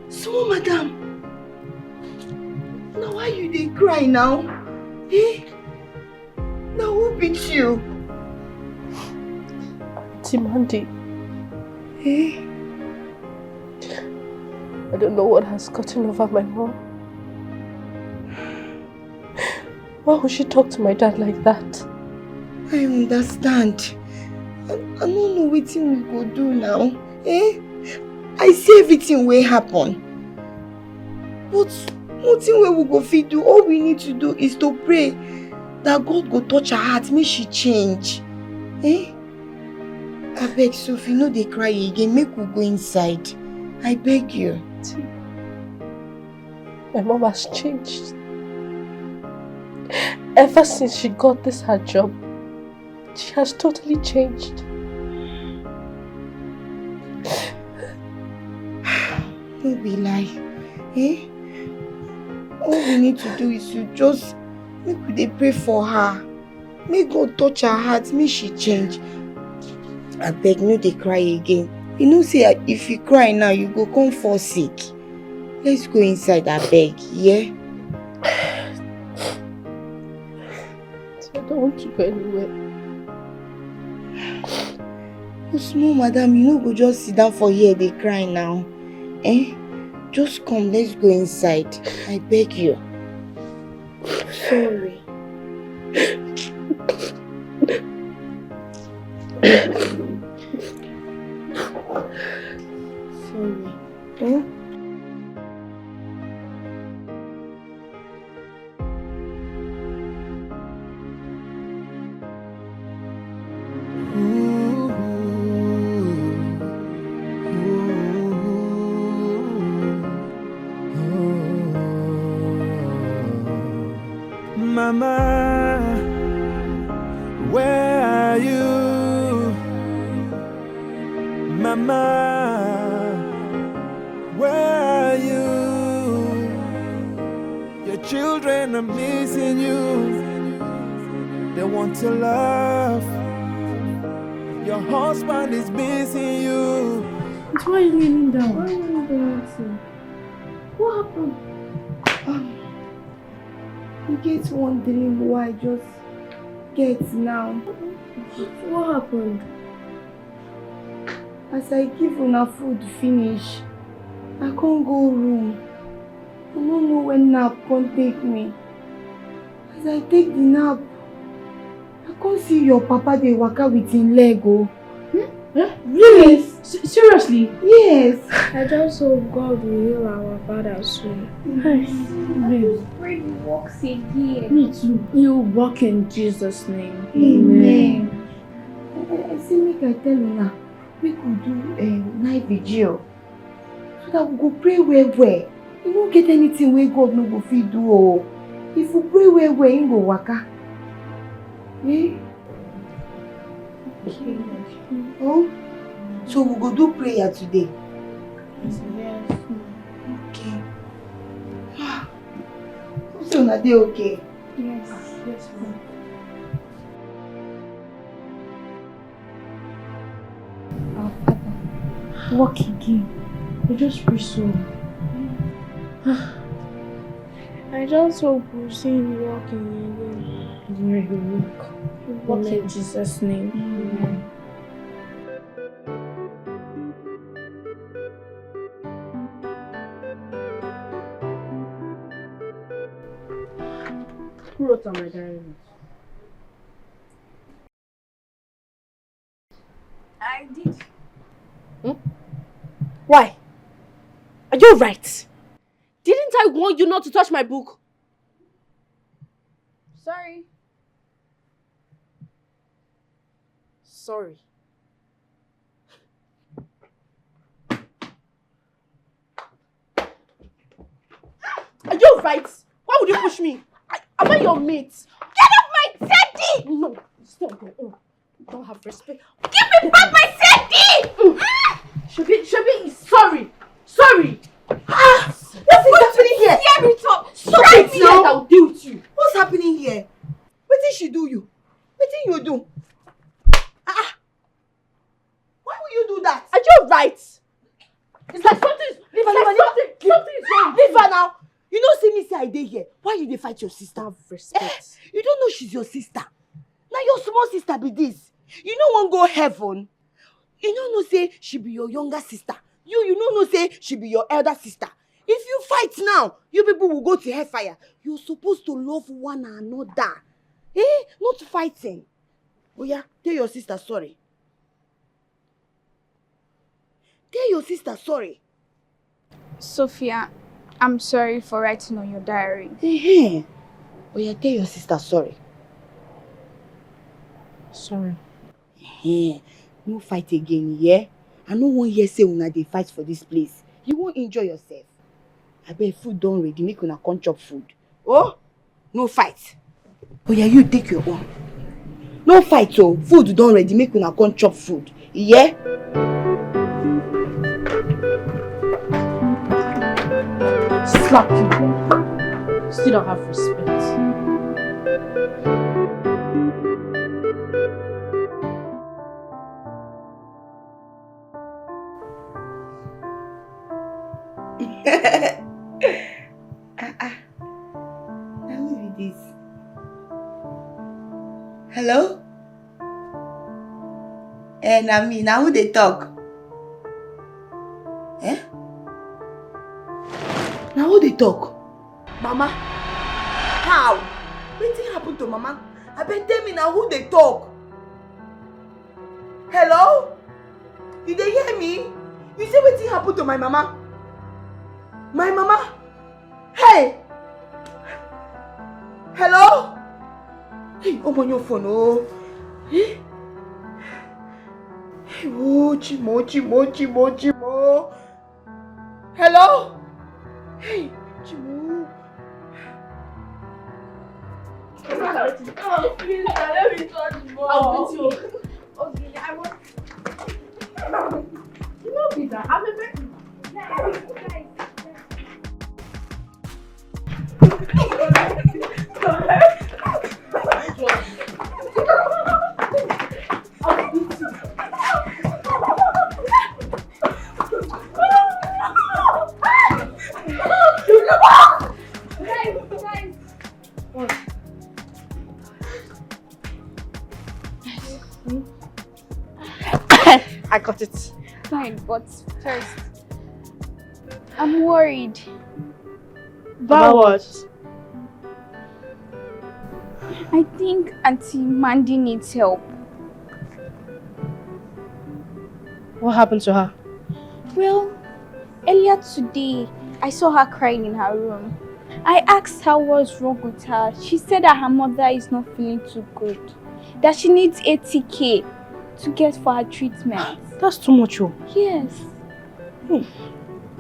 Small madam. Now why you dey cry now? Eh? Now who beat you? Auntie Mandy. Eh? I don't know what has gotten over my mom. Why would she talk to my dad like that? I understand. I don't know what we go do now. Eh? I see everything will happen. But nothing we go fit do. All we need to do is to pray that God go touch her heart, make she change. Eh? I beg Sophie, no dey cry again. Make we go inside. I beg you. My mom has changed. Ever since she got this her job, she has totally changed. Don't be lie. Eh? All we need to do is to just make we dey pray for her. Make God touch her heart, make she change. I beg, no dey cry again. You know say if you cry now, you go come fall sick. Let's go inside, I beg, yeah? I don't want to go anywhere. Oh, small madam, you no go just sit down for here, dey cry now. Eh? Just come, let's go inside. I beg you. Sorry. Sorry. Eh? Mama, where are you? Mama, where are you? Your children are missing you. They want to love. Your husband is missing you. Why are you leaning down? Why are you leaning down? What happened? You get one dream why I just get now. What happened? As I give una food finish, I can't go room. I don't know when nap can't take me. As I take the nap, I can't see your papa dey waka with him leg. Oh. Really? Seriously? Yes. I just hope God will heal our father soon. Pray he walks again. Me too. You walk in Jesus' name. Amen. I say make I tell you now, we could do night vigil. So that we go pray well. You don't get anything where God no go fit do. Oh. If we pray well, you go waka. Eh? Okay. Oh? So we go do prayer today. Yes. Okay. So now they okay? Yes, ma'am. Our Father, walk again. We just pray so. I just hope we'll see him walking again. Where he walk. Walk In Jesus' name. Amen. Who wrote on my diary notes? I did. Why? Are you right? Didn't I warn you not to touch my book? Sorry. Sorry. Are you right? Why would you push me? Am I your mate? Get off my teddy! No, stay on your own. You don't have respect. Give me back my teddy! Shabi, sorry. Sorry. What's happening here? Hear me talk. Stop it now. I'll deal with you. What's happening here? What did she do you? What did you do? Why will you do that? Are you right? It's like something's wrong. Leave her now. You know, see me say I dey here. Why you dey fight your sister? Have respect. You don't know she's your sister. Now your small sister be this. You no wan go heaven. You no know say she be your younger sister. You no know say she be your elder sister. If you fight now, you people will go to hellfire. You're supposed to love one another. Not fighting. Oh yeah, tell your sister sorry. Tell your sister sorry. Sophia, I'm sorry for writing on your diary. Oh yeah, tell your sister sorry. Sorry. No fight again, yeah? I no wan hear say una dey fight for this place. You won't enjoy yourself. I bet food done ready, make una come chop food. Oh, no fight. Oh yeah, you take your own. No fight, oh. Food done ready, make una come chop food. Yeah? Slap you. Still don't have respect. Now look this. Hello? Now who they talk? Now who they talk? Mama? How? Wetin happen to Mama? I beg tell me now who they talk? Hello? You dey hear me? You say wetin happen to my mama? My mama? Hey! Hello? Hey, on your phone, oh. Hey, oh, Chimo. Hello? Hey, Chimo. Oh, please, let me touch more. I'll beat you. Okay, I want. You know, Peter, I'm a baby. I got it. Fine, but first, I'm worried. About what? I think Auntie Mandy needs help. What happened to her? Well, earlier today, I saw her crying in her room. I asked her what's wrong with her. She said that her mother is not feeling too good. That she needs 80k to get for her treatment. That's too much, oh. Yes.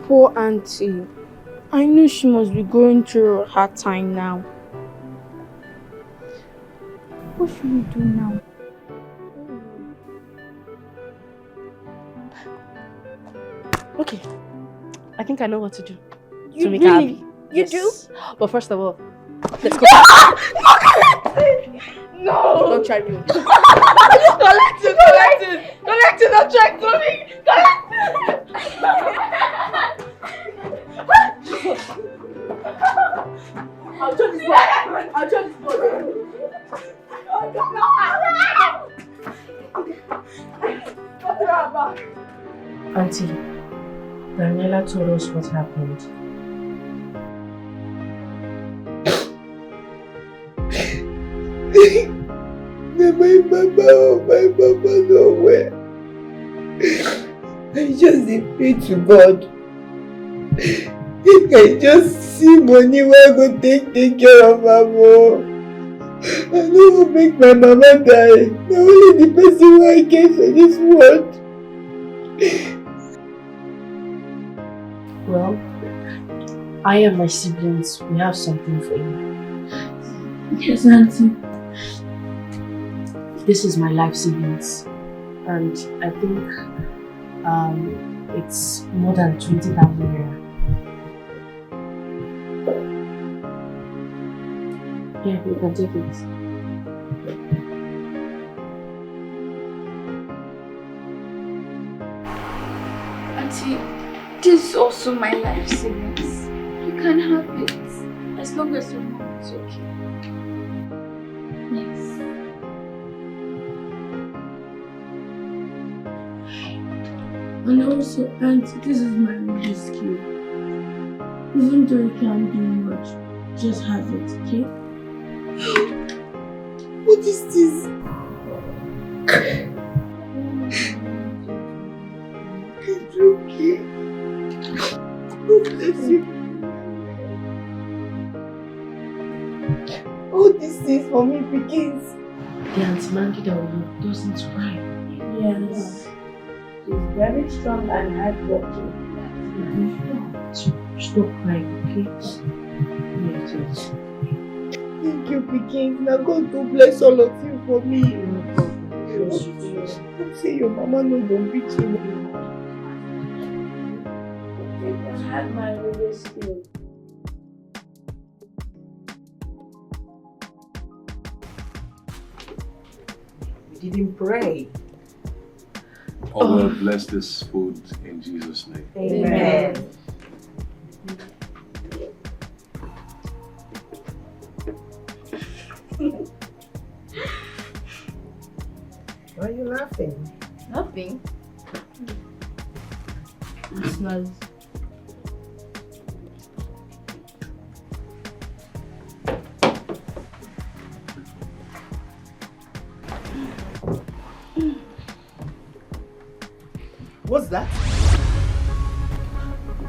Poor auntie. I knew she must be going through a hard time now. What should we do now? Okay. I think I know what to do. You to make really? her happy. You do? But first of all, let's go. No! Don't try me. Collect it! Don't try to me! Collect it! I'll show this boy. I'll show this boy. Auntie, Daniela told us what happened. My mama nowhere. I just dey pray to God. I just see money where I go take care of her mom. I no go make my mama die. Na only the person wey I get for this world. Well, I and my siblings, we have something for you. Yes, Auntie. This is my life savings, and I think it's more than 20,000 naira. Yeah, you can take it. Auntie, this is also my life savings. You can have it as long as your mom is okay. Yes. And also, Auntie, this is my rescue. Even though you can't do much, just have it, okay? What is this? It's okay. God bless you. All these things for me begins. The Auntie Mandy that we love doesn't cry. Yes. She's very strong and hardworking. Stop crying, okay? Yes. Thank you, Pikin. Now God will bless all of you for me. Don't say your mama no don't beat you. I had my rescue. We didn't pray. Oh, Lord, bless this food in Jesus' name. Amen. Why are you laughing? Nothing. It's nice. What's that?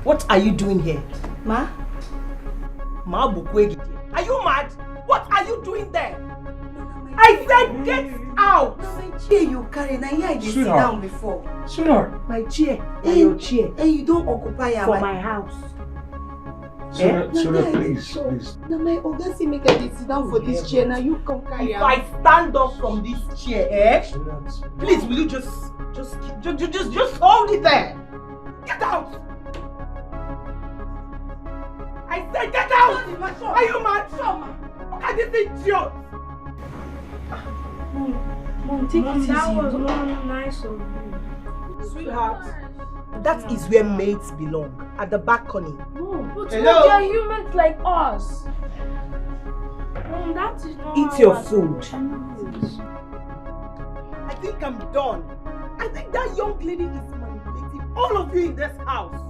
What are you doing here? Ma? Ma Bukwegi. Are you mad? What are you doing there? I said get out! My chair you carry, now here I did sit down before. Sweetheart. My chair. And your chair. And you don't occupy For my house. Sweetheart, please. Now my oga say make I sit down for this chair. Now you come carry If I stand up from this chair, please will you just hold it there. Get out! I said get out! Are you mad? Look at this idiot! Mom, take it easy. That was not nice of you. Sweetheart, that is where mates belong. At the balcony. No, but Hello? they are humans like us. Mom, that is not Eat how your I- food. I think I'm done. I think that young lady is manipulating all of you in this house.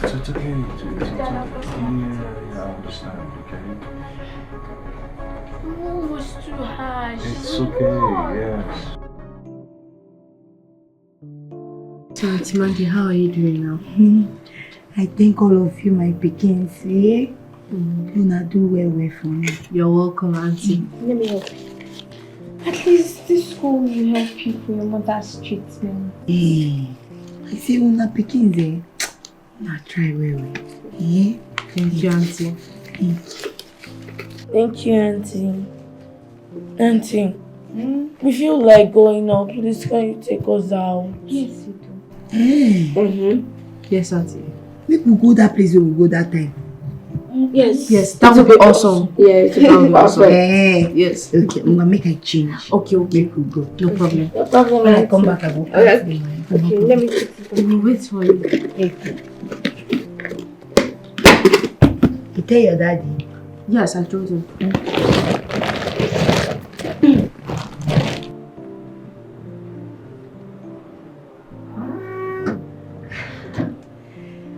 It's okay. Yeah, I understand, okay? Mom was too harsh. It's okay, yes. So, Auntie Mandy, how are you doing now? I thank all of you, my pickings. Yeah? You not do well for me. You're welcome, Auntie. Let me help you. At least this school will help you for your mother's treatment. Hey, I say una pickings eh. Una try well. Yeah? Thank you, Auntie. Thank you, Auntie. Auntie, we feel like going out. Please, can you take us out? Yes, you do. Yes, Auntie. Make we go that place where we go that time. Yes. Yes, that would be awesome. Yeah, it will be awesome. Yes. Okay, I'm gonna make a change. Okay. Make we go. No problem. No problem. When I come back, I will pack the money. Okay, let me fix it. We will wait for you. You tell your daddy. Yes, I told him.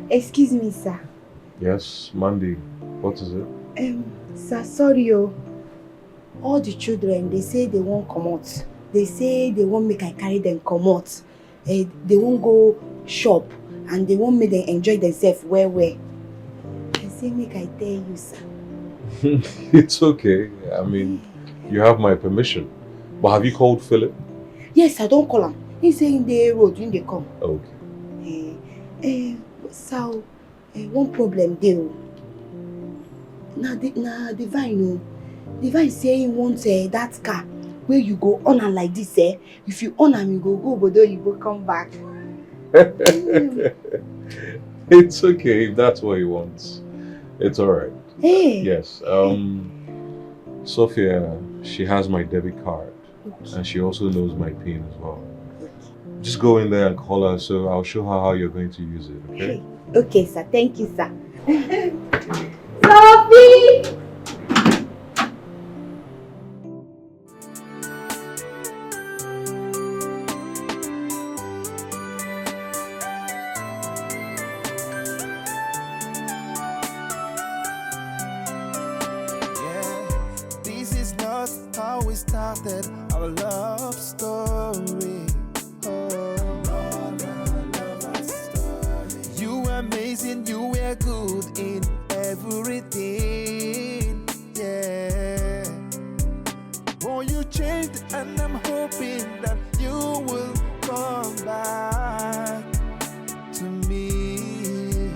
Excuse me, sir. Yes, Mandy. What is it? Sir, sorry, all the children, they say they won't come out. They say they won't make I carry them come out. They won't go shop and they won't make them enjoy themselves well. I say make I tell you, sir. It's okay. I mean, you have my permission. But have you called Philip? Yes, I don't call him. He say in the road when they come. Okay. So, one problem there. Now Divine, Divine say he wants that car where you go on and like this. If you on and you go, but then you go come back. It's okay if that's what he wants. It's alright. Hey. Yes. Sophia, she has my debit card. Okay. And she also knows my PIN as well. Just go in there and call her, so I'll show her how you're going to use it, okay? Okay, sir. Thank you, sir. Sophie! This is not how we started our love story. You were amazing, you were good in everything. Yeah. Oh, you changed, and I'm hoping that you will come back to me.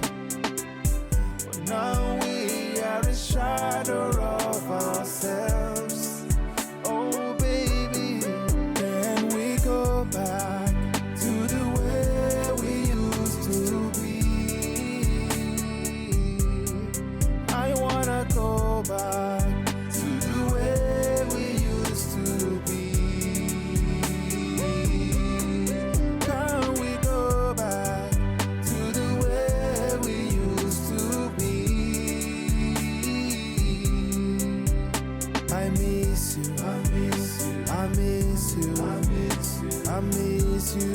But now we are a shadow of ourselves. Oh, baby, can we go back to the way we used to be? I wanna go back to the way we used to be. Can we go back to the way we used to be? I miss you, I miss you, I miss you, I miss you, I miss you.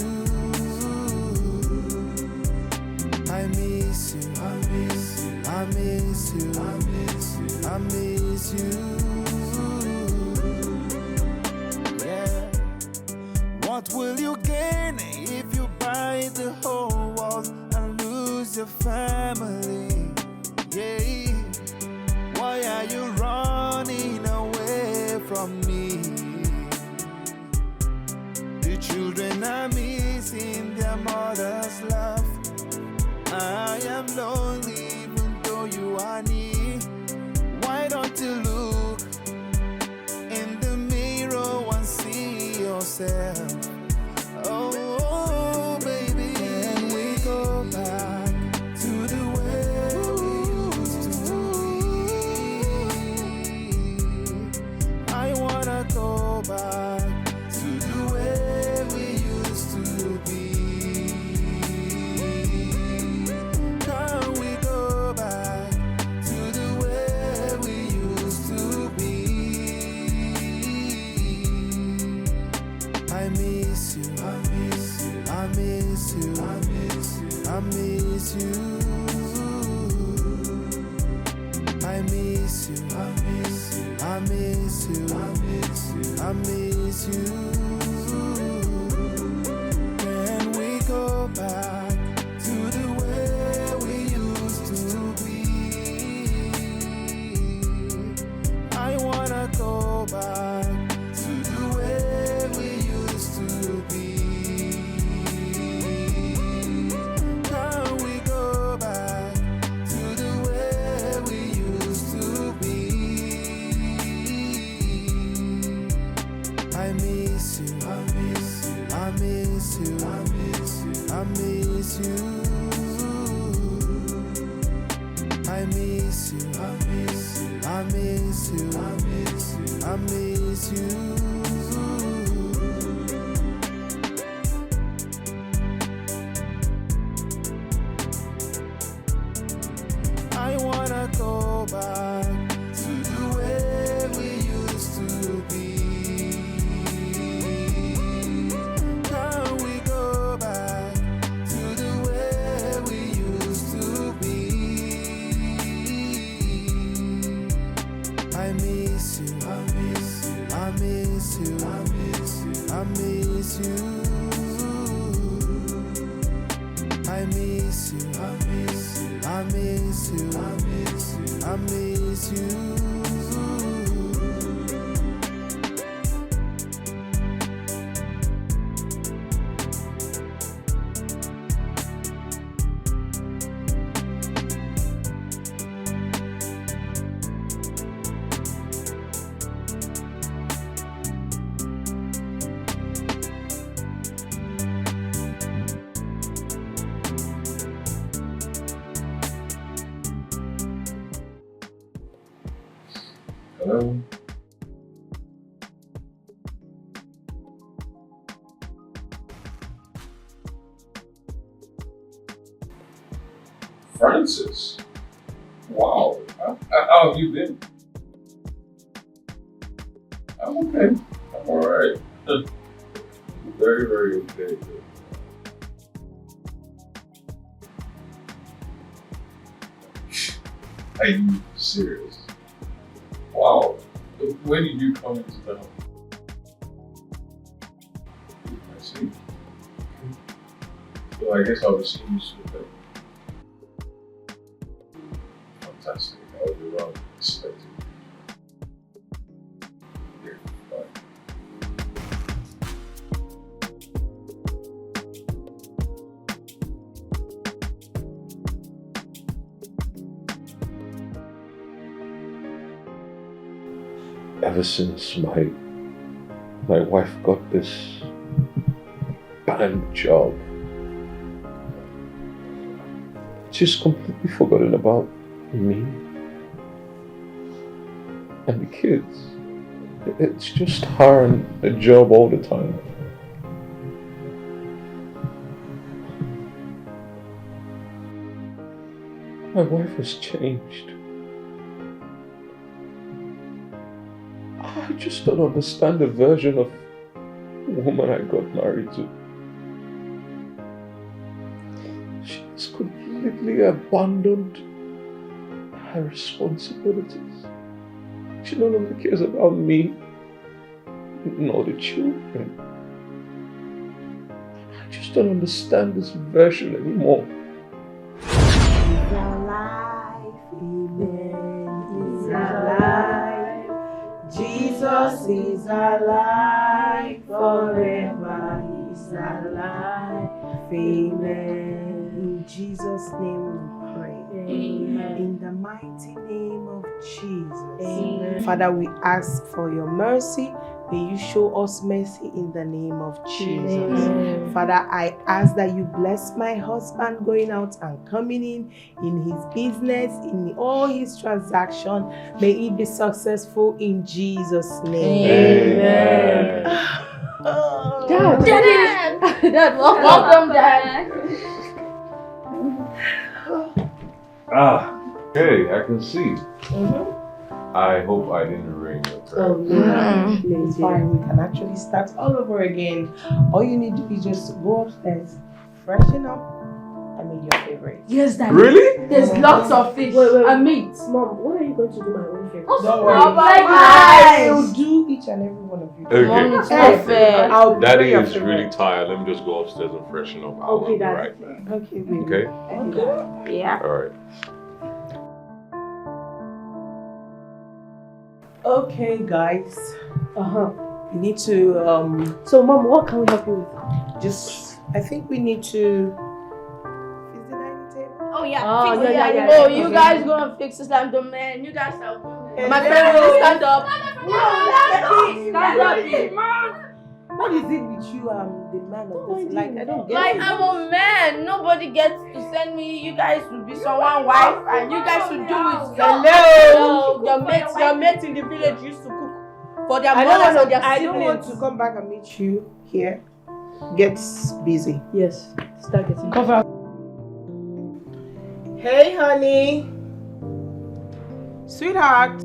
I miss you, I miss you, I miss you, I miss you, I miss you. Yeah. What will you gain if you buy the whole world and lose your family? Yeah. Why are you running away from me? The children are missing their mother's love. I am lonely even though you are near. Why don't you look in the mirror and see yourself? Oh, baby, can we go back to the way we used to be? I wanna go back to the way we used to be. Can we go back to the way we used to be? I miss you, I miss you, I miss you, I miss you, I miss you. I miss you, I miss you, I miss you, I miss you, I miss you. Can we go back to the way we used to be? I wanna go back to the way we used to be. Can we go back to the way we used to be? I miss go back to the way we used to be? Can we go back to the way we used to be? I miss you, I miss you, I miss you, I miss you, I miss you. I miss you, I miss you, I miss you, I miss you, I miss you. Hello? Francis? Wow. How have you been? I'm okay. I'm alright. Very, very okay. Are you serious? Wow. When did you come into town? I see. So I guess I'll be seeing you soon then. Fantastic. I'll be around expecting you. Yeah, bye. Ever since my wife got this band job, she's completely forgotten about me and the kids. It's just her and the job all the time. My wife has changed. I just don't understand the version of woman I got married to. She has completely abandoned her responsibilities. She no longer cares about me, nor the children. I just don't understand this version anymore. It's alive, amen. It's alive. Jesus is alive forever. He's alive, amen. In Jesus' name we pray. Amen. In the mighty name of Jesus. Amen. Father, we ask for your mercy. May you show us mercy in the name of Jesus. Amen. Father, I ask that you bless my husband going out and coming in his business, in all his transactions. May he be successful in Jesus' name. Amen. Oh. Dad! Dad, welcome, Dad. Hey, I can see. I hope I didn't ring your prayer. Oh, no. It's fine. We can actually start all over again. All you need to do is just go upstairs, freshen up, and make your favorite. Yes, Daddy. Really? There's lots of fish and meat. Mom, when are you going to do my own favorite? Don't worry. I will do each and every one of you. Okay. Mom, it's not fair. Daddy is really tired. Let me just go upstairs and freshen up. I'll be Dad. right back. Okay, baby. Okay? Yeah. Alright. Okay, guys. We need to So, Mom, what can we help you with? I think we need to. Oh yeah. Oh, fix it. yeah. Oh, you guys gonna fix this like the man. You guys are. My friend will stand up. Stand up, please. What is it with you, the man of this? Like, I don't get Like it. I'm a man. Nobody gets to send me. You guys will be someone's wife, and you guys should do it. Hello. Your mates in the village used to cook for their I mothers and their don't siblings. want to come back and meet you here. Get busy. Yes. Start getting Cover. Hey, honey. Sweetheart,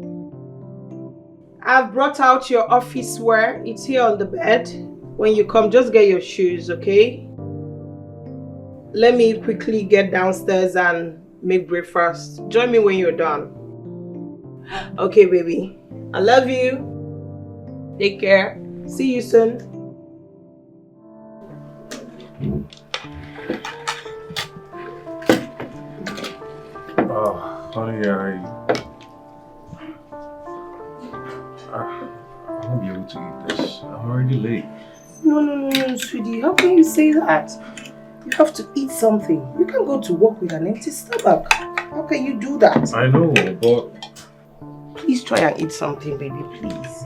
I've brought out your office wear. It's here on the bed. When you come, just get your shoes, okay? Let me quickly get downstairs and make breakfast. Join me when you're done. Okay, baby. I love you. Take care. See you soon. Honey, I won't be able to eat this. I'm already late. No, sweetie. How can you say that? You have to eat something. You can't go to work with an empty stomach. How can you do that? I know, but... Please try and eat something, baby, please.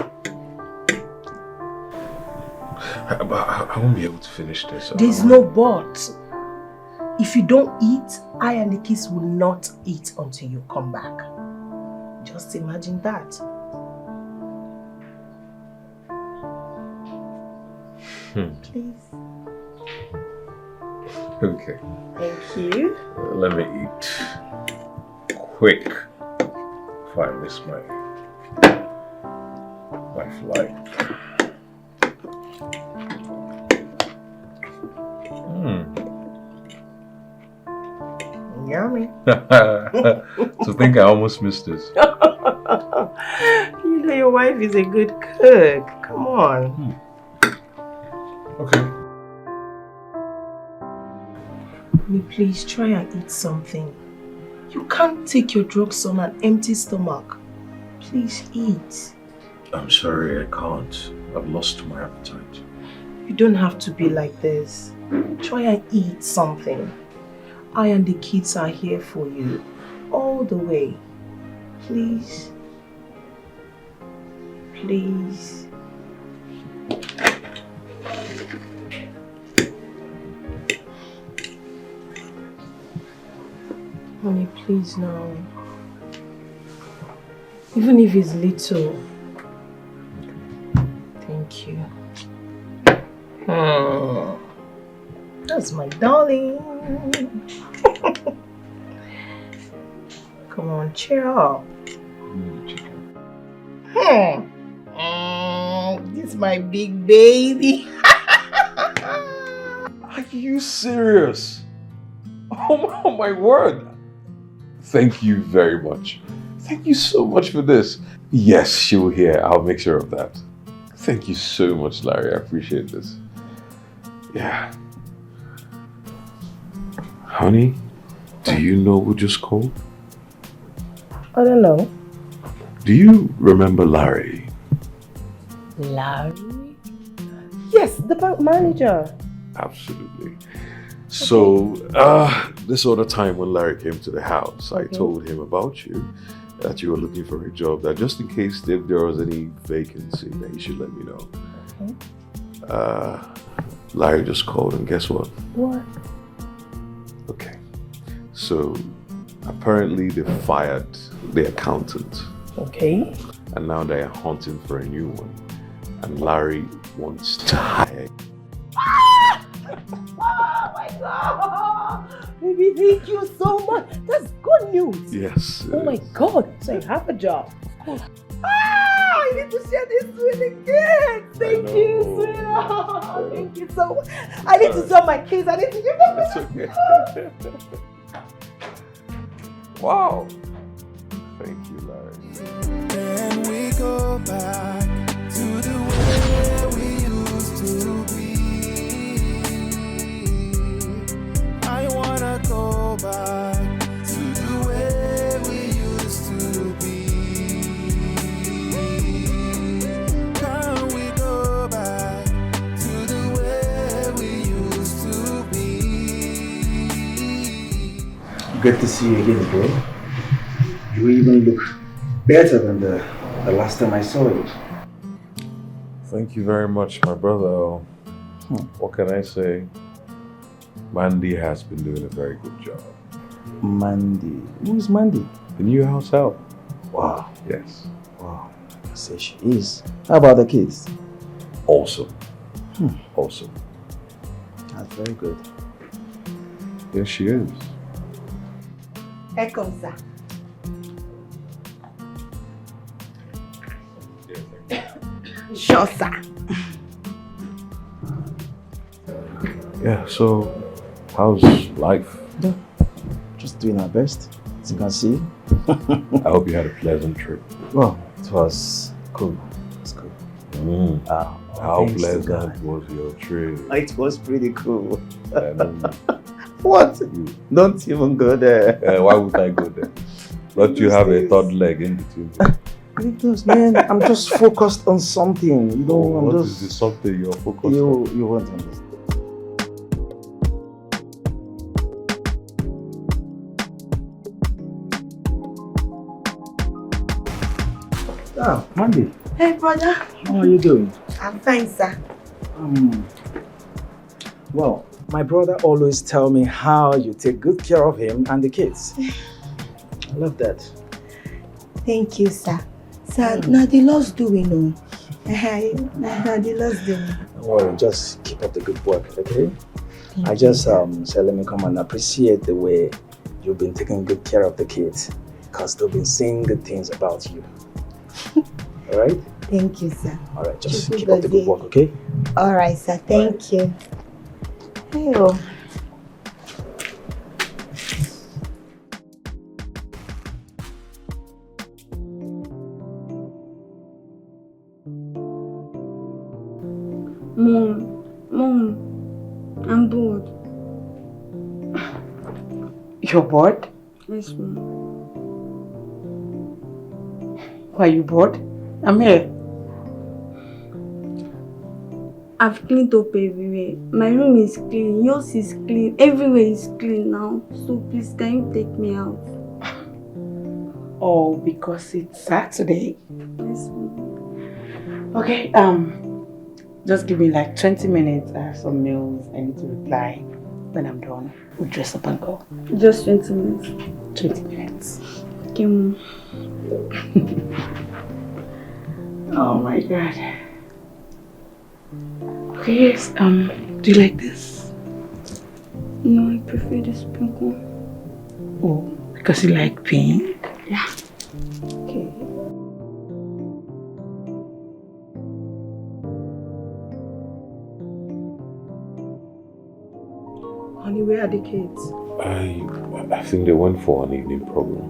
I won't be able to finish this. There's no but. If you don't eat, I and the kids will not eat until you come back. Just imagine that. Please. Okay. Thank you. Let me eat quick if I miss my flight. Yummy. To think I almost missed this. You know your wife is a good cook. Come on. Okay. Please try and eat something. You can't take your drugs on an empty stomach. Please eat. I'm sorry, I can't. I've lost my appetite. You don't have to be like this. Try and eat something. I and the kids are here for you. All the way. Please. Please. Honey, please now. Even if it's little. Thank you. That's my darling. Come on, cheer up. This is my big baby. Are you serious? Oh my word. Thank you very much. Thank you so much for this. Yes, she will hear. I'll make sure of that. Thank you so much, Larry. I appreciate this. Yeah. Honey, do you know who just called? I don't know. Do you remember Larry? Larry? Yes, the bank manager. Absolutely. So, this other time when Larry came to the house, I told him about you, that you were looking for a job, that just in case if there was any vacancy, that he should let me know. Okay. Larry just called, and guess what? What? Okay. So, apparently they fired the accountant. Okay. And now they are hunting for a new one. And Larry wants to hire. Oh my God! Baby, thank you so much. That's good news. Yes. Oh my God. So you have a job. Of course. I need to share this with the kids. Thank you, sweetheart. Thank you so much. I need to tell my kids. I need to give them. That's okay. Wow. Thank you, Larry. Can we go back to the way we used to be? I wanna go back to the way we used to be. Can we go back to the way we used to be? Good to see you again, bro. You even look better than the last time I saw you. Thank you very much, my brother. What can I say? Mandy has been doing a very good job. Mandy? Who is Mandy? The new house help. Wow. Yes. Wow. I say she is. How about the kids? Awesome. Awesome. That's very good. Yes, she is. Here comes that. Sure, sir. Yeah, so how's life? Just doing our best, as you can see. I hope you had a pleasant trip. Well, it was cool. It was cool. How pleasant was your trip? It was pretty cool. What? Don't even go there. Why would I go there? Don't you have a third leg in between? Leave those, man. I'm just focused on something. You know, What is the something you're focused on? You won't understand. Ah, Mandy. Hey, brother. How are you doing? I'm fine, sir. Well, my brother always tell me how you take good care of him and the kids. I love that. Thank you, sir. Sir, now the Lord's doing, no. Now the Lord's doing. Don't worry, just keep up the good work, okay? I just said let me come and appreciate the way you've been taking good care of the kids, because they've been saying good things about you. All right? Thank you, sir. All right, just keep up the good work, okay? All right, sir. Thank you. Hey, oh. Mom, I'm bored. You're bored? Yes, Mom. Why are you bored? I'm here. I've cleaned up everywhere. My room is clean, yours is clean, everywhere is clean now. So please, can you take me out? Oh, because it's Saturday. Yes, Mom. Okay, just give me like 20 minutes. I have some mails I need to reply. When I'm done, we'll dress up and go. Just 20 minutes. 20 minutes. Okay, Mom. Oh my God. Okay, yes, do you like this? No, I prefer this pink one. Oh, because you like pink? Yeah. Okay. Honey, where are the kids? I think they went for an evening program.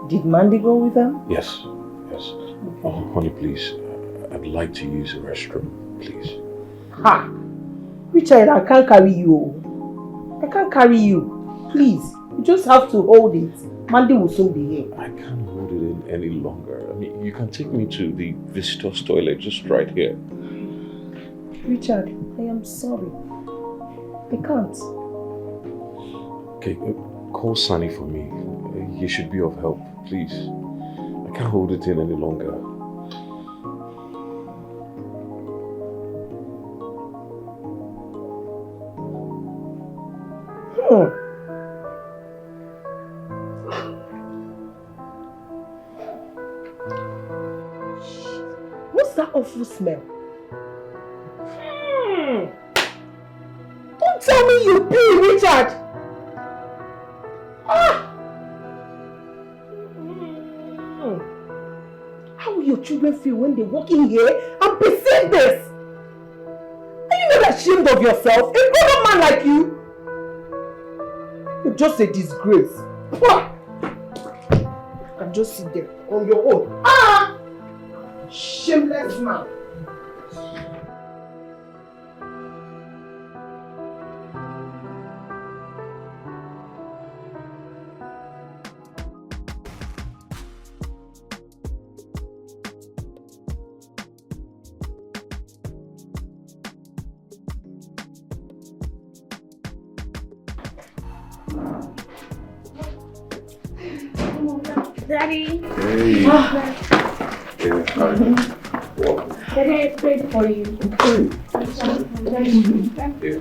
Did Mandy go with them? Yes. Oh, honey, please. I'd like to use the restroom, please. Ha! Richard, I can't carry you. I can't carry you. Please, you just have to hold it. Mandy will soon be here. I can't hold it in any longer. I mean, you can take me to the visitor's toilet just right here. Richard, I am sorry. I can't. Okay, call Sunny for me. He should be of help, please. I can't hold it in any longer. What's that awful smell? Don't tell me you pee, Richard! How will your children feel when they walk in here and perceive this? Are you not ashamed of yourself? A grown man like you? You're just a disgrace. You can just sit there on your own. Shameless man. Daddy. Hey. Yeah, hi. Welcome. Daddy, I prayed for you. Yeah.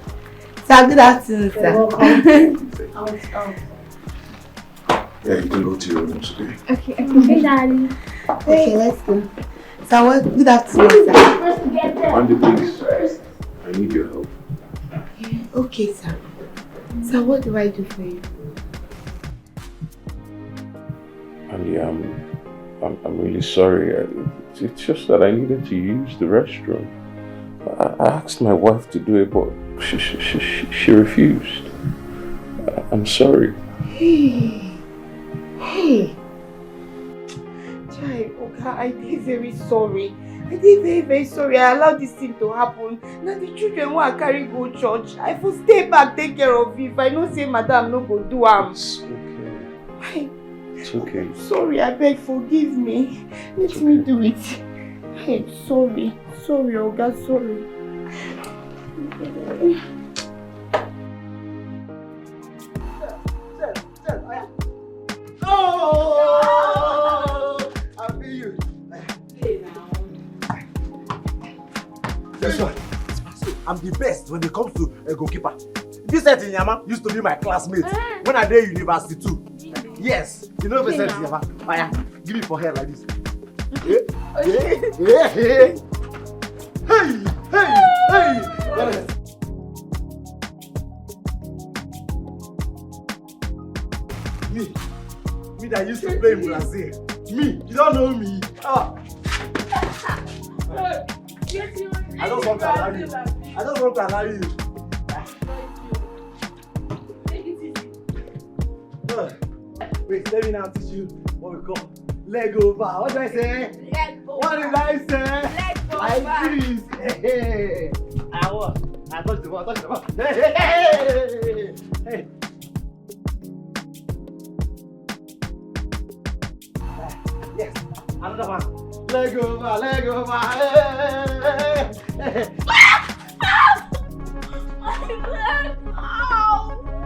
Sir, good afternoon, sir. You're welcome. Yeah, you can go to your room today. Okay, hey, Daddy. Okay, let's go. Sir, good afternoon, sir. Let's get there. Mandy, please. I need your help. Okay, sir. Sir, what do I do for you? Andy, I'm really sorry. It's just that I needed to use the restroom. I asked my wife to do it, but she refused. I'm sorry. Hey. Chai, okay, I did very sorry. I did very, very sorry. I allowed this thing to happen. Now the children want to carry go church. I will stay back, take care of it. If I know say madam no go do am. It's okay. It's okay. Sorry, I beg, forgive me. Let me do it. Hey, sorry. Sorry, Oga, sorry. Oh! I feel you. Guess what? I'm the best when it comes to a goalkeeper. Vincent Inyama used to be my classmate when I did university too. Yes, you know Vincent Inyama. Aya, give me for hair like this. Hey. Me that used to play in Brazil. Me, you don't know me. I don't want to allow you. I don't want to allow you. Wait, let me now teach you what we call leg over. What do I say? What did I say? Like this. Hey. I what? I touch the ball, touch the ball. Hey. Yes, another one. Leg over, leg over. Hey.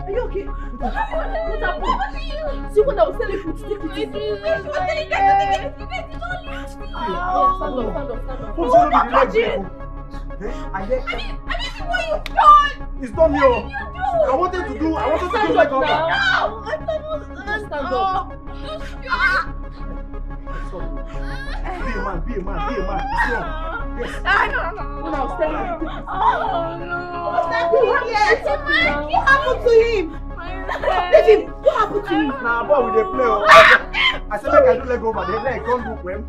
Are you okay? What happened? See what I was telling you to take it easy. What you've done? It's not me. I wanted to do leg over. Stand up. Be a man. It's wrong. Yes. When I was telling you. What's happening? What happened to him? Let him. What happened to him? Nah, boy, we dey play. I said make I do leg over. The leg can't do well.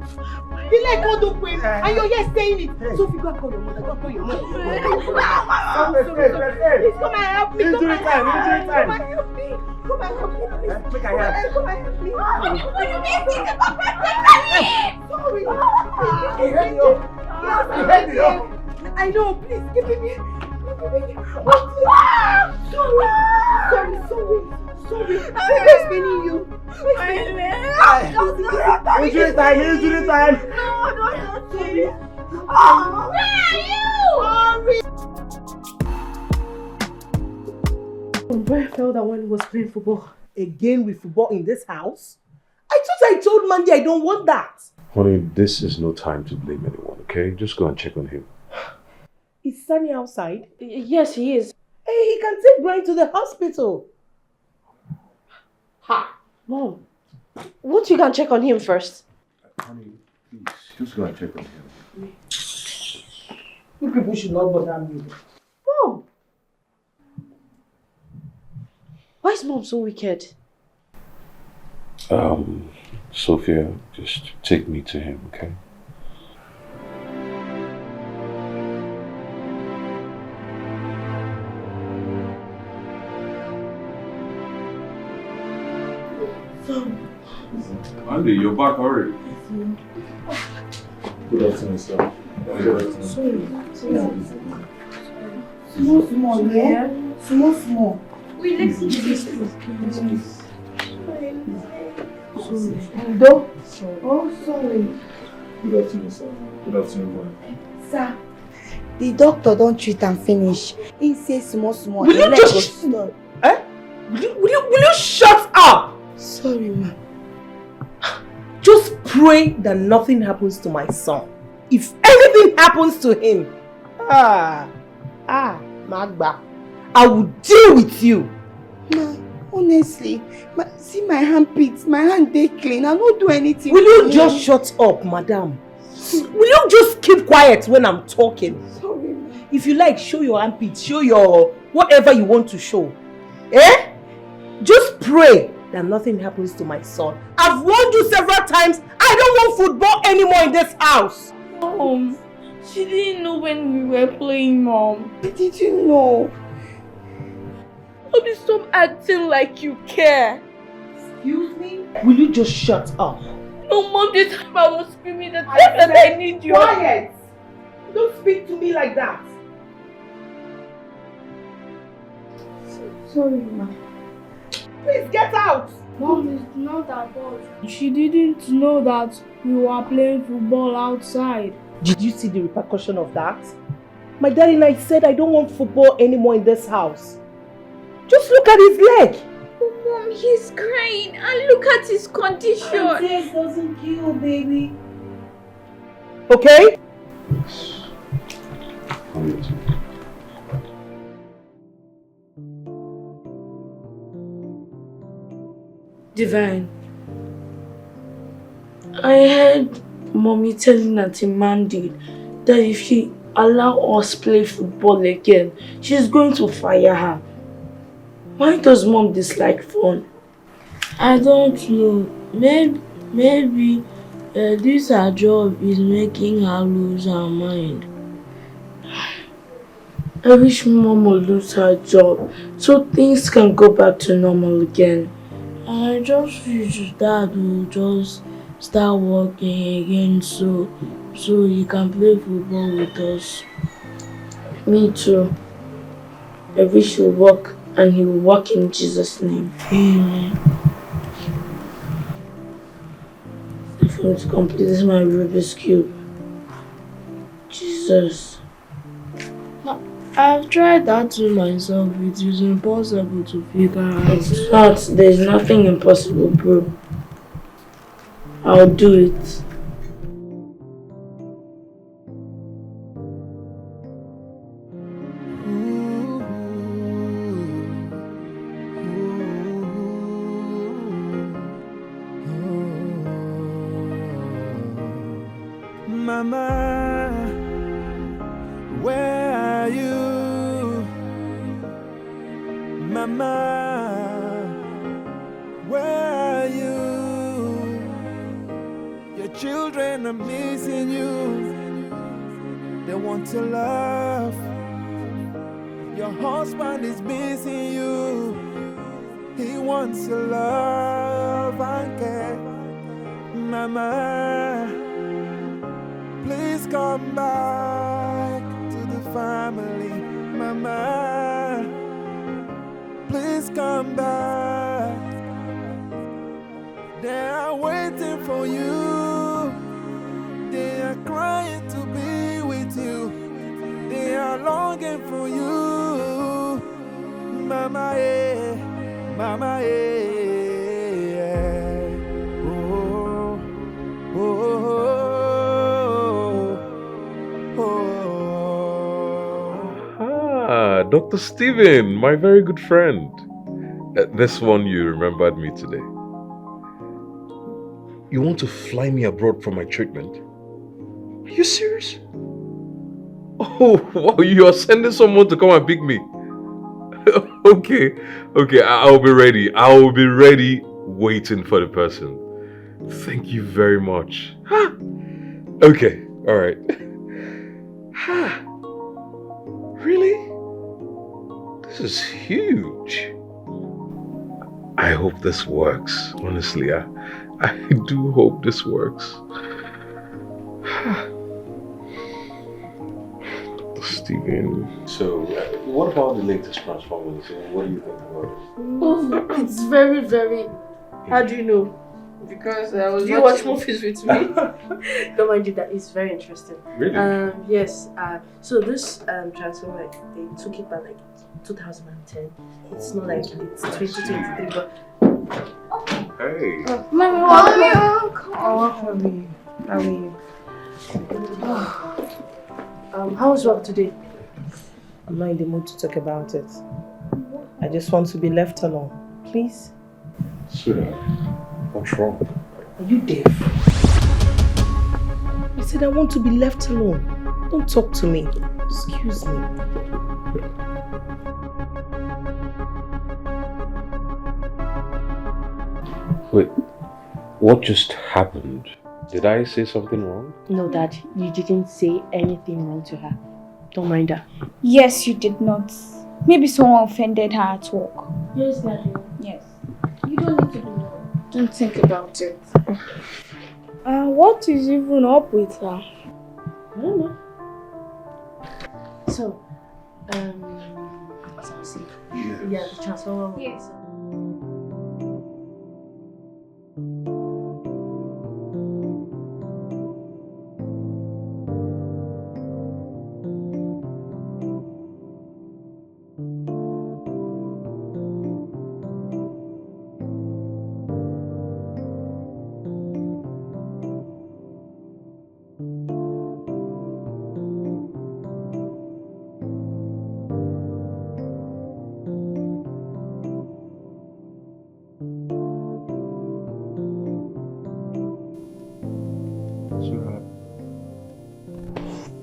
The leg can't do well. And you're here saying it. So if you go call your mother, go call your mother. Please come and help me. Injury time. Come and help me. Come and help me. Make I help. Come and help me. What do you mean? Sorry. I know. Please give me. Sorry. I'm explaining you. Injury time. No, sorry. Where are you? Where fell that when he was playing football? Again with football in this house? I thought I told Mandy I don't want that. Honey, this is no time to blame anyone, okay? Just go and check on him. Is Sunny outside? Yes, he is. Hey, he can take Brian to the hospital. Ha! Mom, won't you go and check on him first? Honey, please, just go and check on him. You people should not bother me. Mom! Why is Mom so wicked? Sophia, just take me to him, okay? Andy, you're back already. Good afternoon, sir. Sorry. Small, yeah? Small. We let's see this. Do? Oh, sorry. Good afternoon, sir. Good afternoon, boy. Sir, the doctor don't treat and finish. He says small. Will you just... Will you shut up? Sorry, ma. Just pray that nothing happens to my son. If anything happens to him, Magba, I will deal with you. Ma, honestly, see my hand pits, my hand they clean. I don't do anything. Will you just shut up, madam? Will you just keep quiet when I'm talking? Sorry, ma. If you like, show your armpits, show your whatever you want to show. Just pray that nothing happens to my son. I've warned you several times. I I don't want football anymore in this house. She didn't know when we were playing, Mom. Did you know? Mommy, stop acting like you care. Excuse me? Will you just shut up? No, Mom, this time I was screaming the time that I need you. Quiet! Don't speak to me like that. Sorry, Ma. Please get out! Mom, it's not our fault. She didn't know that we were playing football outside. Did you see the repercussion of that? My daddy and I said I don't want football anymore in this house. Just look at his leg. Oh, Mom, he's crying. And look at his condition. Tears doesn't kill, baby. Okay? Divine, I heard Mommy telling Auntie Mandy that if she allow us play football again, she's going to fire her. Why does Mom dislike fun? I don't know. Maybe this her job is making her lose her mind. I wish Mom would lose her job so things can go back to normal again. I just wish Dad will just start working again so he can play football with us. Me too. I wish he'll work and he will work in Jesus' name. Amen. I'm going to complete this my Rubik's Cube. Jesus. I've tried that to myself. It is impossible to figure out. It's not. There's nothing impossible, bro. I'll do it. Mama, where are you? Mama, where are you? Your children are missing you. They want to love. Your husband is missing you. He wants to love and care. Mama, please come back to the family. Mama, please come back. They are waiting for you. They are crying to be with you. They are longing for you. Mama, eh, Mama, eh. Oh, oh, oh. Dr. Steven, my very good friend. This one you remembered me today. You want to fly me abroad for my treatment? Are you serious? Oh, wow, you are sending someone to come and pick me. Okay, I'll be ready. I will be ready waiting for the person. Thank you very much. Okay, alright. Really? This is huge. I hope this works. Honestly, I do hope this works. Steven. So, what about the latest Transformers? What do you think about it? Oh, it's very, very. How do you know? Because I was. Do you watch movies with me? Don't mind you, that is very interesting. Really? Yes. So this Transformer, they took it by like 2010. It's not like it's 2023, but. Hey. Mommy, How are you? How was work today? I'm not in the mood to talk about it. I just want to be left alone. Please? Sweetheart, what's wrong? Are you deaf? I said I want to be left alone. Don't talk to me. Excuse me. Wait, what just happened? Did I say something wrong? No, Dad, you didn't say anything wrong to her. Don't mind her. Yes, you did not. Maybe someone offended her at work. Yes, Daddy. Yes. You don't need to do that. Don't think about it. What is even up with her? I don't know. So, yeah, the transformer. Yes.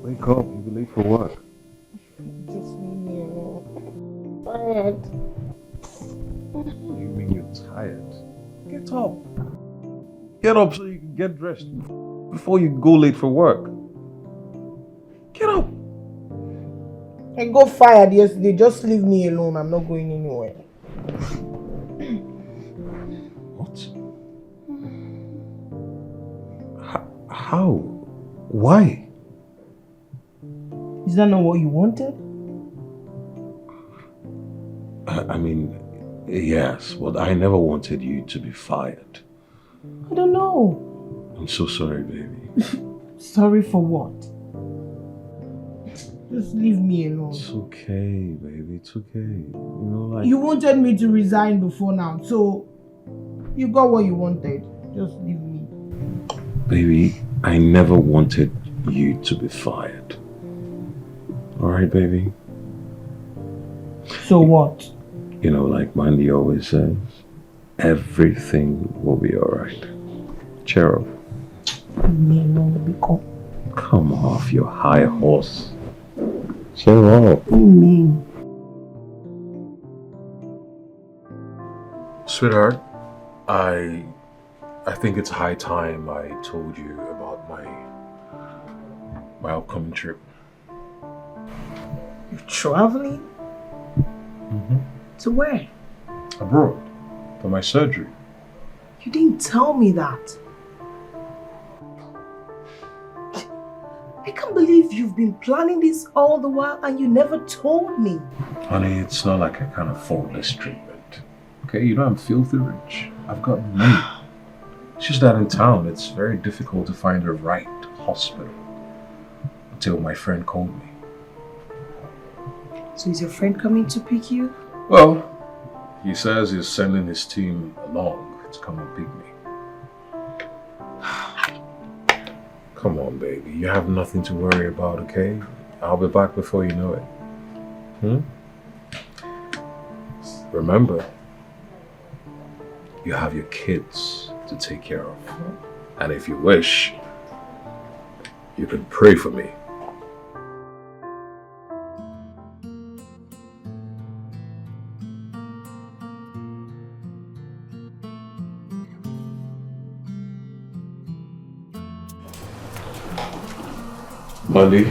Wake up, you'll be late for work. Just leave me alone. Tired. You mean you're tired? Get up. Get up so you can get dressed before you go late for work. Get up. I got fired yesterday. Just leave me alone. I'm not going anywhere. What? How? Why? Is that not what you wanted? I mean, yes, but I never wanted you to be fired. I don't know. I'm so sorry, baby. Sorry for what? Just leave me alone. It's okay, baby. It's okay. You know, like... You wanted me to resign before now, so you got what you wanted. Just leave me. Baby, I never wanted you to be fired. Alright, baby? So what? You know, like Mandy always says, everything will be alright. Cheer up. Come off your high horse. Cheer up. Sweetheart, I think it's high time I told you about my upcoming trip. You're traveling? To where? Abroad, for my surgery. You didn't tell me that. I can't believe you've been planning this all the while and you never told me. Honey, it's not like I can't afford this treatment. Okay, you know I'm filthy rich. I've got money. It's just that in town, it's very difficult to find the right hospital. Until my friend called me. So is your friend coming to pick you? Well, he says he's sending his team along to come and pick me. Come on, baby. You have nothing to worry about, okay? I'll be back before you know it. Remember, you have your kids to take care of. And if you wish, you can pray for me. Mandy,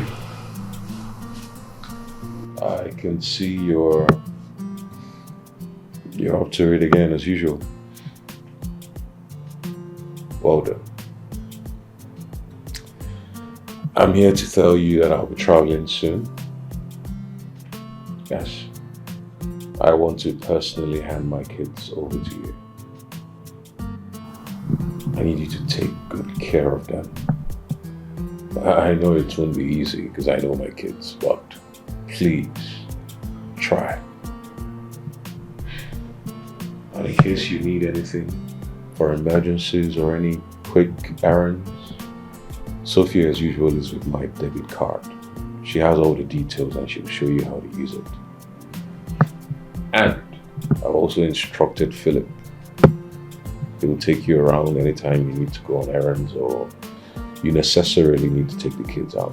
I can see you're up to it again as usual. Well done. I'm here to tell you that I'll be traveling soon. Yes, I want to personally hand my kids over to you. I need you to take good care of them. I know it won't be easy because I know my kids, but please try. And in case you need anything for emergencies or any quick errands, Sophia as usual is with my debit card. She has all the details and she'll show you how to use it. And I've also instructed Philip. He will take you around anytime you need to go on errands or you necessarily need to take the kids out.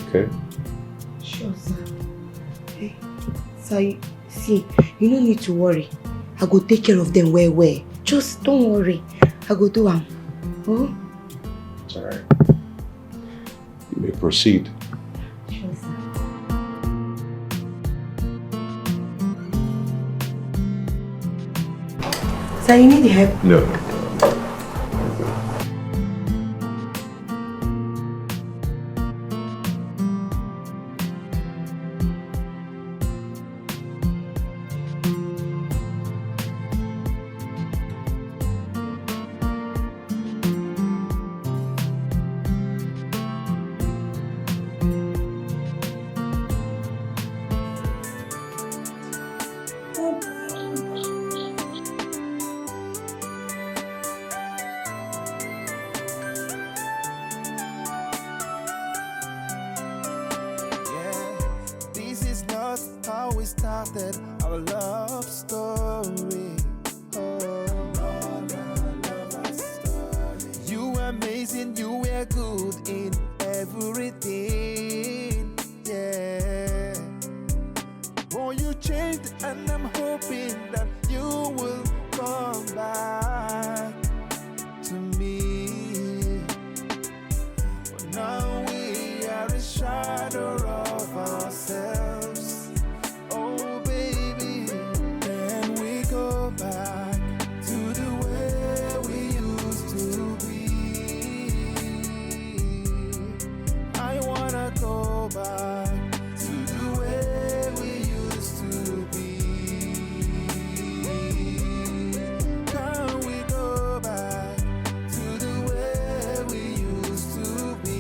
Okay? Sure, sir. Hey, sir, see, you don't need to worry. I go take care of them well. Just don't worry. I go do them. Oh? It's all right. You may proceed. Sure, sir. Sir, you need help? No. This is not how we started our love story. You were amazing, you were good in everything. Yeah. Boy, you changed, and I'm hoping that you will come back to me. But now we are a shadow of ourselves. Oh, baby, can we go back to the way we used to be? I wanna go back to the way we used to be. Can we go back to the way we used to be?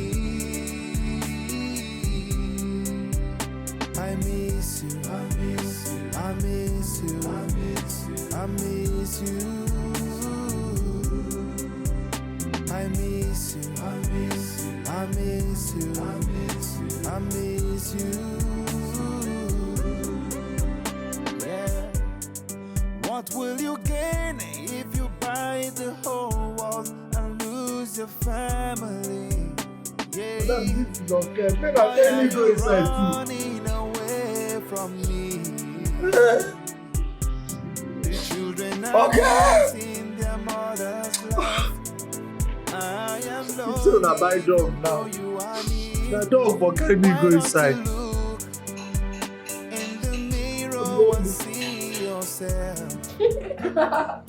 I miss you, I miss you, I miss you, I miss you, I miss you. I miss you, I miss you, I miss you, I miss you, I miss you. Yeah. What will you gain if you buy the whole world and lose your family? Yeah. Why are you running away from me? The children are missing their mother's love. I am So na buy dog now. Na dog for carry me go inside. in the mirror and see yourself. My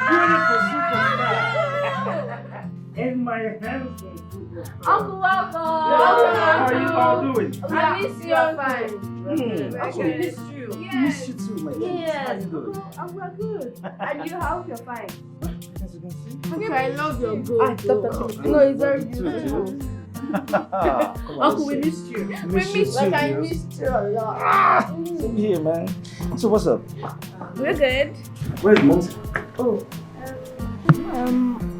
beautiful superstar. And my handsome superstar. Uncle, welcome. How are you all doing? I miss you. I'm fine. I miss you. miss you too, my dear. Yes. How you doing? We're good. And you, how you're fine? As you can see. Okay, I love your gold. No, it's very beautiful. Uncle, we missed you. Miss you too, I dear. missed you a lot. Same here, man. So what's up? We're good. Where's mom's? Oh.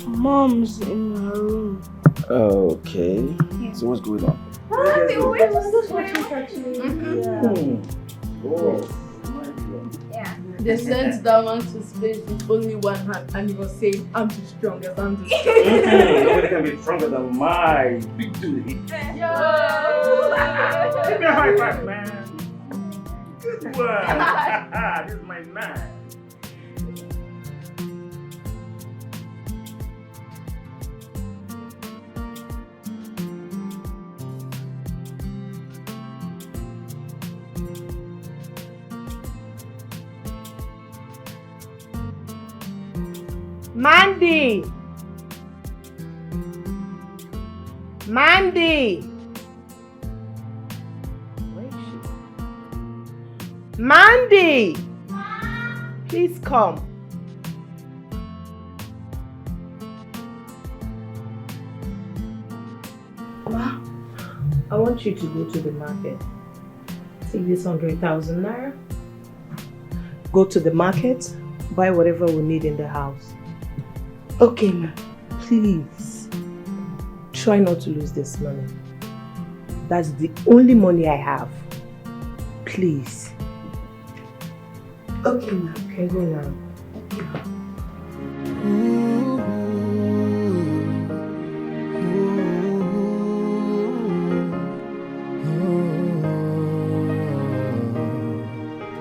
Mom's in her room. Okay. So what's going on? They sent that man to space with only one hand and he was saying, I'm the strongest, I'm the strongest. Nobody can be stronger than my big duty. Yo! Give me a high five, man. Good one. This is my man. Mandy! Mandy! Where is she? Mandy! Please come. Ma, I want you to go to the market. Take this 100,000 naira. Go to the market, buy whatever we need in the house. Okay, ma. Please, try not to lose this money. That's the only money I have. Please. Okay, ma. You can go now.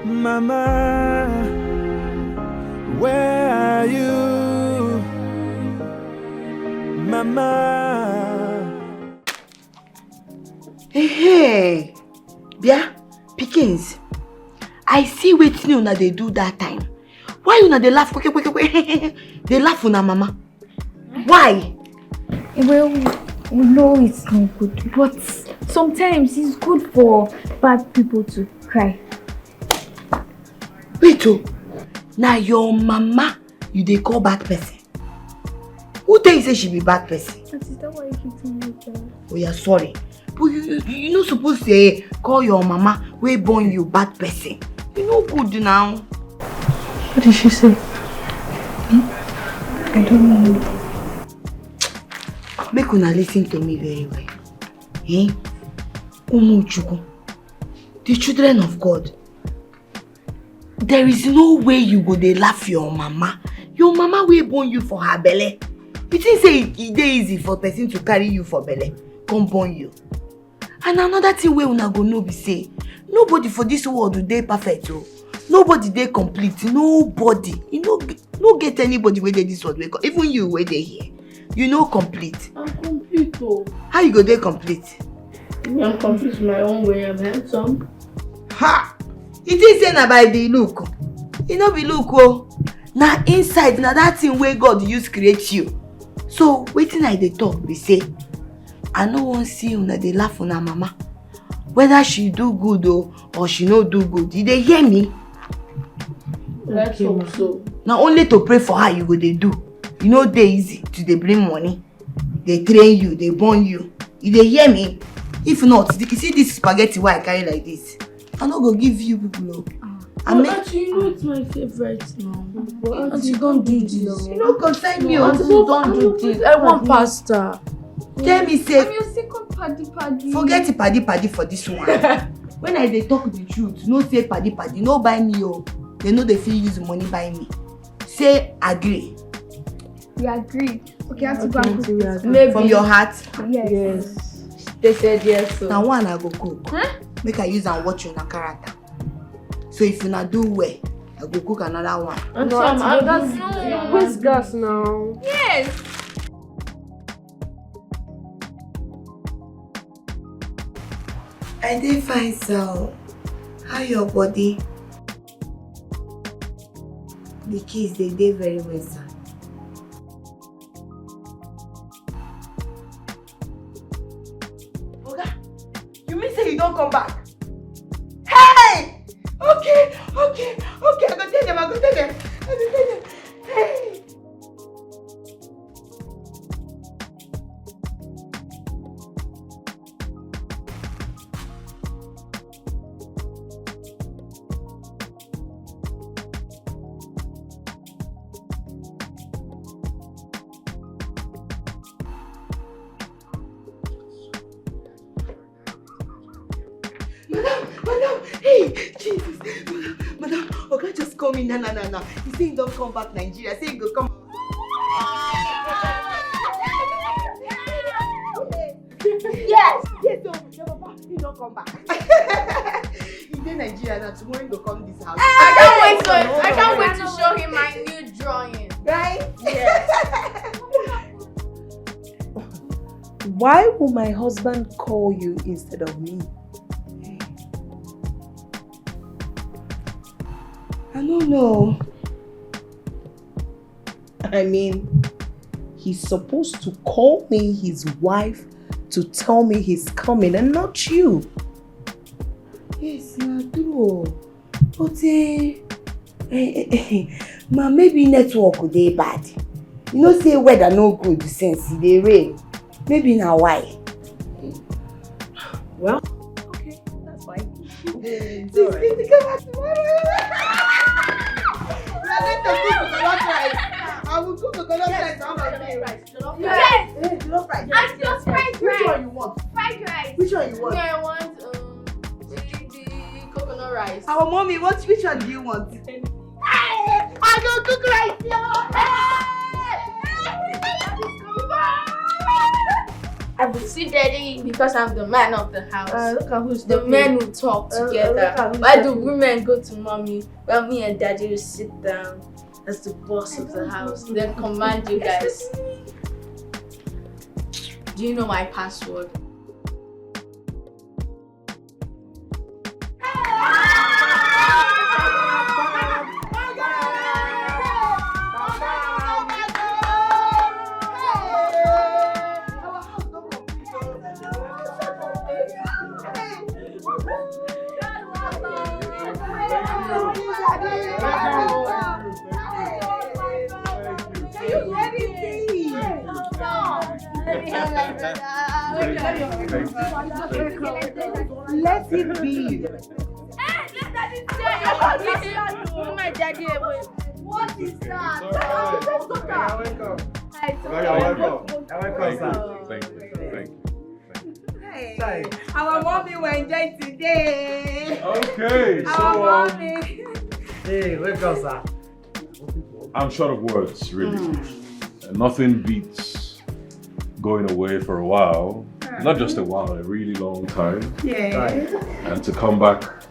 Mama, Where are you, Mama? Hey, Bia, Pickens, I see wetin una dey do that time. Why una dey laugh? They laugh una mama. Why? Well, we know it's not good, but sometimes it's good for bad people to cry. Wait, oh, now your mama you dey call bad person. Who tell you say she be bad person? Is that why you keep telling me that? Oh, yeah, sorry. But you no supposed to say call your mama wey born you bad person. You no good now. What did she say? I don't know. Make una listen to me very well. Eh? Umuchuku, the children of God. There is no way you go dey laugh your mama. Your mama wey born you for her belly. You think say e dey easy for person to carry you for belly, come born you? And another thing wey una go know be say, nobody for this world dey perfect oh. Nobody dey complete. Nobody. You no get anybody wey dey this world wey even you wey dey here. You no complete. I'm complete oh. How you go dey complete? I'm complete my own way. I'm handsome. Ha! You think say na by the look? E no be look oh. Na inside na that thing wey God use create you. So wetin I dey talk be say, I no wan see una dey laugh una mama. Whether she do good or she no do good. You dey hear me? Let's hope so. Na only to pray for her you go dey do. You know dey easy to dey bring money. They train you, they born you. You dey hear me? If not, you see this spaghetti wey I carry like this. I no go give you people. Auntie, you know it's my favorite now. Auntie, don't do this. You know, concern me. Auntie, don't do this. I want pasta. Tell me, say. I'm your second paddy. Forget the paddy for this one. When I dey talk the truth, no say paddy. No buy me oh. They know they feel use money buy me. Say agree. We agree. Okay, I have to go and cook this. Maybe. From your heart? Yes. They said yes. So. Now one I go cook. Make I use and watch your character. So if you not do well, I go cook another one. No, that's waste gas now. Yes. I dey fine, so how your body? The kids they dey very well, sir. Oga, you mean say you don't come back? Hey! Okay, I go tell them. Hey! Madam, hey, Jesus, madam, Oga just call me, nah. He say he don't come back Nigeria, say he go come. Yes, your papa, he don't come back. He in Nigeria now, tomorrow he go come this house. I can't wait to show him my new drawing. Right? Yes. Why will my husband call you instead of me? I don't know. I mean, he's supposed to call me his wife to tell me he's coming and not you. Yes, na true. But ma, maybe network dey bad. You know say weather no good since e dey rain. Maybe na why. Well, okay, that's fine. It's all right. To come back tomorrow. I will cook coconut rice. Yes. Jollof rice. And just fried rice. Which one you want? Fried rice. Which one you want? I want the coconut rice. Our mommy, which one do you want? I don't cook rice, yo. I will see daddy because I'm the man of the house. Look at who's the men will talk together. Why do women go to mommy when me and daddy will sit down as the boss of the house, then command you guys. Do you know my password? Let it be. My daddy away. What is that? Hey, our mommy will enjoy today. Okay, Our mommy. Hey, welcome, sir. I'm short of words, really. And nothing beats going away for a while. Not just a while, a really long time. Yeah. And to come back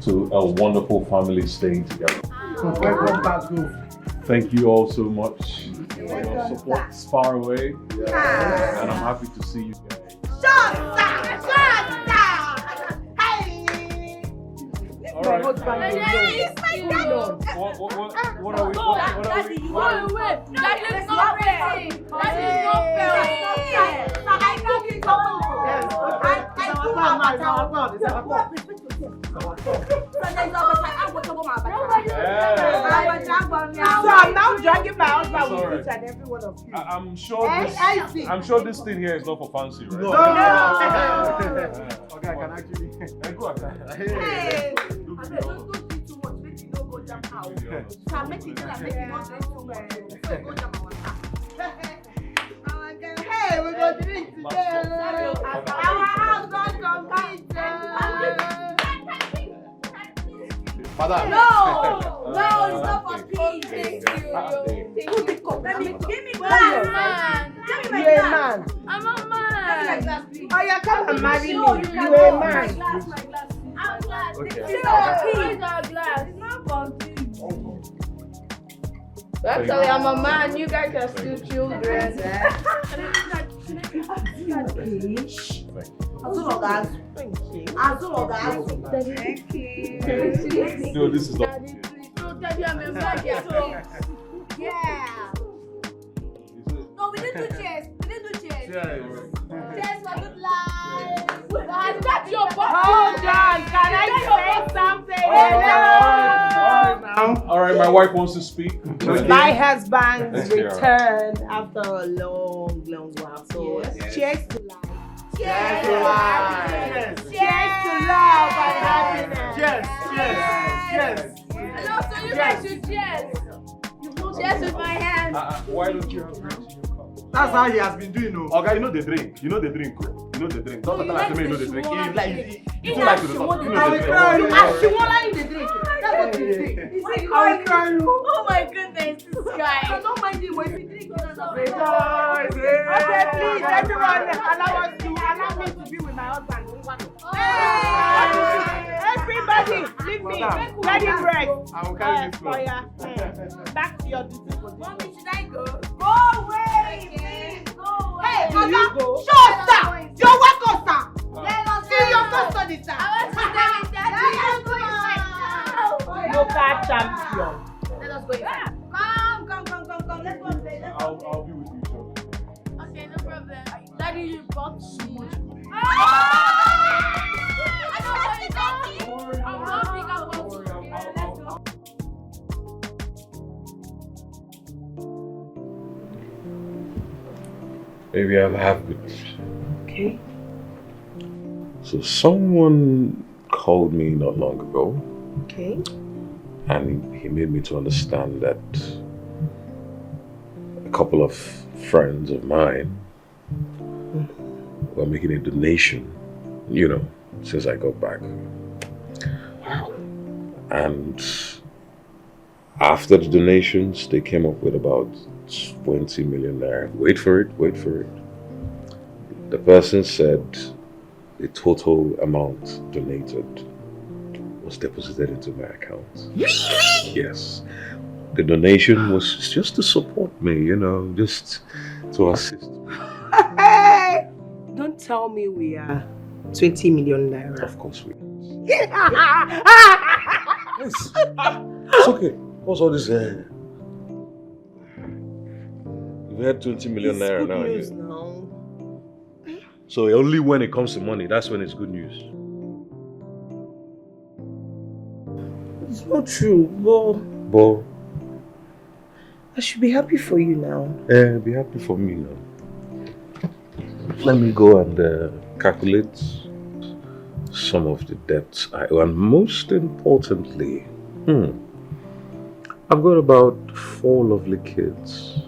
to a wonderful family staying together. Welcome back, Goof. Thank you all so much for your support. It's far away. And I'm happy to see you guys. All right. What are we? So I'm now dragging my husband with each and every one of you. I'm sure this thing here is not for fancy, right? No. Okay, I can actually. Go ahead. Hey. Hey, we're going to drink today. Our house don't complete. Father. No, it's not for peace. Thank you. Give me glass, man. Give me my You're a glass. man. I'm a man. Oh, you come and marry me. No, You're a man. My glass. Our glass. Okay. It's not for peace. Our glass. It's not for peace. Actually, I'm a man. You guys are still children. Thank you. No, this is not. Yeah. No, we didn't do cheers. We didn't do cheers. Cheers for good life. That's your body. Hold on. Can I say something? All right, my wife wants to speak. My husband Let's hear her. returned after a long while. So cheers to life. Cheers to life. Cheers to love and happiness. Cheers. And also, you guys should cheers. Cheers with my hand. Why don't you have drinks in your cup? That's how he has been doing. Okay, you know the drink. You know the drink. Don't tell us you know the drink. He don't like to talk. You know the drink. She won't like the drink. That's what you say. Oh my goodness, this guy. I don't mind him when he drinks. Okay, Rejoice. please, everyone, allow me to be with my husband. Everybody, leave me. Let him rest. I will carry this Oh yeah. Back to your duty position. Mommy, should I go? Go away, please. Go away. Hey, Do you Oga, go? shut up. You're welcome, sir. Let us See your custody, sir. I want to stay with Daddy. Local champion. Let us go inside. Come. Let's go play. I'll be with you shortly. Okay, no problem. Daddy, you bought so much. I don't want it, Daddy. I'm not big about it. Let's go. Maybe I'll have it. Okay. So someone called me not long ago. Okay. And he made me to understand that a couple of friends of mine were making a donation, since I got back. Wow. And after the donations, they came up with about 20 million naira. Wait for it. The person said the total amount donated was deposited into my account. Really? Yes. The donation was just to support me, you know, just to assist. Don't tell me we are 20 million naira. Of course we are. It's okay. What's all this? You've had 20 million naira now. News now. So only when it comes to money, that's when it's good news. It's not true, But I should be happy for you now. be happy for me now. Let me go and calculate some of the debts I owe, and most importantly, I've got about 4 lovely kids.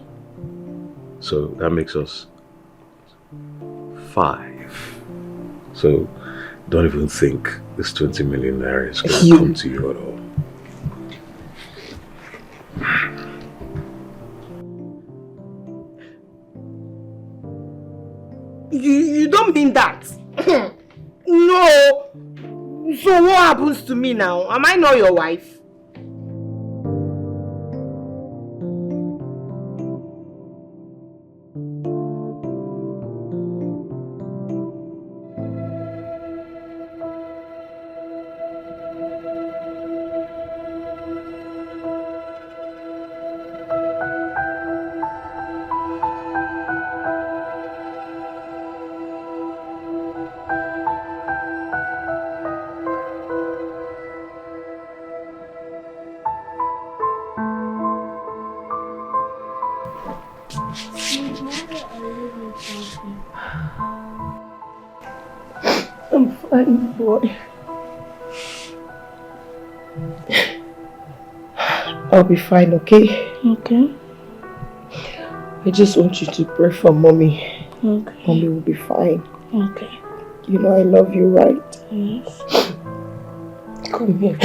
So that makes us 5. So don't even think this 20 million naira is going to come to you at all. You don't mean that? No. So what happens to me now? Am I not your wife? I'm fine, boy. I'll be fine, okay? Okay. I just want you to pray for mommy. Okay. Mommy will be fine. Okay. You know I love you, right? Yes. Come here.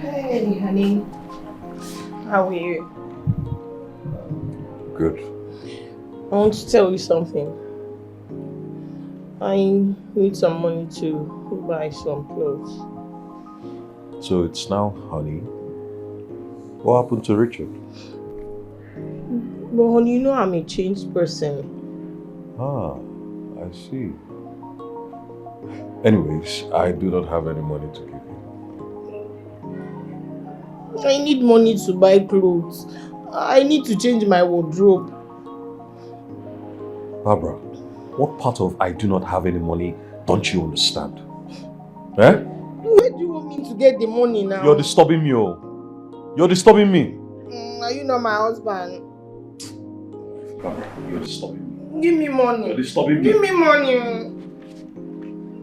Hey, honey. How are you? Good. I want to tell you something. I need some money to buy some clothes. So it's now honey. What happened to Richard? But honey, you know I'm a changed person. Ah, I see. Anyways, I do not have any money to give you. I need money to buy clothes. I need to change my wardrobe. Barbara, what part of I do not have any money don't you understand? Eh? Where do you want me to get the money now? You're disturbing me, oh. You're disturbing me. Are you not my husband? Barbara, you're disturbing me. Give me money. You're disturbing me. Give me money.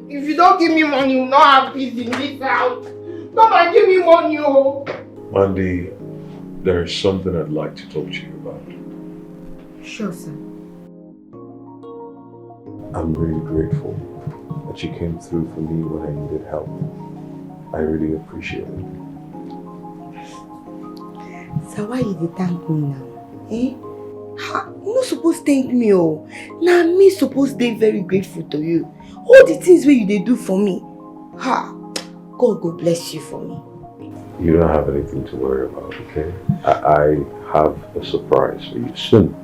If you don't give me money, you'll not have peace in this house. Come and give me money, oh. Mandy, there is something I'd like to talk to you about. Sure, sir. I'm really grateful that you came through for me when I needed help. I really appreciate it. So why you dey thank me now? Eh? You no suppose thank me, oh. Now me suppose dey very grateful to you. All the things wey you dey do for me. God go bless you for me. You don't have anything to worry about, okay? I have a surprise for you soon.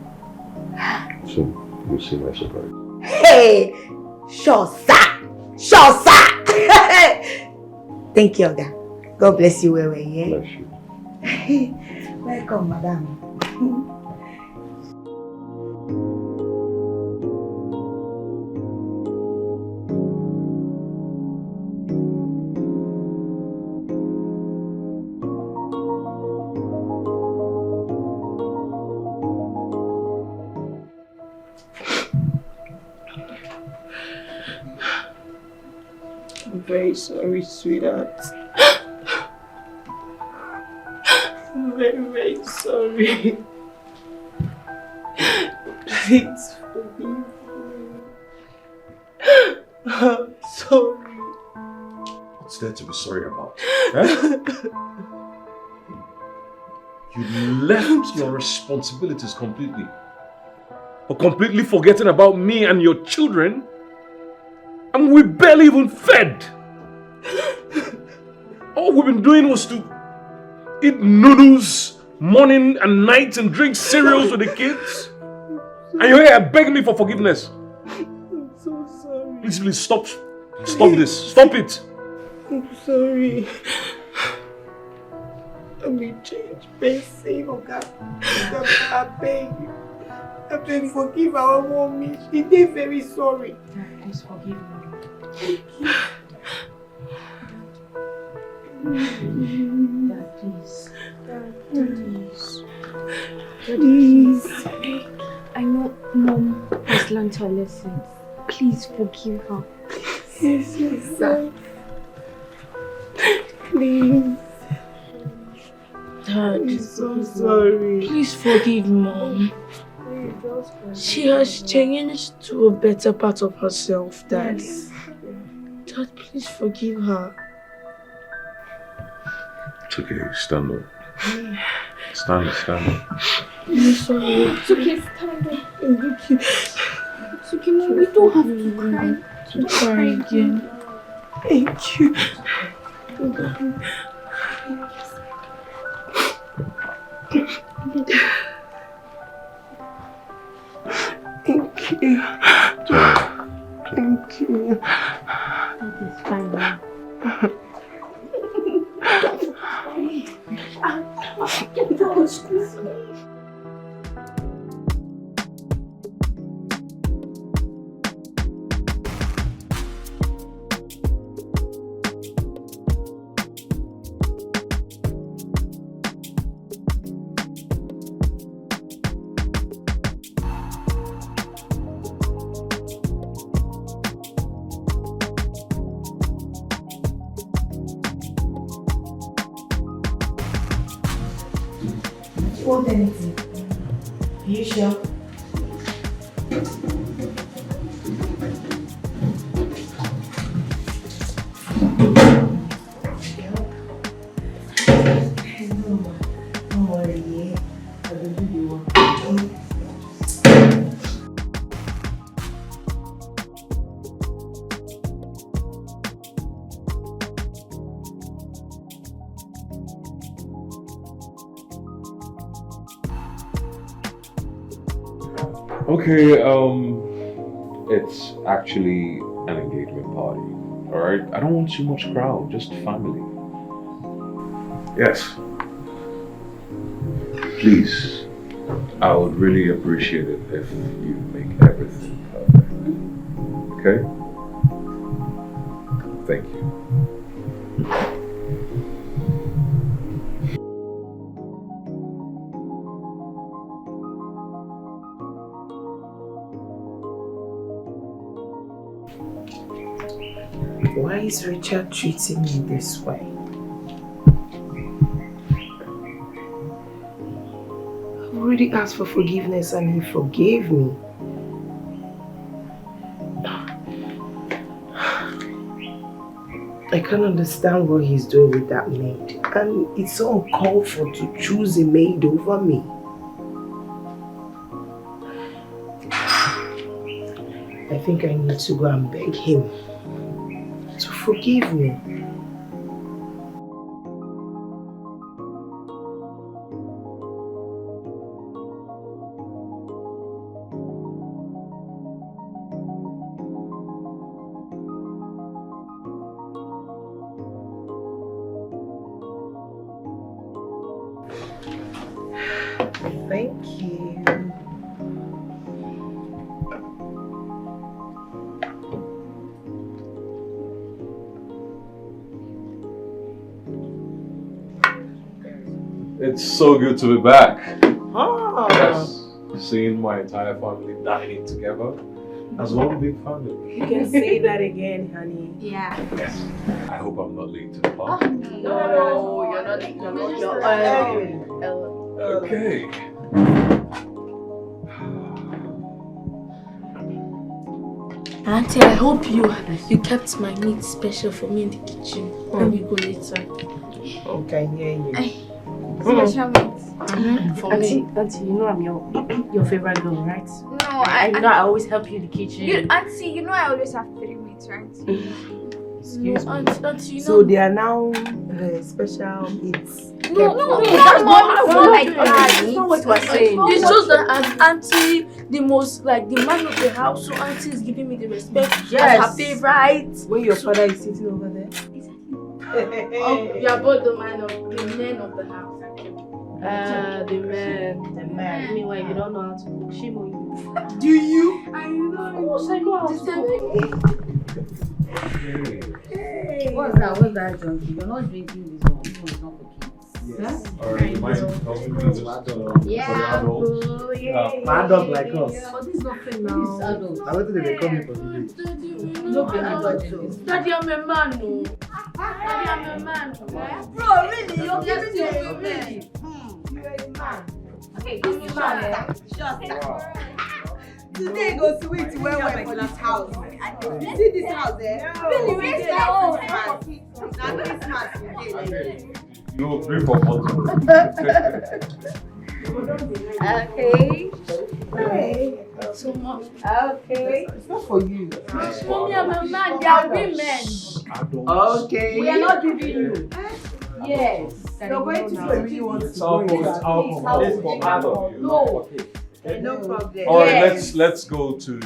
Soon, you'll see my surprise. Hey! Sure, sir! Sure, sir! Thank you, Oga. God bless you, well, yeah? Bless you. Welcome, madam. I'm very sorry, sweetheart. I'm very, very sorry. Please forgive me. I'm sorry. What's there to be sorry about? Eh? You left your responsibilities completely. Or completely forgetting about me and your children. And we barely even fed. All we've been doing was to eat noodles morning and night and drink cereals with the kids. And you're here begging me for forgiveness. I'm so sorry. Please, stop. Stop this. Stop it. I'm sorry. I will change person, Oga. I beg you. I beg, forgive our mommy. She is very sorry. Please forgive me. Dad, please. Please. I know Mom has learned her lessons. Please forgive her. Yes, sir. Please. Dad, I'm so sorry. Please forgive Mom. She has changed to a better part of herself, Dad. Yes. Dad, please forgive her. It's okay. Stand up. Stand up. I'm sorry. It's okay, stand up. It's okay, Mom. We don't have to cry. Don't cry again. Thank you. Thank you. Thank you. That is fine now. Want anything? Are you sure? Don't worry, yeah. I will do the work. Okay, it's actually an engagement party, alright? I don't want too much crowd, just family. Yes, please, I would really appreciate it if you make everything perfect. Okay? Thank you. Why is Richard treating me this way? I've already asked for forgiveness and he forgave me. I can't understand what he's doing with that maid. And it's so uncalled for to choose a maid over me. I think I need to go and beg him to forgive me. Thank you. It's so good to be back. Oh. Yes, seeing my entire family dining together as one big family. You can say that again, honey. Yeah. Yes. I hope I'm not late to the party. No, you're not late. You're Okay. Auntie, I hope you kept my meat special for me in the kitchen. When we go later. Okay, hear you. Special meat. For me. Auntie, you know I'm your favorite girl, right? No, I know I always help you in the kitchen. Auntie, you know I always have 3 meats, right? Excuse me. Auntie, you So know. they are now special meats. No, that's not like that. That's not what we're saying. It's just that as auntie, the most like the man of the house, so auntie is giving me the respect as her favorite. When your father is sitting over there. You are both the men of the house. The men. Meanwhile, you don't know how to cook. Shame on you. Do you? I know. Of course, I know how to cook. Hey. What's that, Junkie? You're not drinking this one. This one is not for kids. Yes. Alright, you mind helping me with Yeah. for the adults? Adult like us. But this is not fair now. This is adult. I wanted they come here for village. Daddy, I'm a man, no. Daddy, I'm a man. Bro, really? You're giving me a Really? You are a man. Okay, give me man. Today go sweet well for this house. You see this house there? Really, Where's really my own? Now Christmas today. You bring for bottle. Okay. Hey. So, Mom. Okay. It's not for you. Mommy, I'm a man. They are women. Okay. We are not giving you. Yes. You're going to do really want It's to alcohol. It's alcohol. It's for adults. No. No problem. All right, Yes. let's go to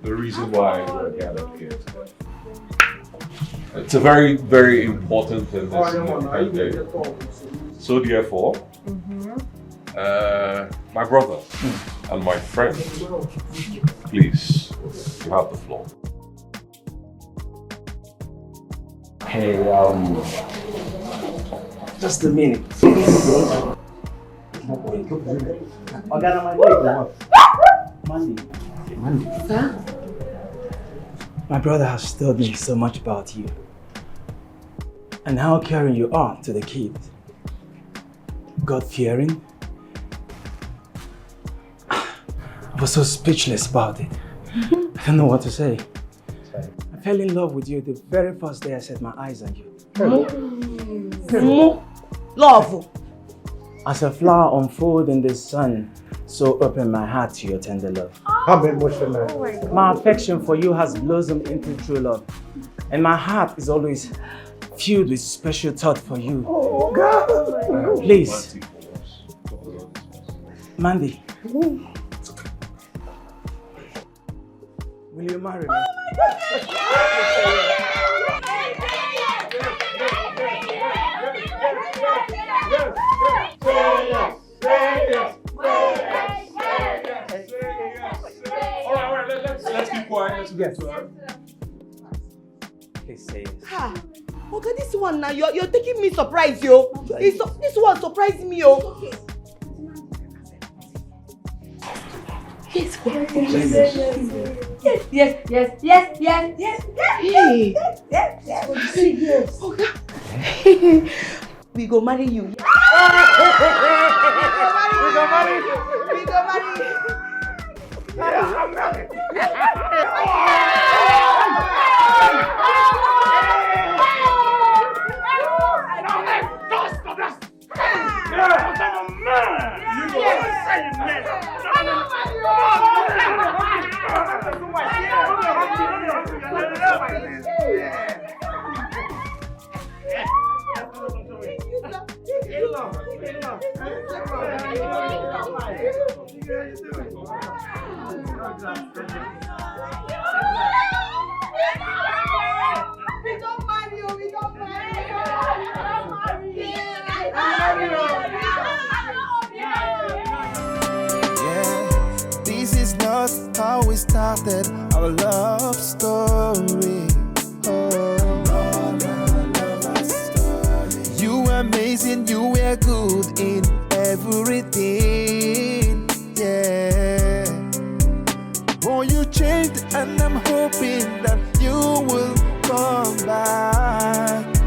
the reason why we're gathered here today. It's a very, very important thing this day. So therefore, my brother and my friend, please, you have the floor. Hey, just a minute. Mandy. Sir? My brother has told me so much about you and how caring you are to the kids. God-fearing. I was so speechless about it. I don't know what to say. I fell in love with you the very first day I set my eyes on you. Love. As a flower unfolds in the sun, so open my heart to your tender love. I'm emotional. My affection for you has blossomed into true love, and my heart is always filled with special thought for you. Oh, God. Please, Mandy, will you marry me? Yes. Please say yes. Ha! Okay, this one now, you're taking me surprise, yo. This one surprised me, yo. Yes, Yes. Okay. We go marry you. We go marry you. This is not how we started our love story. You were amazing, you were good,